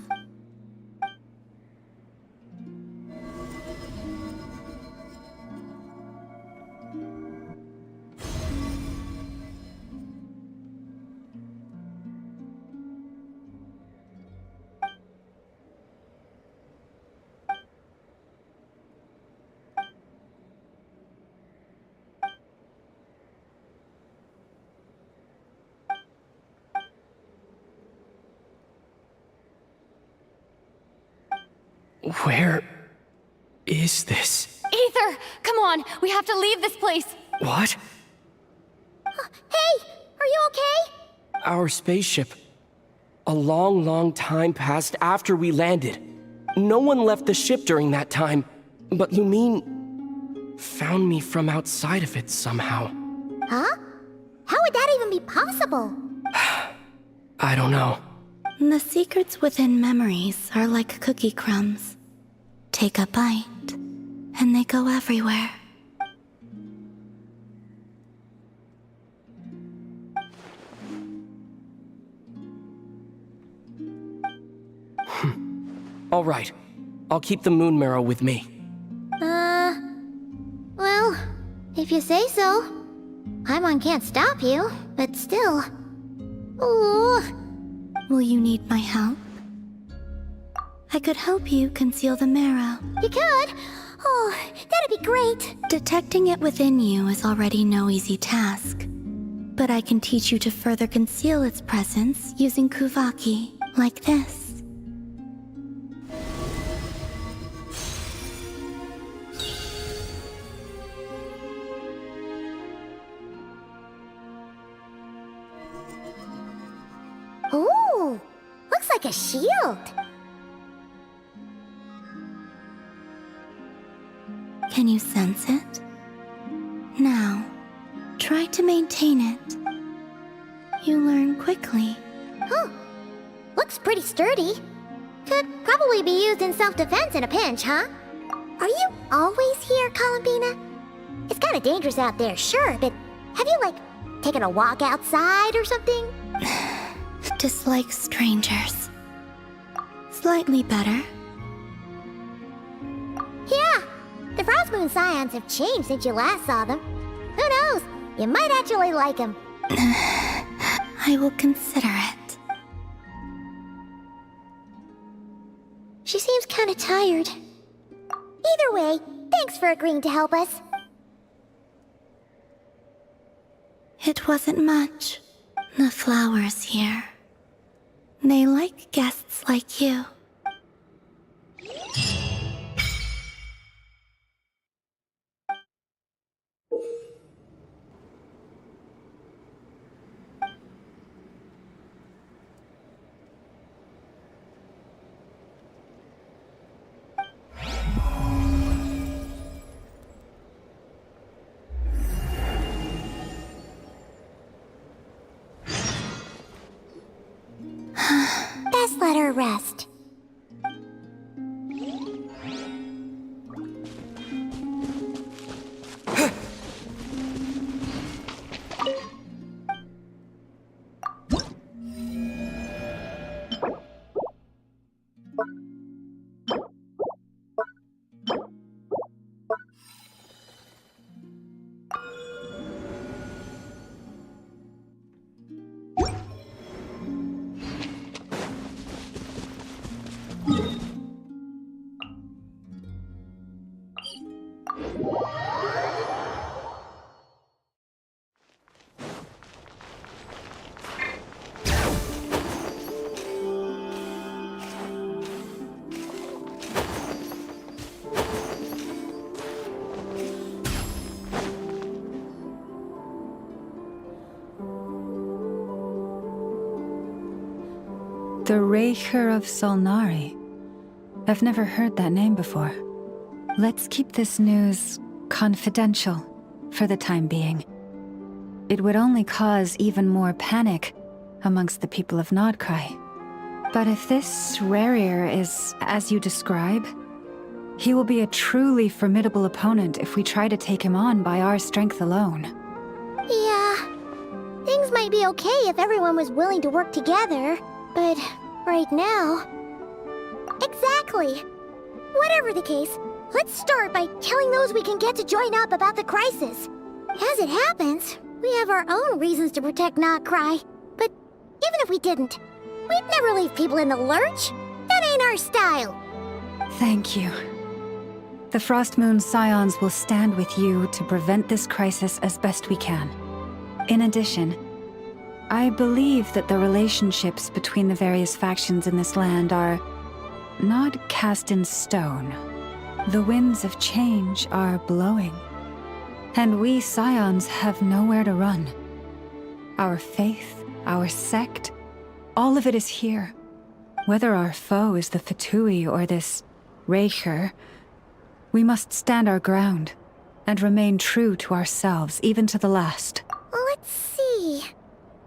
Where is this? Ether, come on, we have to leave this place. What? Hey, are you okay? Our spaceship. A long, long time passed after we landed. No one left the ship during that time, but Lumine found me from outside of it somehow. Huh? How would that even be possible? I don't know. The secrets within memories are like cookie crumbs. Take a bite, and they go everywhere. All right, I'll keep the moon marrow with me. Well, if you say so. Paimon can't stop you, but still. Ooh. Will you need my help? I could help you conceal the marrow. You could? Oh, that'd be great. Detecting it within you is already no easy task. But I can teach you to further conceal its presence using Kuvaki, like this. Ooh, looks like a shield. Can you sense it? Now, try to maintain it. You learn quickly. Huh. Looks pretty sturdy. Could probably be used in self-defense in a pinch, huh? Are you always here, Columbina? It's kind of dangerous out there, sure, but have you, like, taken a walk outside or something? Dislike strangers. Slightly better. Yeah, the Frost Moon Scions have changed since you last saw them. Who knows? You might actually like them. I will consider it. She seems kind of tired. Either way, thanks for agreeing to help us. It wasn't much. The flowers here. They like guests like you. Best let her rest. The Raker of Solnari. I've never heard that name before. Let's keep this news confidential for the time being. It would only cause even more panic amongst the people of Nod Krai. But if this Rarir is as you describe, he will be a truly formidable opponent if we try to take him on by our strength alone. Yeah, things might be okay if everyone was willing to work together, but right now... Exactly! Whatever the case, let's start by telling those we can get to join up about the crisis. As it happens, we have our own reasons to protect Nod Krai, but even if we didn't, we'd never leave people in the lurch. That ain't our style. Thank you. The Frost Moon Scions will stand with you to prevent this crisis as best we can. In addition, I believe that the relationships between the various factions in this land are not cast in stone. The winds of change are blowing, and we Scions have nowhere to run. Our faith, our sect, all of it is here. Whether our foe is the Fatui or this Raker, we must stand our ground and remain true to ourselves, even to the last. Let's see.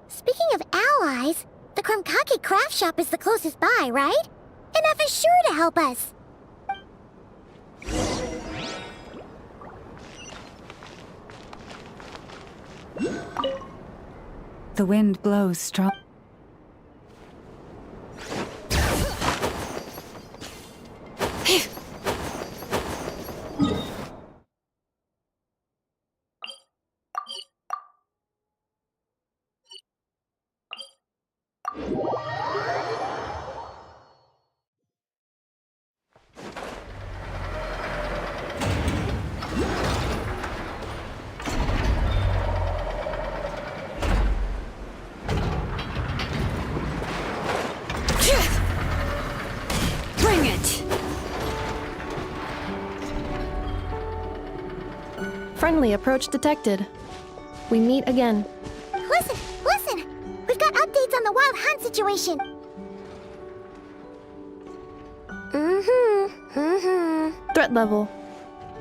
Speaking of allies, the kekekeke craft shop is the closest by, right? Enough is sure to help us. The wind blows strong. Bring it! Friendly approach detected. We meet again. Listen! We've got updates on the wild hunt situation. Threat level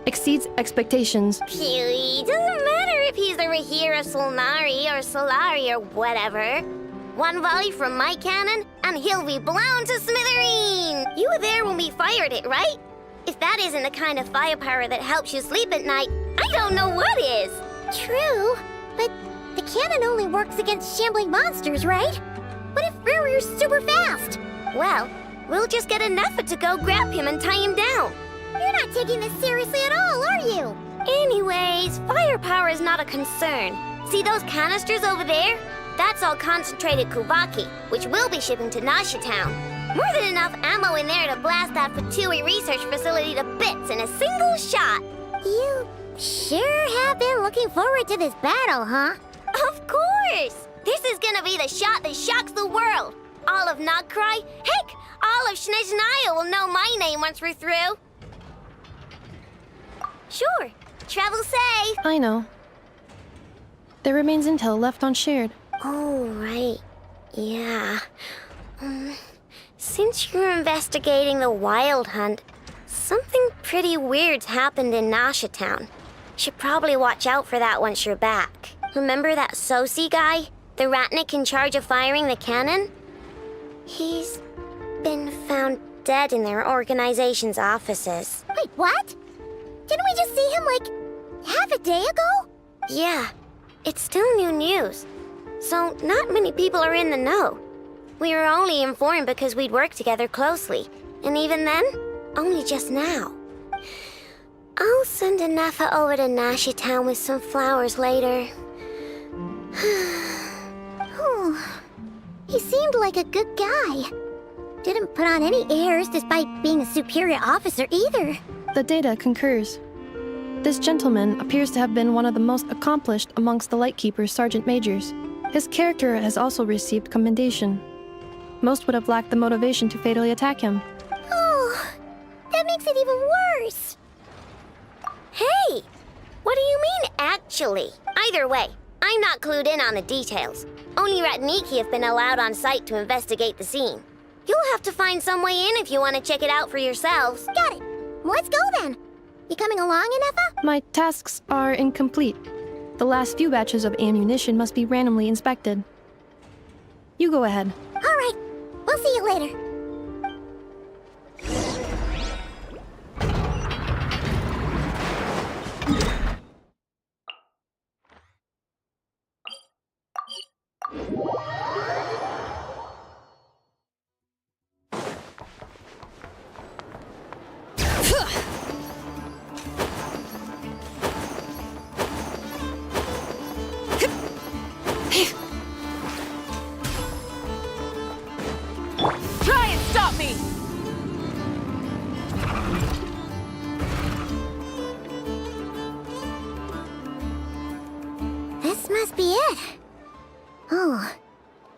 exceeds expectations. Phew, doesn't matter if he's the Rahira Solnari or Solari or whatever. One volley from my cannon, and he'll be blown to smithereens! You were there when we fired it, right? If that isn't the kind of firepower that helps you sleep at night, I don't know what is! True, but the cannon only works against shambling monsters, right? What if Ruru's super fast? Well, we'll just get an effort to go grab him and tie him down. You're not taking this seriously at all, are you? Anyways, firepower is not a concern. See those canisters over there? That's all concentrated Kuvaki, which we'll be shipping to Nasha Town. More than enough ammo in there to blast that Fatui research facility to bits in a single shot. You sure have been looking forward to this battle, huh? Of course! This is gonna be the shot that shocks the world. All of Nod Krai, heck, all of Snezhnaya will know my name once we're through. Sure, travel safe. I know. There remains intel left unshared. Oh, right. Yeah. Since you're investigating the wild hunt, something pretty weird's happened in Nasha Town. Should probably watch out for that once you're back. Remember that Sosi guy? The Ratnik in charge of firing the cannon? He's been found dead in their organization's offices. Wait, what? Didn't we just see him, like, half a day ago? Yeah, it's still new news. So not many people are in the know. We were only informed because we'd worked together closely. And even then, only just now. I'll send a Nefa over to Nasha Town with some flowers later. Oh, he seemed like a good guy. Didn't put on any airs despite being a superior officer either. The data concurs. This gentleman appears to have been one of the most accomplished amongst the Lightkeeper's sergeant majors. His character has also received commendation. Most would have lacked the motivation to fatally attack him. Oh, that makes it even worse. Hey! What do you mean, actually? Either way, I'm not clued in on the details. Only Ratniki have been allowed on site to investigate the scene. You'll have to find some way in if you want to check it out for yourselves. Got it. Let's go then. You coming along, Inefa? My tasks are incomplete. The last few batches of ammunition must be randomly inspected. You go ahead. All right. We'll see you later. Try and stop me! This must be it. Oh,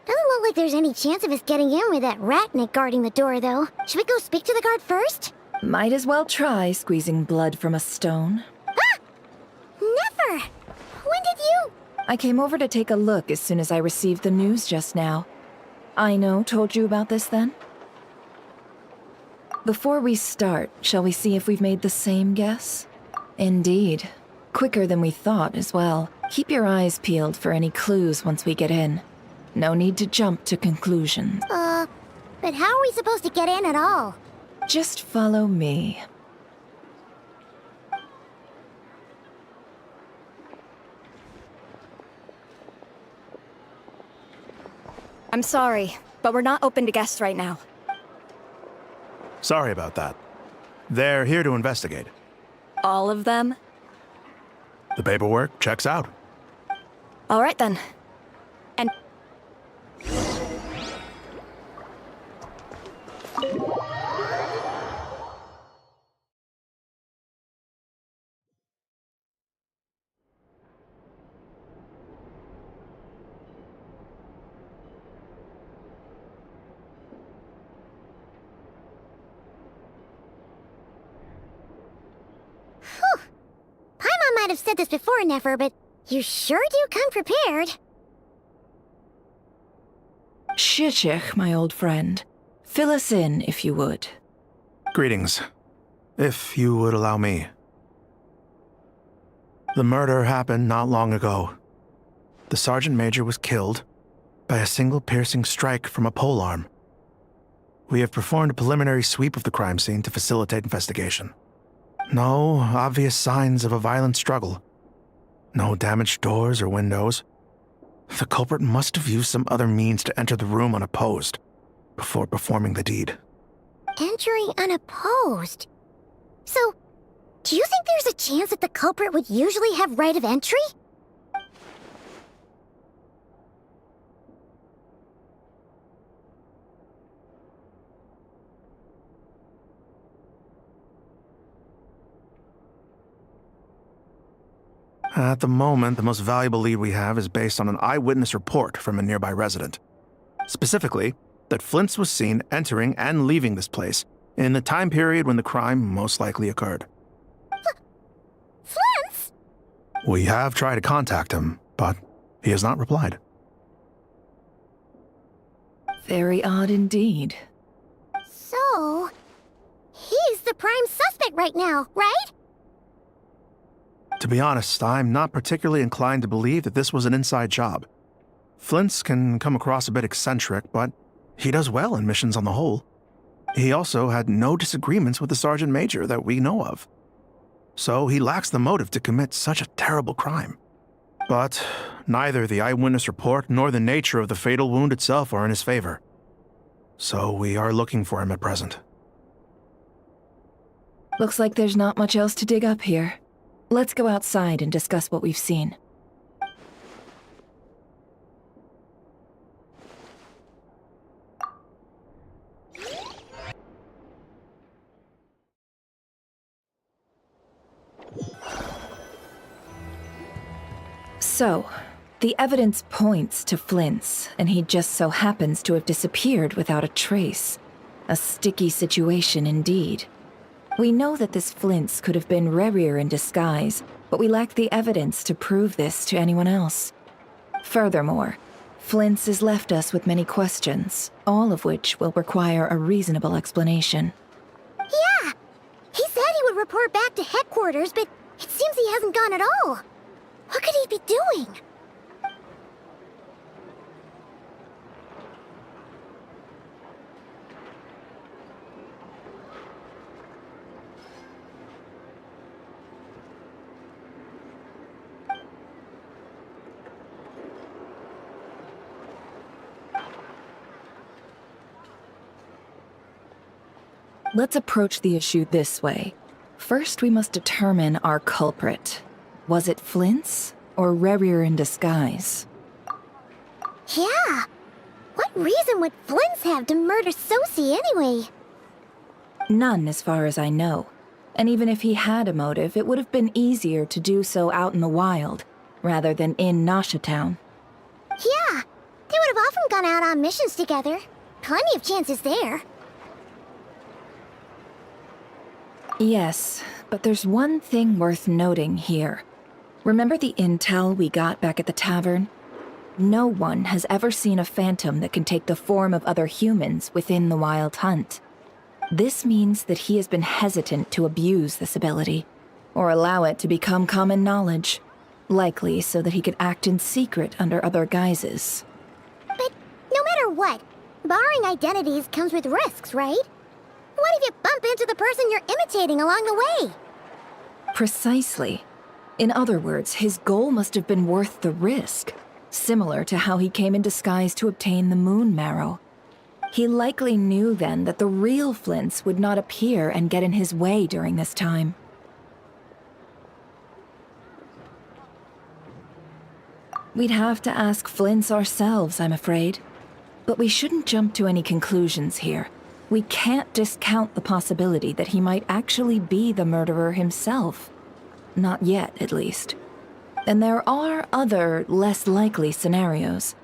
doesn't look like there's any chance of us getting in with that Ratnik guarding the door, though. Should we go speak to the guard first? Might as well try squeezing blood from a stone. Never! When did you... I came over to take a look as soon as I received the news just now. Aino told you about this then? Before we start, shall we see if we've made the same guess? Indeed. Quicker than we thought as well. Keep your eyes peeled for any clues once we get in. No need to jump to conclusions. But how are we supposed to get in at all? Just follow me. I'm sorry, but we're not open to guests right now. Sorry about that. They're here to investigate. All of them? The paperwork checks out. All right then. And... Paimon might have said this before, Nefer, but you sure do come prepared. Shishich, my old friend. Fill us in, if you would. Greetings. If you would allow me. The murder happened not long ago. The Sergeant Major was killed by a single piercing strike from a polearm. We have performed a preliminary sweep of the crime scene to facilitate investigation. No obvious signs of a violent struggle. No damaged doors or windows. The culprit must have used some other means to enter the room unopposed before performing the deed. Entering unopposed? So, do you think there's a chance that the culprit would usually have right of entry? At the moment, the most valuable lead we have is based on an eyewitness report from a nearby resident. Specifically, that Flint's was seen entering and leaving this place in the time period when the crime most likely occurred. Flint's? We have tried to contact him, but he has not replied. Very odd indeed. So, he's the prime suspect right now, right? To be honest, I'm not particularly inclined to believe that this was an inside job. Flint's can come across a bit eccentric, but he does well in missions on the whole. He also had no disagreements with the Sergeant Major that we know of. So he lacks the motive to commit such a terrible crime. But neither the eyewitness report nor the nature of the fatal wound itself are in his favor. So we are looking for him at present. Looks like there's not much else to dig up here. Let's go outside and discuss what we've seen. So, the evidence points to Flint's, and he just so happens to have disappeared without a trace. A sticky situation indeed. We know that this Flint's could have been Rerir in disguise, but we lack the evidence to prove this to anyone else. Furthermore, Flint's has left us with many questions, all of which will require a reasonable explanation. Yeah! He said he would report back to headquarters, but it seems he hasn't gone at all. What could he be doing? Let's approach the issue this way. First, we must determine our culprit. Was it Flint's or Rerir in disguise? Yeah! What reason would Flint's have to murder Sosie anyway? None, as far as I know. And even if he had a motive, it would have been easier to do so out in the wild, rather than in Nashatown. Yeah! They would have often gone out on missions together. Plenty of chances there. Yes, but there's one thing worth noting here. Remember the intel we got back at the tavern? No one has ever seen a phantom that can take the form of other humans within the Wild Hunt. This means that he has been hesitant to abuse this ability, or allow it to become common knowledge, likely so that he could act in secret under other guises. But no matter what, borrowing identities comes with risks, right? What if you bump into the person you're imitating along the way? Precisely. In other words, his goal must have been worth the risk, similar to how he came in disguise to obtain the moon marrow. He likely knew then that the real Flints would not appear and get in his way during this time. We'd have to ask Flints ourselves, I'm afraid. But we shouldn't jump to any conclusions here. We can't discount the possibility that he might actually be the murderer himself. Not yet, at least. And there are other, less likely scenarios.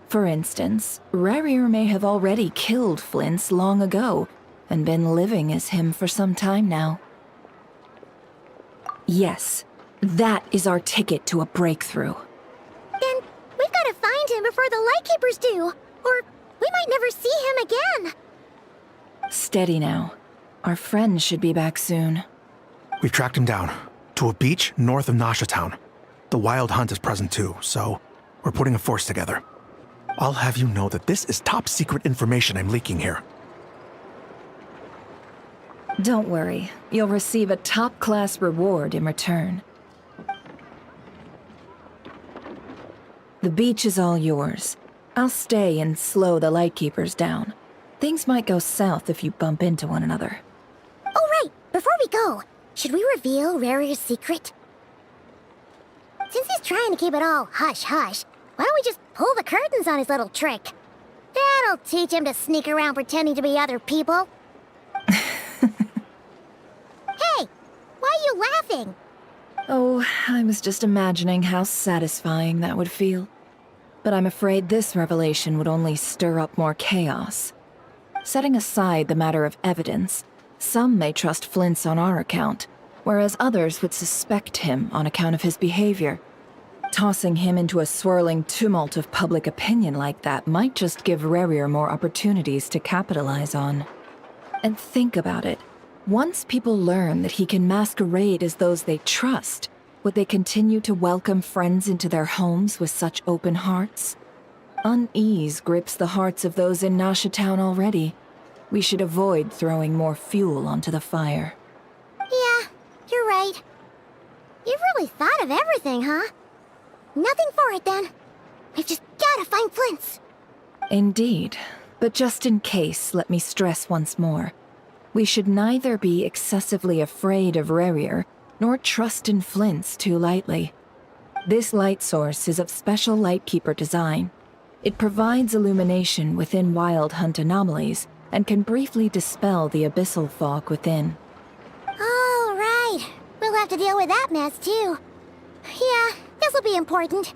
For instance, Rarier may have already killed Flints long ago, and been living as him for some time now. Yes, that is our ticket to a breakthrough. Then we've got to find him before the Lightkeepers do, or we might never see him again. Steady now. Our friend should be back soon. We've tracked him down to a beach north of Nasha Town. The Wild Hunt is present too, so we're putting a force together. I'll have you know that this is top secret information I'm leaking here. Don't worry, you'll receive a top-class reward in return. The beach is all yours. I'll stay and slow the Lightkeepers down. Things might go south if you bump into one another. Oh right, before we go, should we reveal Rarier's secret? Since he's trying to keep it all hush-hush, why don't we just pull the curtains on his little trick? That'll teach him to sneak around pretending to be other people. Hey, why are you laughing? Oh, I was just imagining how satisfying that would feel. But I'm afraid this revelation would only stir up more chaos. Setting aside the matter of evidence, some may trust Flint's on our account, whereas others would suspect him on account of his behavior. Tossing him into a swirling tumult of public opinion like that might just give Rarier more opportunities to capitalize on. And think about it. Once people learn that he can masquerade as those they trust, would they continue to welcome friends into their homes with such open hearts? Unease grips the hearts of those in Nasha Town already. We should avoid throwing more fuel onto the fire. Yeah, you're right. You've really thought of everything, huh? Nothing for it, then. We've just gotta find Flints. Indeed. But just in case, let me stress once more. We should neither be excessively afraid of Rarier, nor trust in Flints too lightly. This light source is of special Lightkeeper design. It provides illumination within Wild Hunt anomalies, and can briefly dispel the abyssal fog within. Oh, right. We'll have to deal with that mess, too. Yeah, this'll be important.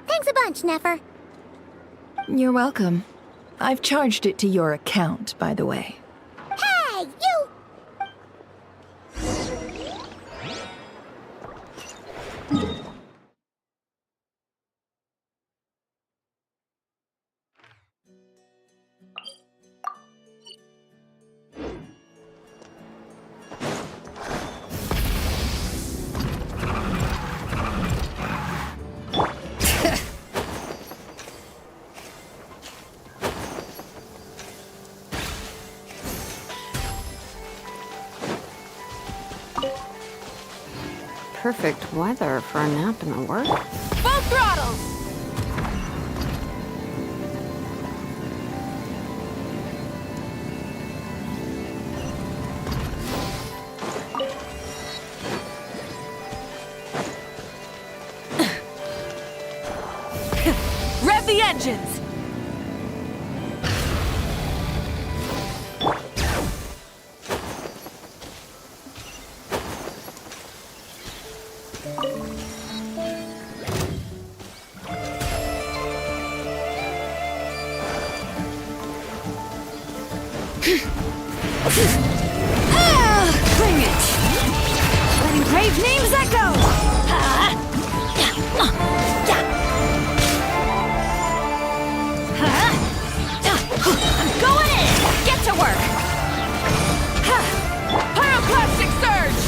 Thanks a bunch, Nefer. You're welcome. I've charged it to your account, by the way. Hey, you! Perfect weather for a nap in the work. Full throttle! Rev the engines! Bring it! Brave names echo! I'm going in! Get to work! Pyroclastic surge!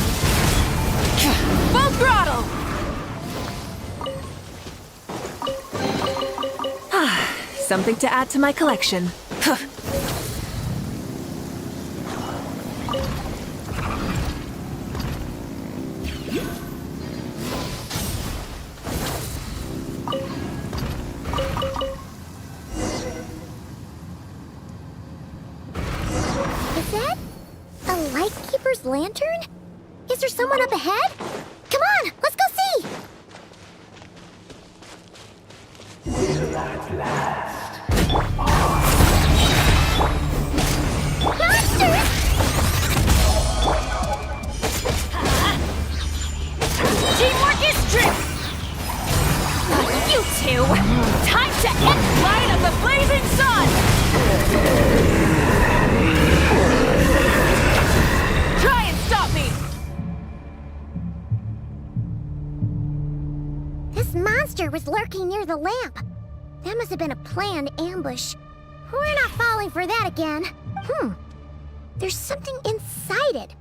Full throttle! Something to add to my collection. Is that a lightkeeper's lantern? Is there someone up ahead? Come on, let's go see! Will at last. Monsters! Teamwork is strength! You two! Time to end light of the blazing sun! Try and stop me! This monster was lurking near the lamp. That must have been a planned ambush. We're not falling for that again. There's something inside it.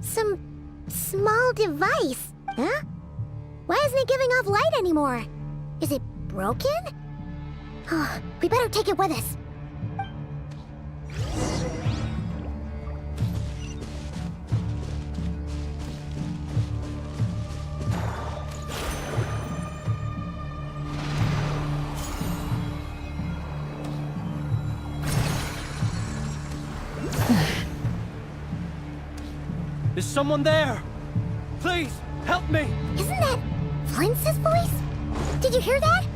Some small device. Huh? Why isn't it giving off light anymore? Is it broken? Oh, we better take it with us. Is someone there? Please, help me! Isn't that Flint's voice? Did you hear that?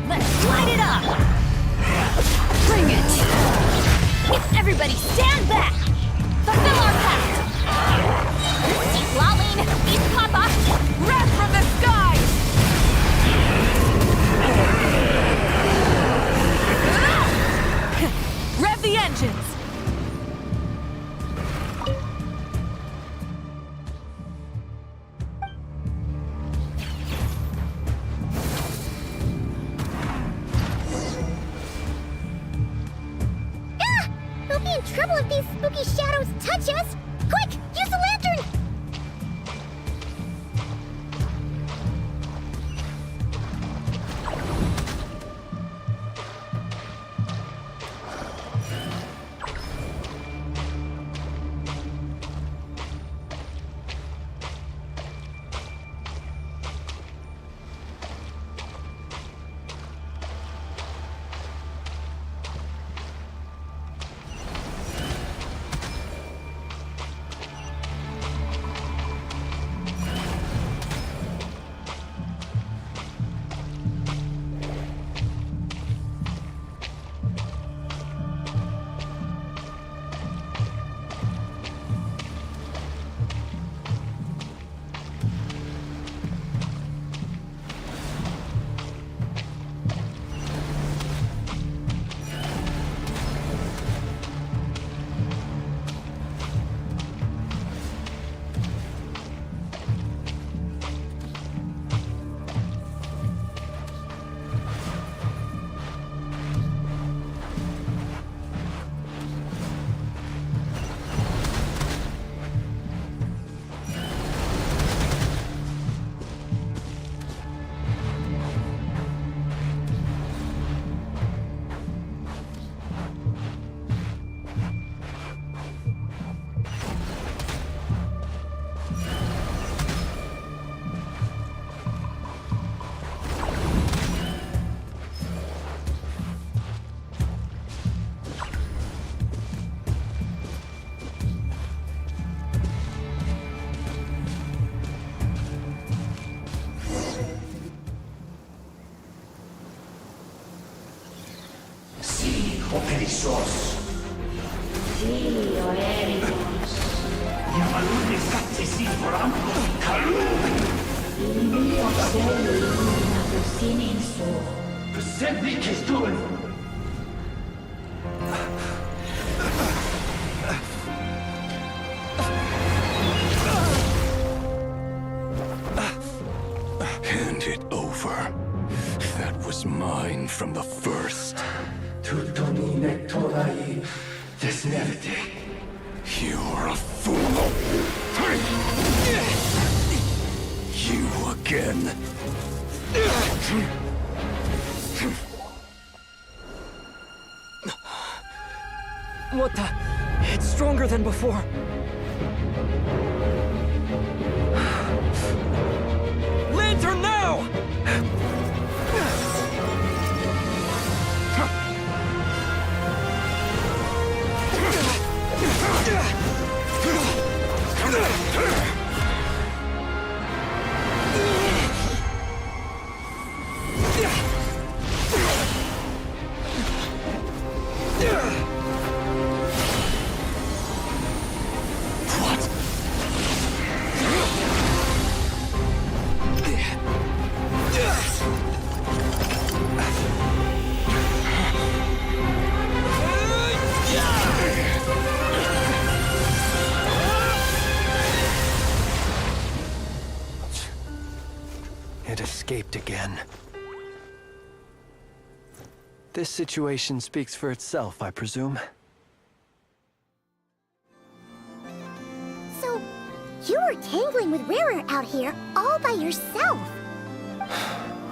Let's light it up! Bring it! Everybody stand back! Fulfill our pact! Eat Lauma, eat Papa! Wrath from the skies! Rev the engines! We'll be in trouble if these spooky shadows touch us! Quick, use the lantern! Perissos. Sì, Oericos. Yamalune Katesi Forambo Kalu. Il mio sei Sinning soul, verständlich gestohlen. Hand it over. That was mine from the first. Tutoni nektorai desnevite. You're a fool. You again. What the? It's stronger than before. Lantern now! It escaped again. This situation speaks for itself, I presume. So, you were tangling with Rarer out here all by yourself.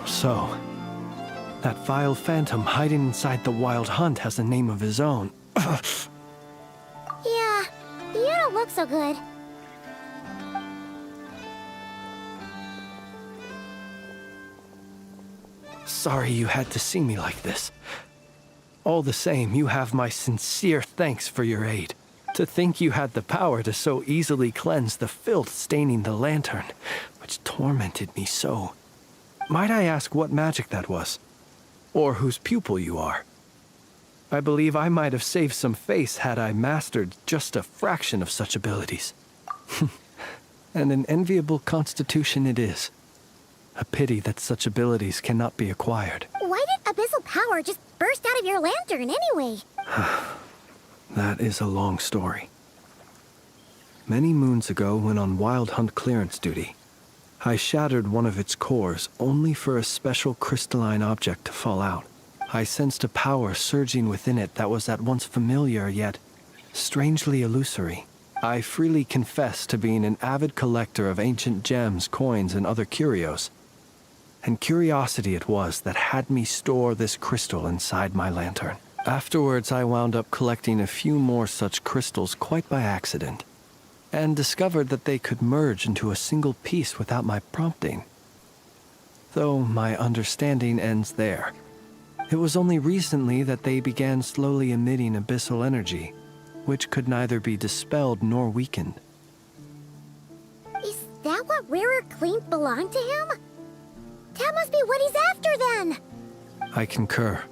So, that vile phantom hiding inside the Wild Hunt has a name of his own. Yeah, you don't look so good. Sorry you had to see me like this. All the same, you have my sincere thanks for your aid. To think you had the power to so easily cleanse the filth staining the lantern, which tormented me so. Might I ask what magic that was? Or whose pupil you are? I believe I might have saved some face had I mastered just a fraction of such abilities. And an enviable constitution it is. A pity that such abilities cannot be acquired. Why did abyssal power just burst out of your lantern anyway? That is a long story. Many moons ago, when on Wild Hunt clearance duty, I shattered one of its cores only for a special crystalline object to fall out. I sensed a power surging within it that was at once familiar yet strangely illusory. I freely confess to being an avid collector of ancient gems, coins, and other curios. And curiosity it was that had me store this crystal inside my lantern. Afterwards, I wound up collecting a few more such crystals quite by accident, and discovered that they could merge into a single piece without my prompting. Though my understanding ends there. It was only recently that they began slowly emitting abyssal energy, which could neither be dispelled nor weakened. Is that what Rarer claimed belonged to him? That must be what he's after then! I concur.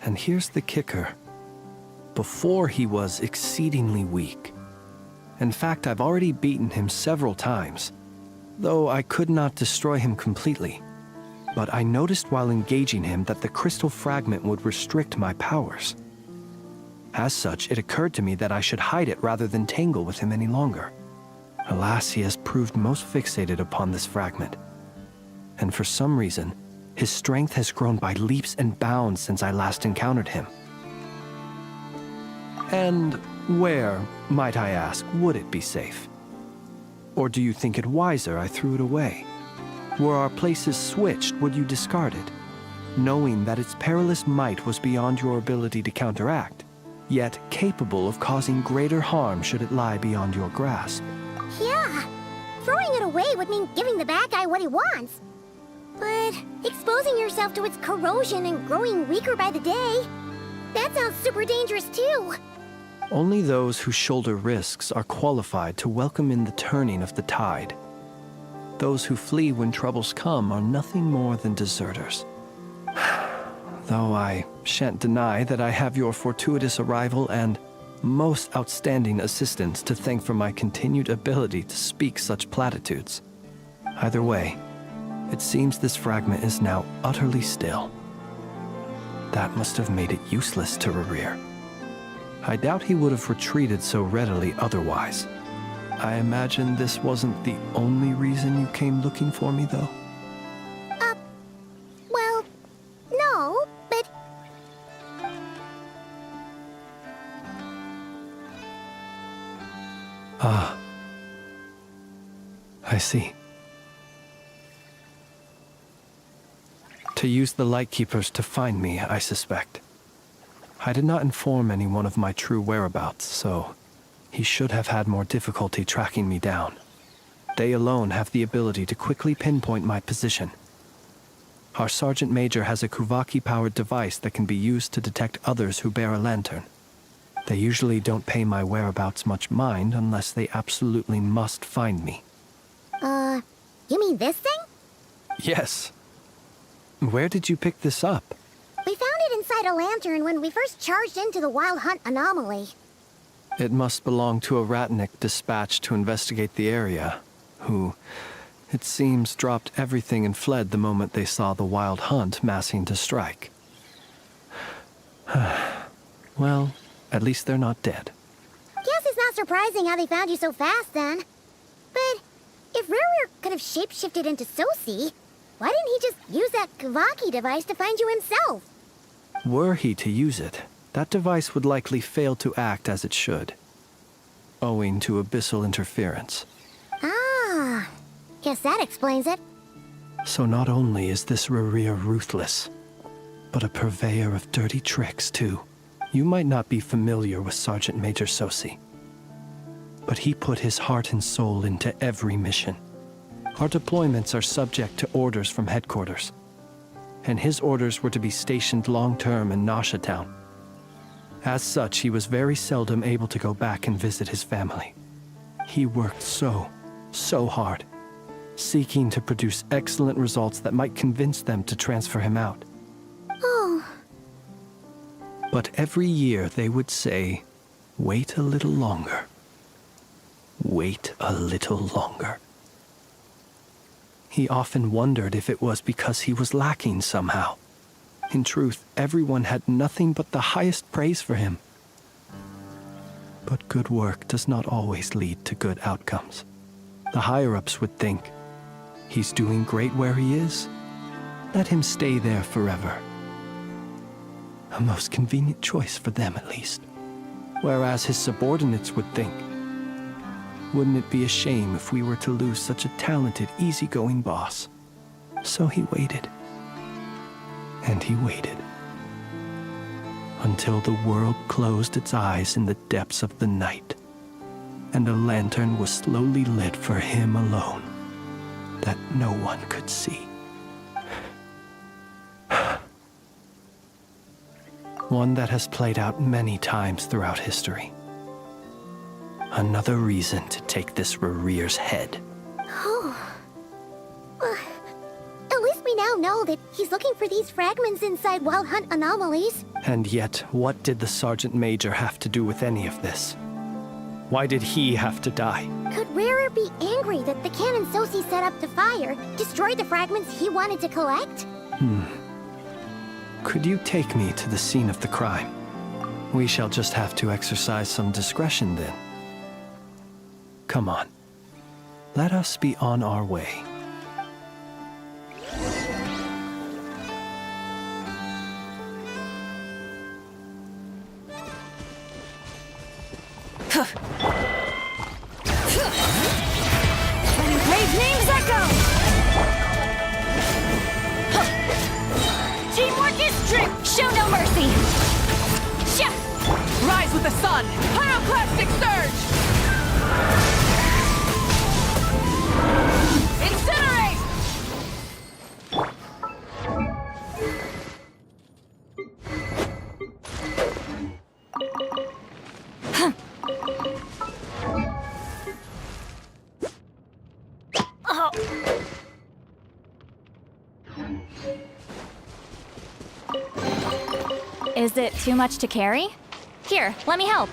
And here's the kicker. Before he was exceedingly weak. In fact, I've already beaten him several times, though I could not destroy him completely. But I noticed while engaging him that the crystal fragment would restrict my powers. As such, it occurred to me that I should hide it rather than tangle with him any longer. Alas, he has proved most fixated upon this fragment. And for some reason, his strength has grown by leaps and bounds since I last encountered him. And where, might I ask, would it be safe? Or do you think it wiser I threw it away? Were our places switched, would you discard it, knowing that its perilous might was beyond your ability to counteract, yet capable of causing greater harm should it lie beyond your grasp? Yeah, throwing it away would mean giving the bad guy what he wants. But exposing yourself to its corrosion and growing weaker by the day, that sounds super dangerous too. Only those who shoulder risks are qualified to welcome in the turning of the tide. Those who flee when troubles come are nothing more than deserters. Though I shan't deny that I have your fortuitous arrival and most outstanding assistance to thank for my continued ability to speak such platitudes. Either way, It seems this fragment is now utterly still. That must have made it useless to Rerir. I doubt he would have retreated so readily otherwise. I imagine this wasn't the only reason you came looking for me, though? Well, no, but... Ah. I see. To use the Lightkeepers to find me, I suspect. I did not inform anyone of my true whereabouts, so he should have had more difficulty tracking me down. They alone have the ability to quickly pinpoint my position. Our Sergeant Major has a Kuvaki-powered device that can be used to detect others who bear a lantern. They usually don't pay my whereabouts much mind unless they absolutely must find me. You mean this thing? Yes. Where did you pick this up? We found it inside a lantern when we first charged into the Wild Hunt anomaly. It must belong to a Ratnik dispatched to investigate the area, who, it seems, dropped everything and fled the moment they saw the Wild Hunt massing to strike. Well, at least they're not dead. Guess it's not surprising how they found you so fast, then. But if Rerir could have shapeshifted into Sosi, why didn't he just use that Kavaki device to find you himself? Were he to use it, that device would likely fail to act as it should, owing to abyssal interference. Ah, guess that explains it. So not only is this Rerir ruthless, but a purveyor of dirty tricks, too. You might not be familiar with Sergeant Major Sosi, but he put his heart and soul into every mission. Our deployments are subject to orders from headquarters, and his orders were to be stationed long-term in Nasha Town. As such, he was very seldom able to go back and visit his family. He worked so hard, seeking to produce excellent results that might convince them to transfer him out. Oh. But every year they would say, "Wait a little longer. Wait a little longer." He often wondered if it was because he was lacking somehow. In truth, everyone had nothing but the highest praise for him. But good work does not always lead to good outcomes. The higher-ups would think, he's doing great where he is. Let him stay there forever. A most convenient choice for them, at least. Whereas his subordinates would think, wouldn't it be a shame if we were to lose such a talented, easygoing boss? So he waited. And he waited. Until the world closed its eyes in the depths of the night, and a lantern was slowly lit for him alone, that no one could see. One that has played out many times throughout history. Another reason to take this Rerir's head. Oh. At least we now know that he's looking for these fragments inside Wild Hunt anomalies. And yet, what did the Sergeant Major have to do with any of this? Why did he have to die? Could Rerir be angry that the cannon Sosi set up to fire destroyed the fragments he wanted to collect? Could you take me to the scene of the crime? We shall just have to exercise some discretion then. Come on. Let us be on our way. Letting brave names echo! Teamwork is strength! Show no mercy! Rise with the sun! Pyroclastic surge! Incinerate! Oh. Is it too much to carry? Here, let me help.